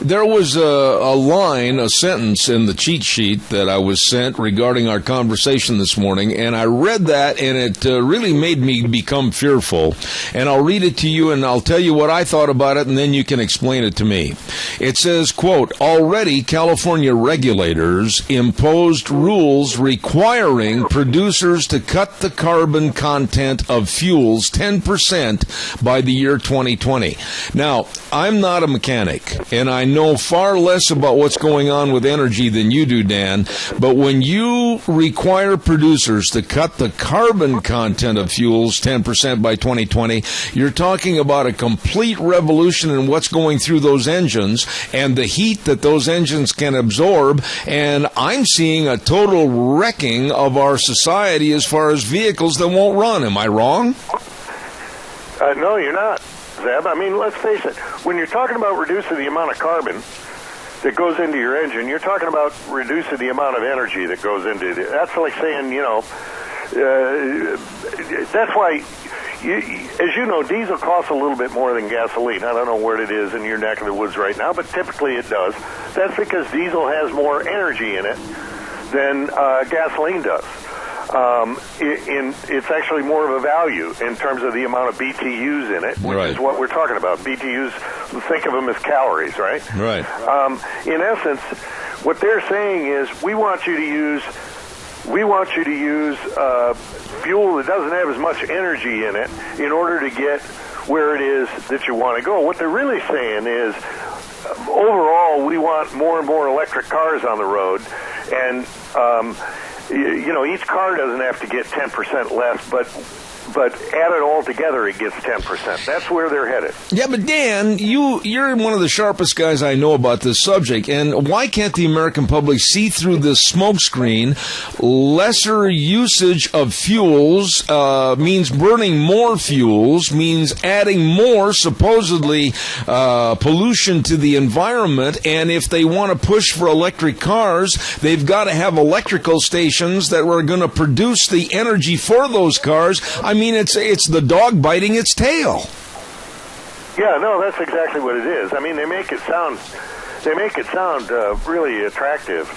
There was a sentence in the cheat sheet that I was sent regarding our conversation this morning, and I read that, and it really made me become fearful. And I'll read it to you, and I'll tell you what I thought about it, and then you can explain it to me. It says, quote, already California regulators imposed rules requiring producers to cut the carbon content of fuels 10% by the year 2020. Now, I'm not a mechanic, and I know far less about what's going on with energy than you do, Dan, but when you require producers to cut the carbon content of fuels 10% by 2020, you're talking about a complete revolution in what's going through those engines and the heat that those engines can absorb, and I'm seeing a total wrecking of our society as far as vehicles that won't run. Am I wrong? No, you're not, Zeb. I mean, let's face it. When you're talking about reducing the amount of carbon that goes into your engine, you're talking about reducing the amount of energy that goes into it. That's like saying, that's why, as you know, diesel costs a little bit more than gasoline. I don't know where it is in your neck of the woods right now, but typically it does. That's because diesel has more energy in it than gasoline does. It's actually more of a value in terms of the amount of BTUs in it, which is what we're talking about. BTUs, think of them as calories, right? Right. In essence, what they're saying is we want you to use fuel that doesn't have as much energy in it in order to get where it is that you want to go. What they're really saying is, overall, we want more and more electric cars on the road, and each car doesn't have to get 10% less, but add it all together, it gets 10%. That's where they're headed. Yeah, but Dan, you're one of the sharpest guys I know about this subject, and why can't the American public see through this smokescreen? Lesser usage of fuels means burning more fuels, means adding more, supposedly, pollution to the environment, and if they want to push for electric cars, they've got to have electrical stations that are going to produce the energy for those cars. I mean, it's the dog biting its tail. Yeah, no, that's exactly what it is. I mean, they make it sound really attractive.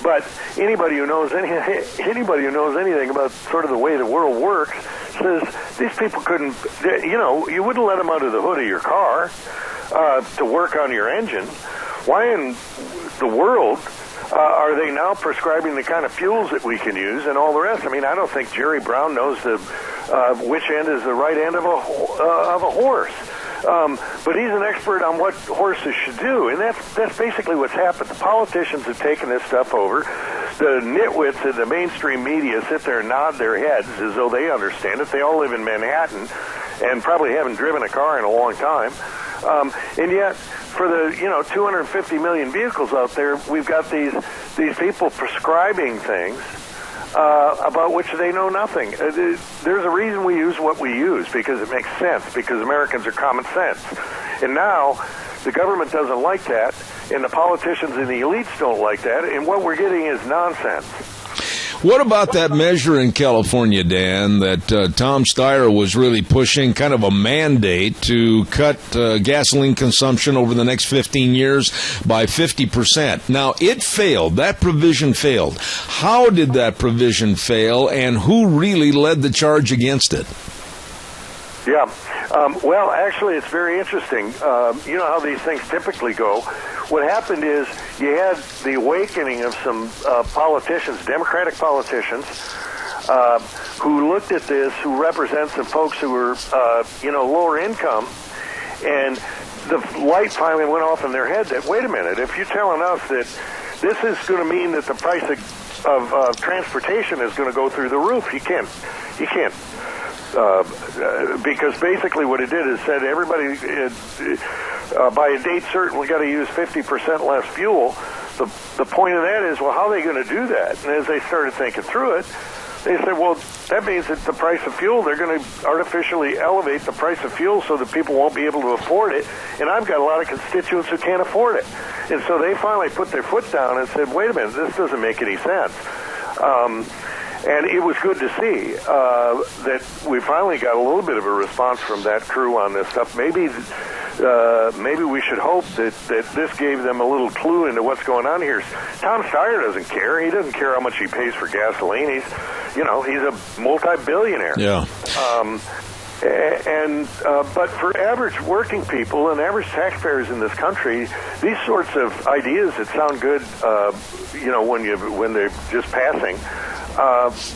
But anybody who knows anything about sort of the way the world works says these people couldn't. You wouldn't let them under the hood of your car to work on your engine. Why in the world are they now prescribing the kind of fuels that we can use and all the rest? I mean, I don't think Jerry Brown knows which end is the right end of a horse. But he's an expert on what horses should do, and that's basically what's happened. The politicians have taken this stuff over. The nitwits in the mainstream media sit there and nod their heads as though they understand it. They all live in Manhattan and probably haven't driven a car in a long time. And yet, for the 250 million vehicles out there, we've got these people prescribing things about which they know nothing. There's a reason we use what we use, because it makes sense, because Americans are common sense. And now the government doesn't like that, and the politicians and the elites don't like that, and what we're getting is nonsense. What about that measure in California, Dan, that Tom Steyer was really pushing, kind of a mandate to cut gasoline consumption over the next 15 years by 50%? Now, it failed. That provision failed. How did that provision fail, and who really led the charge against it? Yeah. Well, actually, it's very interesting. You know how these things typically go. What happened is you had the awakening of some politicians, Democratic politicians, who looked at this, who represent some folks who were, lower income, and the light finally went off in their head that, wait a minute, if you're telling us that this is going to mean that the price of transportation is going to go through the roof, you can't. Because basically what it did is said everybody, by a date certain, we got to use 50% less fuel. The point of that is, well, how are they going to do that? And as they started thinking through it, they said, well, that means that the price of fuel, they're going to artificially elevate the price of fuel so that people won't be able to afford it. And I've got a lot of constituents who can't afford it. And so they finally put their foot down and said, wait a minute, this doesn't make any sense. And it was good to see that we finally got a little bit of a response from that crew on this stuff. Maybe we should hope that this gave them a little clue into what's going on here. Tom Steyer doesn't care. He doesn't care how much he pays for gasoline. He's a multi-billionaire. Yeah. But for average working people and average taxpayers in this country, these sorts of ideas that sound good, when they're just passing,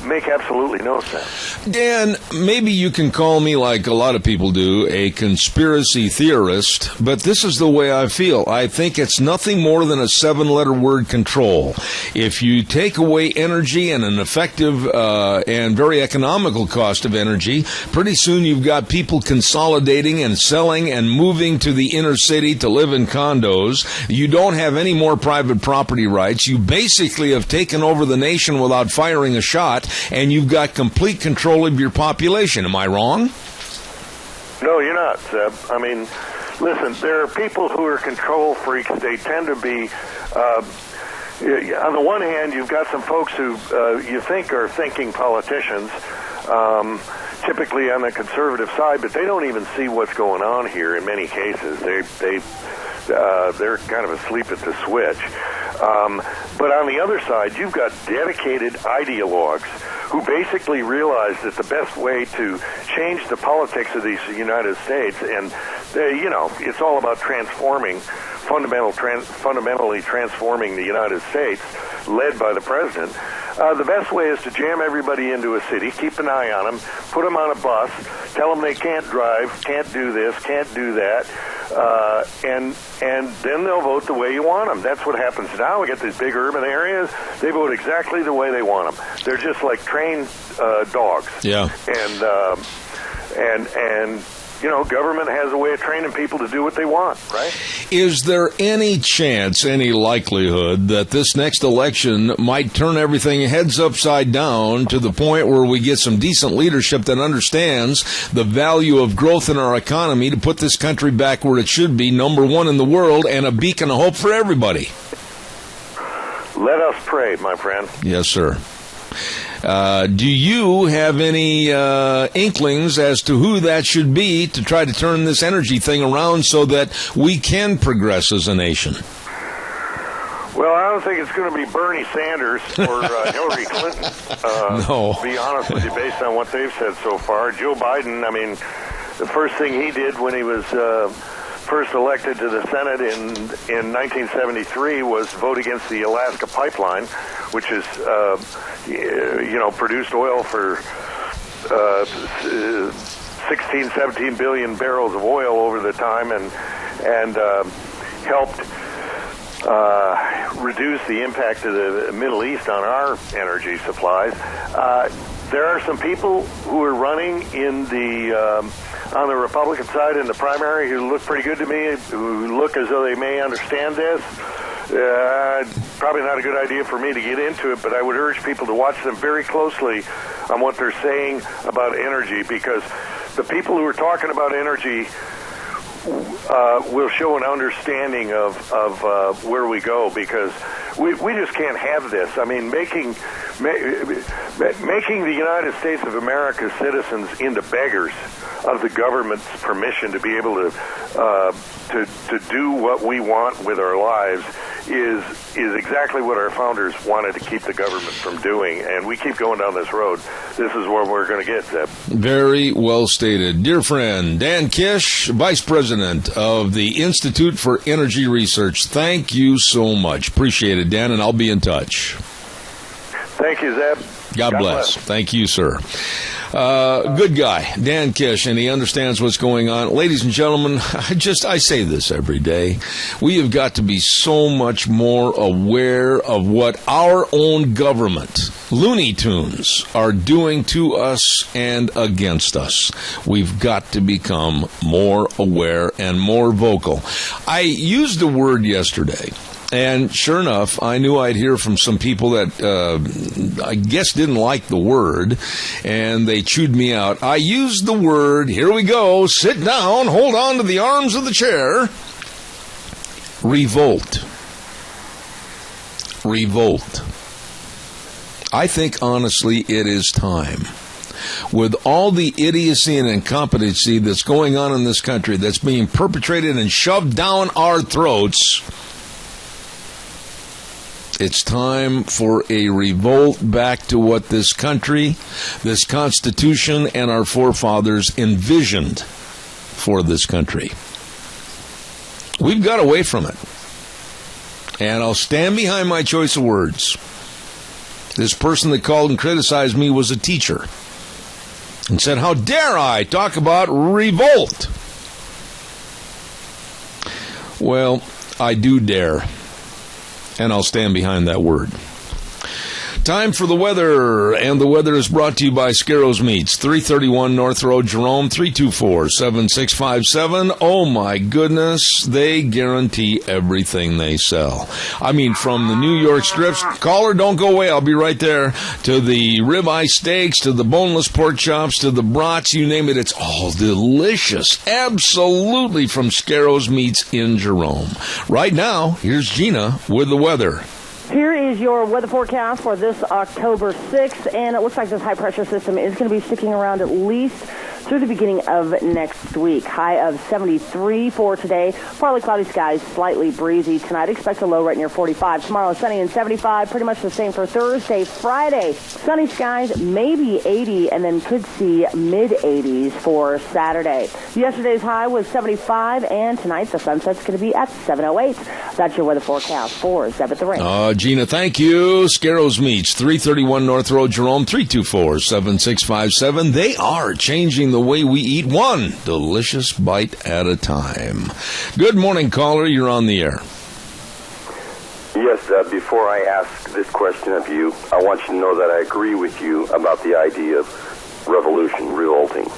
make absolutely no sense. Dan, maybe you can call me, like a lot of people do, a conspiracy theorist, but this is the way I feel. I think it's nothing more than a 7-letter word: control. If you take away energy and an effective and very economical cost of energy, pretty soon you've got people consolidating and selling and moving to the inner city to live in condos. You don't have any more private property rights. You basically have taken over the nation without firing a shot, and you've got complete control of your population. Am I wrong? No, you're not, Zeb. I mean, listen, there are people who are control freaks. They tend to be, on the one hand, you've got some folks who you think are thinking politicians, typically on the conservative side, but they don't even see what's going on here in many cases. They're kind of asleep at the switch. But on the other side, you've got dedicated ideologues who basically realize that the best way to change the politics of the United States, and it's all about fundamentally transforming the United States, led by the president. The best way is to jam everybody into a city, keep an eye on them, put them on a bus, tell them they can't drive, can't do this, can't do that, and then they'll vote the way you want them. That's what happens now. We get these big urban areas. They vote exactly the way they want them. They're just like trained dogs. Yeah. And government has a way of training people to do what they want, right? Is there any chance, any likelihood that this next election might turn everything heads upside down to the point where we get some decent leadership that understands the value of growth in our economy to put this country back where it should be, number one in the world, and a beacon of hope for everybody? Let us pray, my friend. Yes, sir. Do you have any inklings as to who that should be to try to turn this energy thing around so that we can progress as a nation? Well, I don't think it's going to be Bernie Sanders or Hillary Clinton, no. To be honest with you, based on what they've said so far. Joe Biden, I mean, the first thing he did when he was first elected to the Senate in 1973 was vote against the Alaska pipeline, which is, produced oil for 16, 17 billion barrels of oil over the time and helped reduce the impact of the Middle East on our energy supplies. There are some people who are running in on the Republican side in the primary who look pretty good to me, who look as though they may understand this. Probably not a good idea for me to get into it, but I would urge people to watch them very closely on what they're saying about energy, because the people who are talking about energy will show an understanding of where we go, because we just can't have this. I mean, making the United States of America citizens into beggars of the government's permission to be able to do what we want with our lives is exactly what our founders wanted to keep the government from doing, and we keep going down this road. This is where we're going to get, Zeb. Very well stated. Dear friend, Dan Kish, Vice President of the Institute for Energy Research, thank you so much. Appreciate it, Dan, and I'll be in touch. Thank you, Zeb. God bless. Thank you, sir. Good guy, Dan Kish, and he understands what's going on. Ladies and gentlemen, I say this every day. We have got to be so much more aware of what our own government, Looney Tunes, are doing to us and against us. We've got to become more aware and more vocal. I used a word yesterday. And sure enough, I knew I'd hear from some people that I guess didn't like the word, and they chewed me out. I used the word, here we go, sit down, hold on to the arms of the chair, revolt. Revolt. I think, honestly, it is time. With all the idiocy and incompetency that's going on in this country, that's being perpetrated and shoved down our throats, it's time for a revolt back to what this country, this Constitution, and our forefathers envisioned for this country. We've got away from it. And I'll stand behind my choice of words. This person that called and criticized me was a teacher and said, how dare I talk about revolt? Well, I do dare. And I'll stand behind that word. Time for the weather, and the weather is brought to you by Scarrows Meats, 331 North Road, Jerome, 324-7657. Oh, my goodness, they guarantee everything they sell. I mean, from the New York strips, caller, don't go away, I'll be right there, to the ribeye steaks, to the boneless pork chops, to the brats, you name it, it's all delicious. Absolutely from Scarrows Meats in Jerome. Right now, here's Gina with the weather. Here is your weather forecast for this October 6th, and it looks like this high-pressure system is going to be sticking around at least through the beginning of next week. High of 73 for today. Partly cloudy skies, slightly breezy. Tonight, expect a low right near 45. Tomorrow, sunny and 75. Pretty much the same for Thursday. Friday, sunny skies, maybe 80, and then could see mid-80s for Saturday. Yesterday's high was 75, and tonight the sunset's going to be at 7:08. That's your weather forecast for Zeb at the Range. Gina, thank you. Scarrows Meats, 331 North Road, Jerome, 324-7657. They are changing the way we eat, one delicious bite at a time. Good morning, caller. You're on the air. Yes, before I ask this question of you, I want you to know that I agree with you about the idea of revolution, revolting.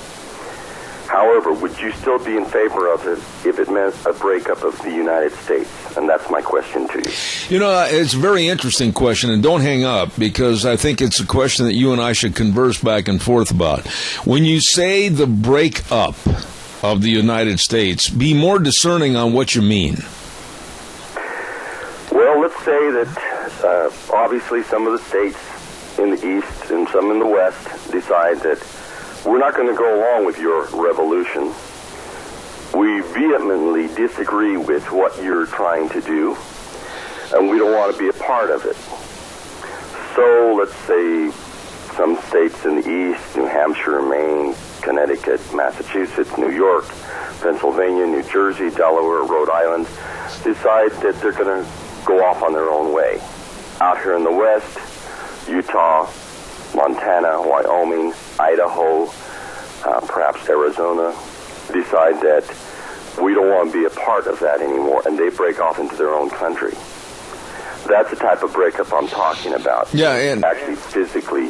However, would you still be in favor of it if it meant a breakup of the United States? And that's my question to you. You know, it's a very interesting question, and don't hang up, because I think it's a question that you and I should converse back and forth about. When you say the breakup of the United States, be more discerning on what you mean. Well, let's say that obviously some of the states in the East and some in the West decide that we're not going to go along with your revolution. We vehemently disagree with what you're trying to do, and we don't want to be a part of it. So let's say some states in the East, New Hampshire, Maine, Connecticut, Massachusetts, New York, Pennsylvania, New Jersey, Delaware, Rhode Island, decide that they're going to go off on their own way. Out here in the West, Utah, Montana, Wyoming, Idaho, perhaps Arizona, decide that we don't want to be a part of that anymore, and they break off into their own country. That's the type of breakup I'm talking about. Yeah, and actually, physically,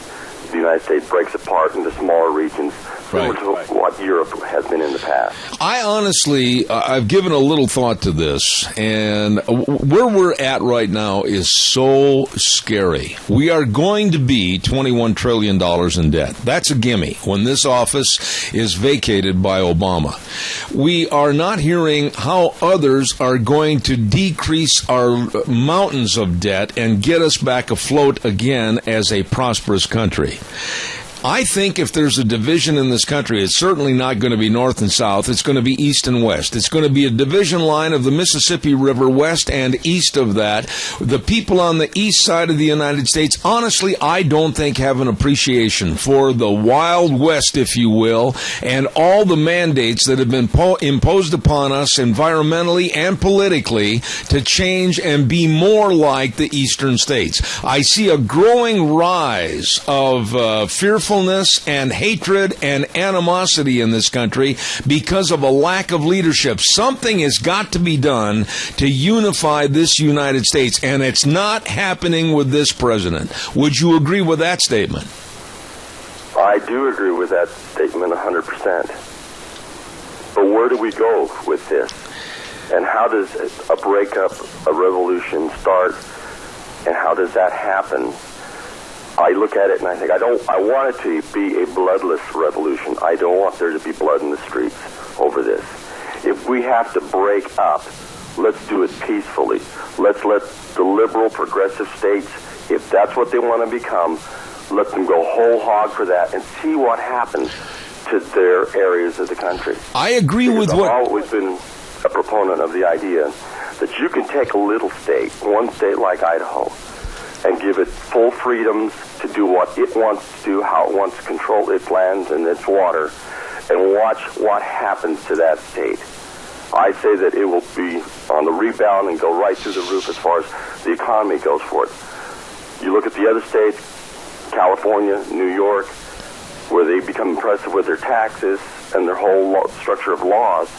the United States breaks apart into smaller regions, similar to what Europe has been in the past. I honestly, I've given a little thought to this, and where we're at right now is so scary. We are going to be $21 trillion in debt. That's a gimme when this office is vacated by Obama. We are not hearing how others are going to decrease our mountains of debt and get us back afloat again as a prosperous country. I think if there's a division in this country, it's certainly not going to be north and south. It's going to be east and west. It's going to be a division line of the Mississippi River, west and east of that. The people on the east side of the United States, honestly, I don't think have an appreciation for the Wild West, if you will, and all the mandates that have been imposed upon us environmentally and politically to change and be more like the eastern states. I see a growing rise of fearfulness and hatred and animosity in this country because of a lack of leadership. Something has got to be done to unify this United States, and it's not happening with this president. Would you agree with that statement? I do agree with that statement 100%. But where do we go with this? And how does a breakup, a revolution start, and how does that happen? I look at it and I think, I want it to be a bloodless revolution. I don't want there to be blood in the streets over this. If we have to break up, let's do it peacefully. Let's let the liberal progressive states If that's what they want to become, let them go whole hog for that and see what happens to their areas of the country. I agree with what... I've always been a proponent of the idea that you can take a little state, one state like Idaho, and give it full freedoms to do what it wants to do, how it wants to control its lands and its water, and watch what happens to that state. I say that it will be on the rebound and go right through the roof as far as the economy goes for it. You look at the other states, California, New York, where they become impressive with their taxes and their whole structure of laws,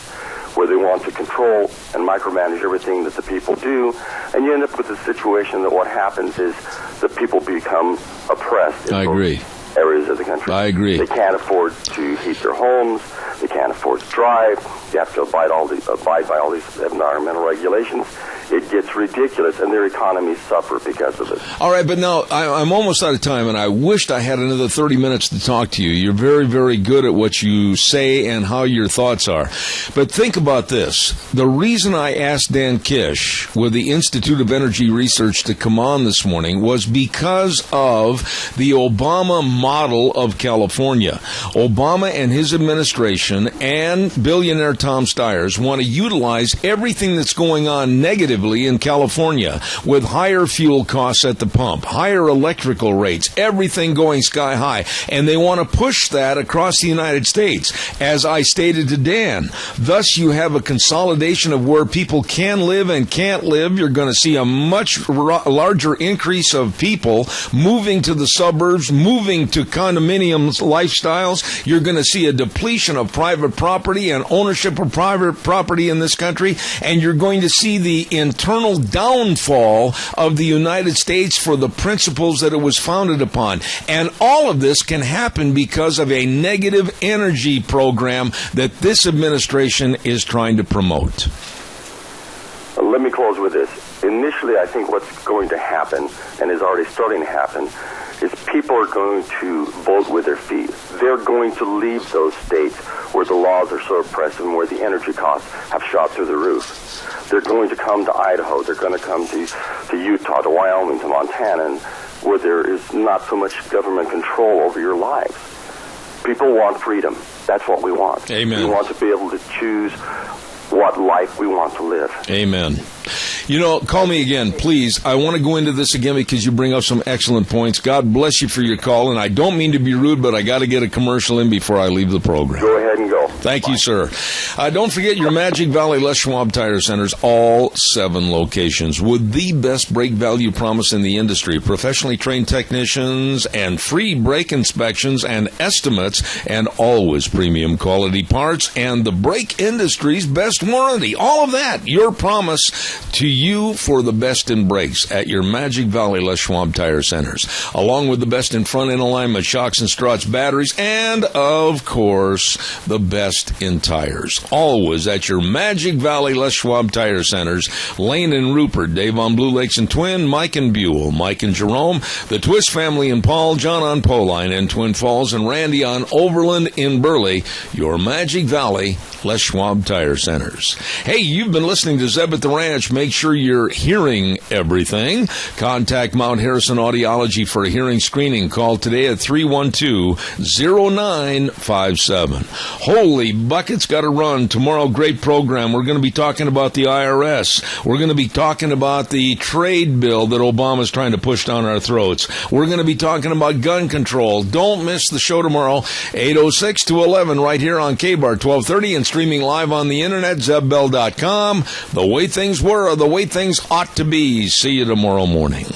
where they want to control and micromanage everything that the people do, and you end up with a situation that what happens is the people become oppressed in both areas of the country. I agree. They can't afford to heat their homes. They can't afford to drive. You have to abide by all these environmental regulations. It gets ridiculous, and their economies suffer because of it. All right, but now I'm almost out of time, and I wished I had another 30 minutes to talk to you. You're very, very good at what you say and how your thoughts are. But think about this. The reason I asked Dan Kish with the Institute of Energy Research to come on this morning was because of the Obama model of California. Obama and his administration and billionaire Tom Stiers want to utilize everything that's going on negatively in California with higher fuel costs at the pump, higher electrical rates, everything going sky high. And they want to push that across the United States, as I stated to Dan. Thus, you have a consolidation of where people can live and can't live. You're going to see a much larger increase of people moving to the suburbs, moving to condominium lifestyles. You're going to see a depletion of private property and ownership of private property in this country. And you're going to see the internal downfall of the United States for the principles that it was founded upon. And all of this can happen because of a negative energy program that this administration is trying to promote. Let me close with this. Initially, I think what's going to happen, and is already starting to happen, is people are going to vote with their feet. They're going to leave those states where the laws are so oppressive and where the energy costs have shot through the roof. They're going to come to Idaho. They're going to come to Utah, to Wyoming, to Montana, where there is not so much government control over your lives. People want freedom. That's what we want. Amen. We want to be able to choose what life we want to live. Amen. You know, call me again, please. I want to go into this again because you bring up some excellent points. God bless you for your call, and I don't mean to be rude, but I got to get a commercial in before I leave the program. Go ahead and go. Thank you, sir. Don't forget your Magic Valley Les Schwab Tire Centers, all 7 locations, with the best brake value promise in the industry. Professionally trained technicians and free brake inspections and estimates, and always premium quality parts, and the brake industry's best warranty. All of that, your promise to you for the best in brakes at your Magic Valley Les Schwab Tire Centers, along with the best in front end alignment, shocks and struts, batteries, and, of course, the best in tires. Always at your Magic Valley Les Schwab Tire Centers, Lane and Rupert, Dave on Blue Lakes and Twin, Mike and Buell, Mike and Jerome, the Twist family in Paul, John on Poline in Twin Falls, and Randy on Overland in Burley, your Magic Valley Les Schwab Tire Centers. Hey, you've been listening to Zeb at the Ranch. Make sure you're hearing everything. Contact Mount Harrison Audiology for a hearing screening. Call today at 312-0957. Holy buckets, got to run. Tomorrow, great program. We're going to be talking about the IRS. We're going to be talking about the trade bill that Obama's trying to push down our throats. We're going to be talking about gun control. Don't miss the show tomorrow, 8:06 to 11, right here on K-Bar 1230, and streaming live on the internet, zebbell.com. The way things were, or the way things ought to be. See you tomorrow morning.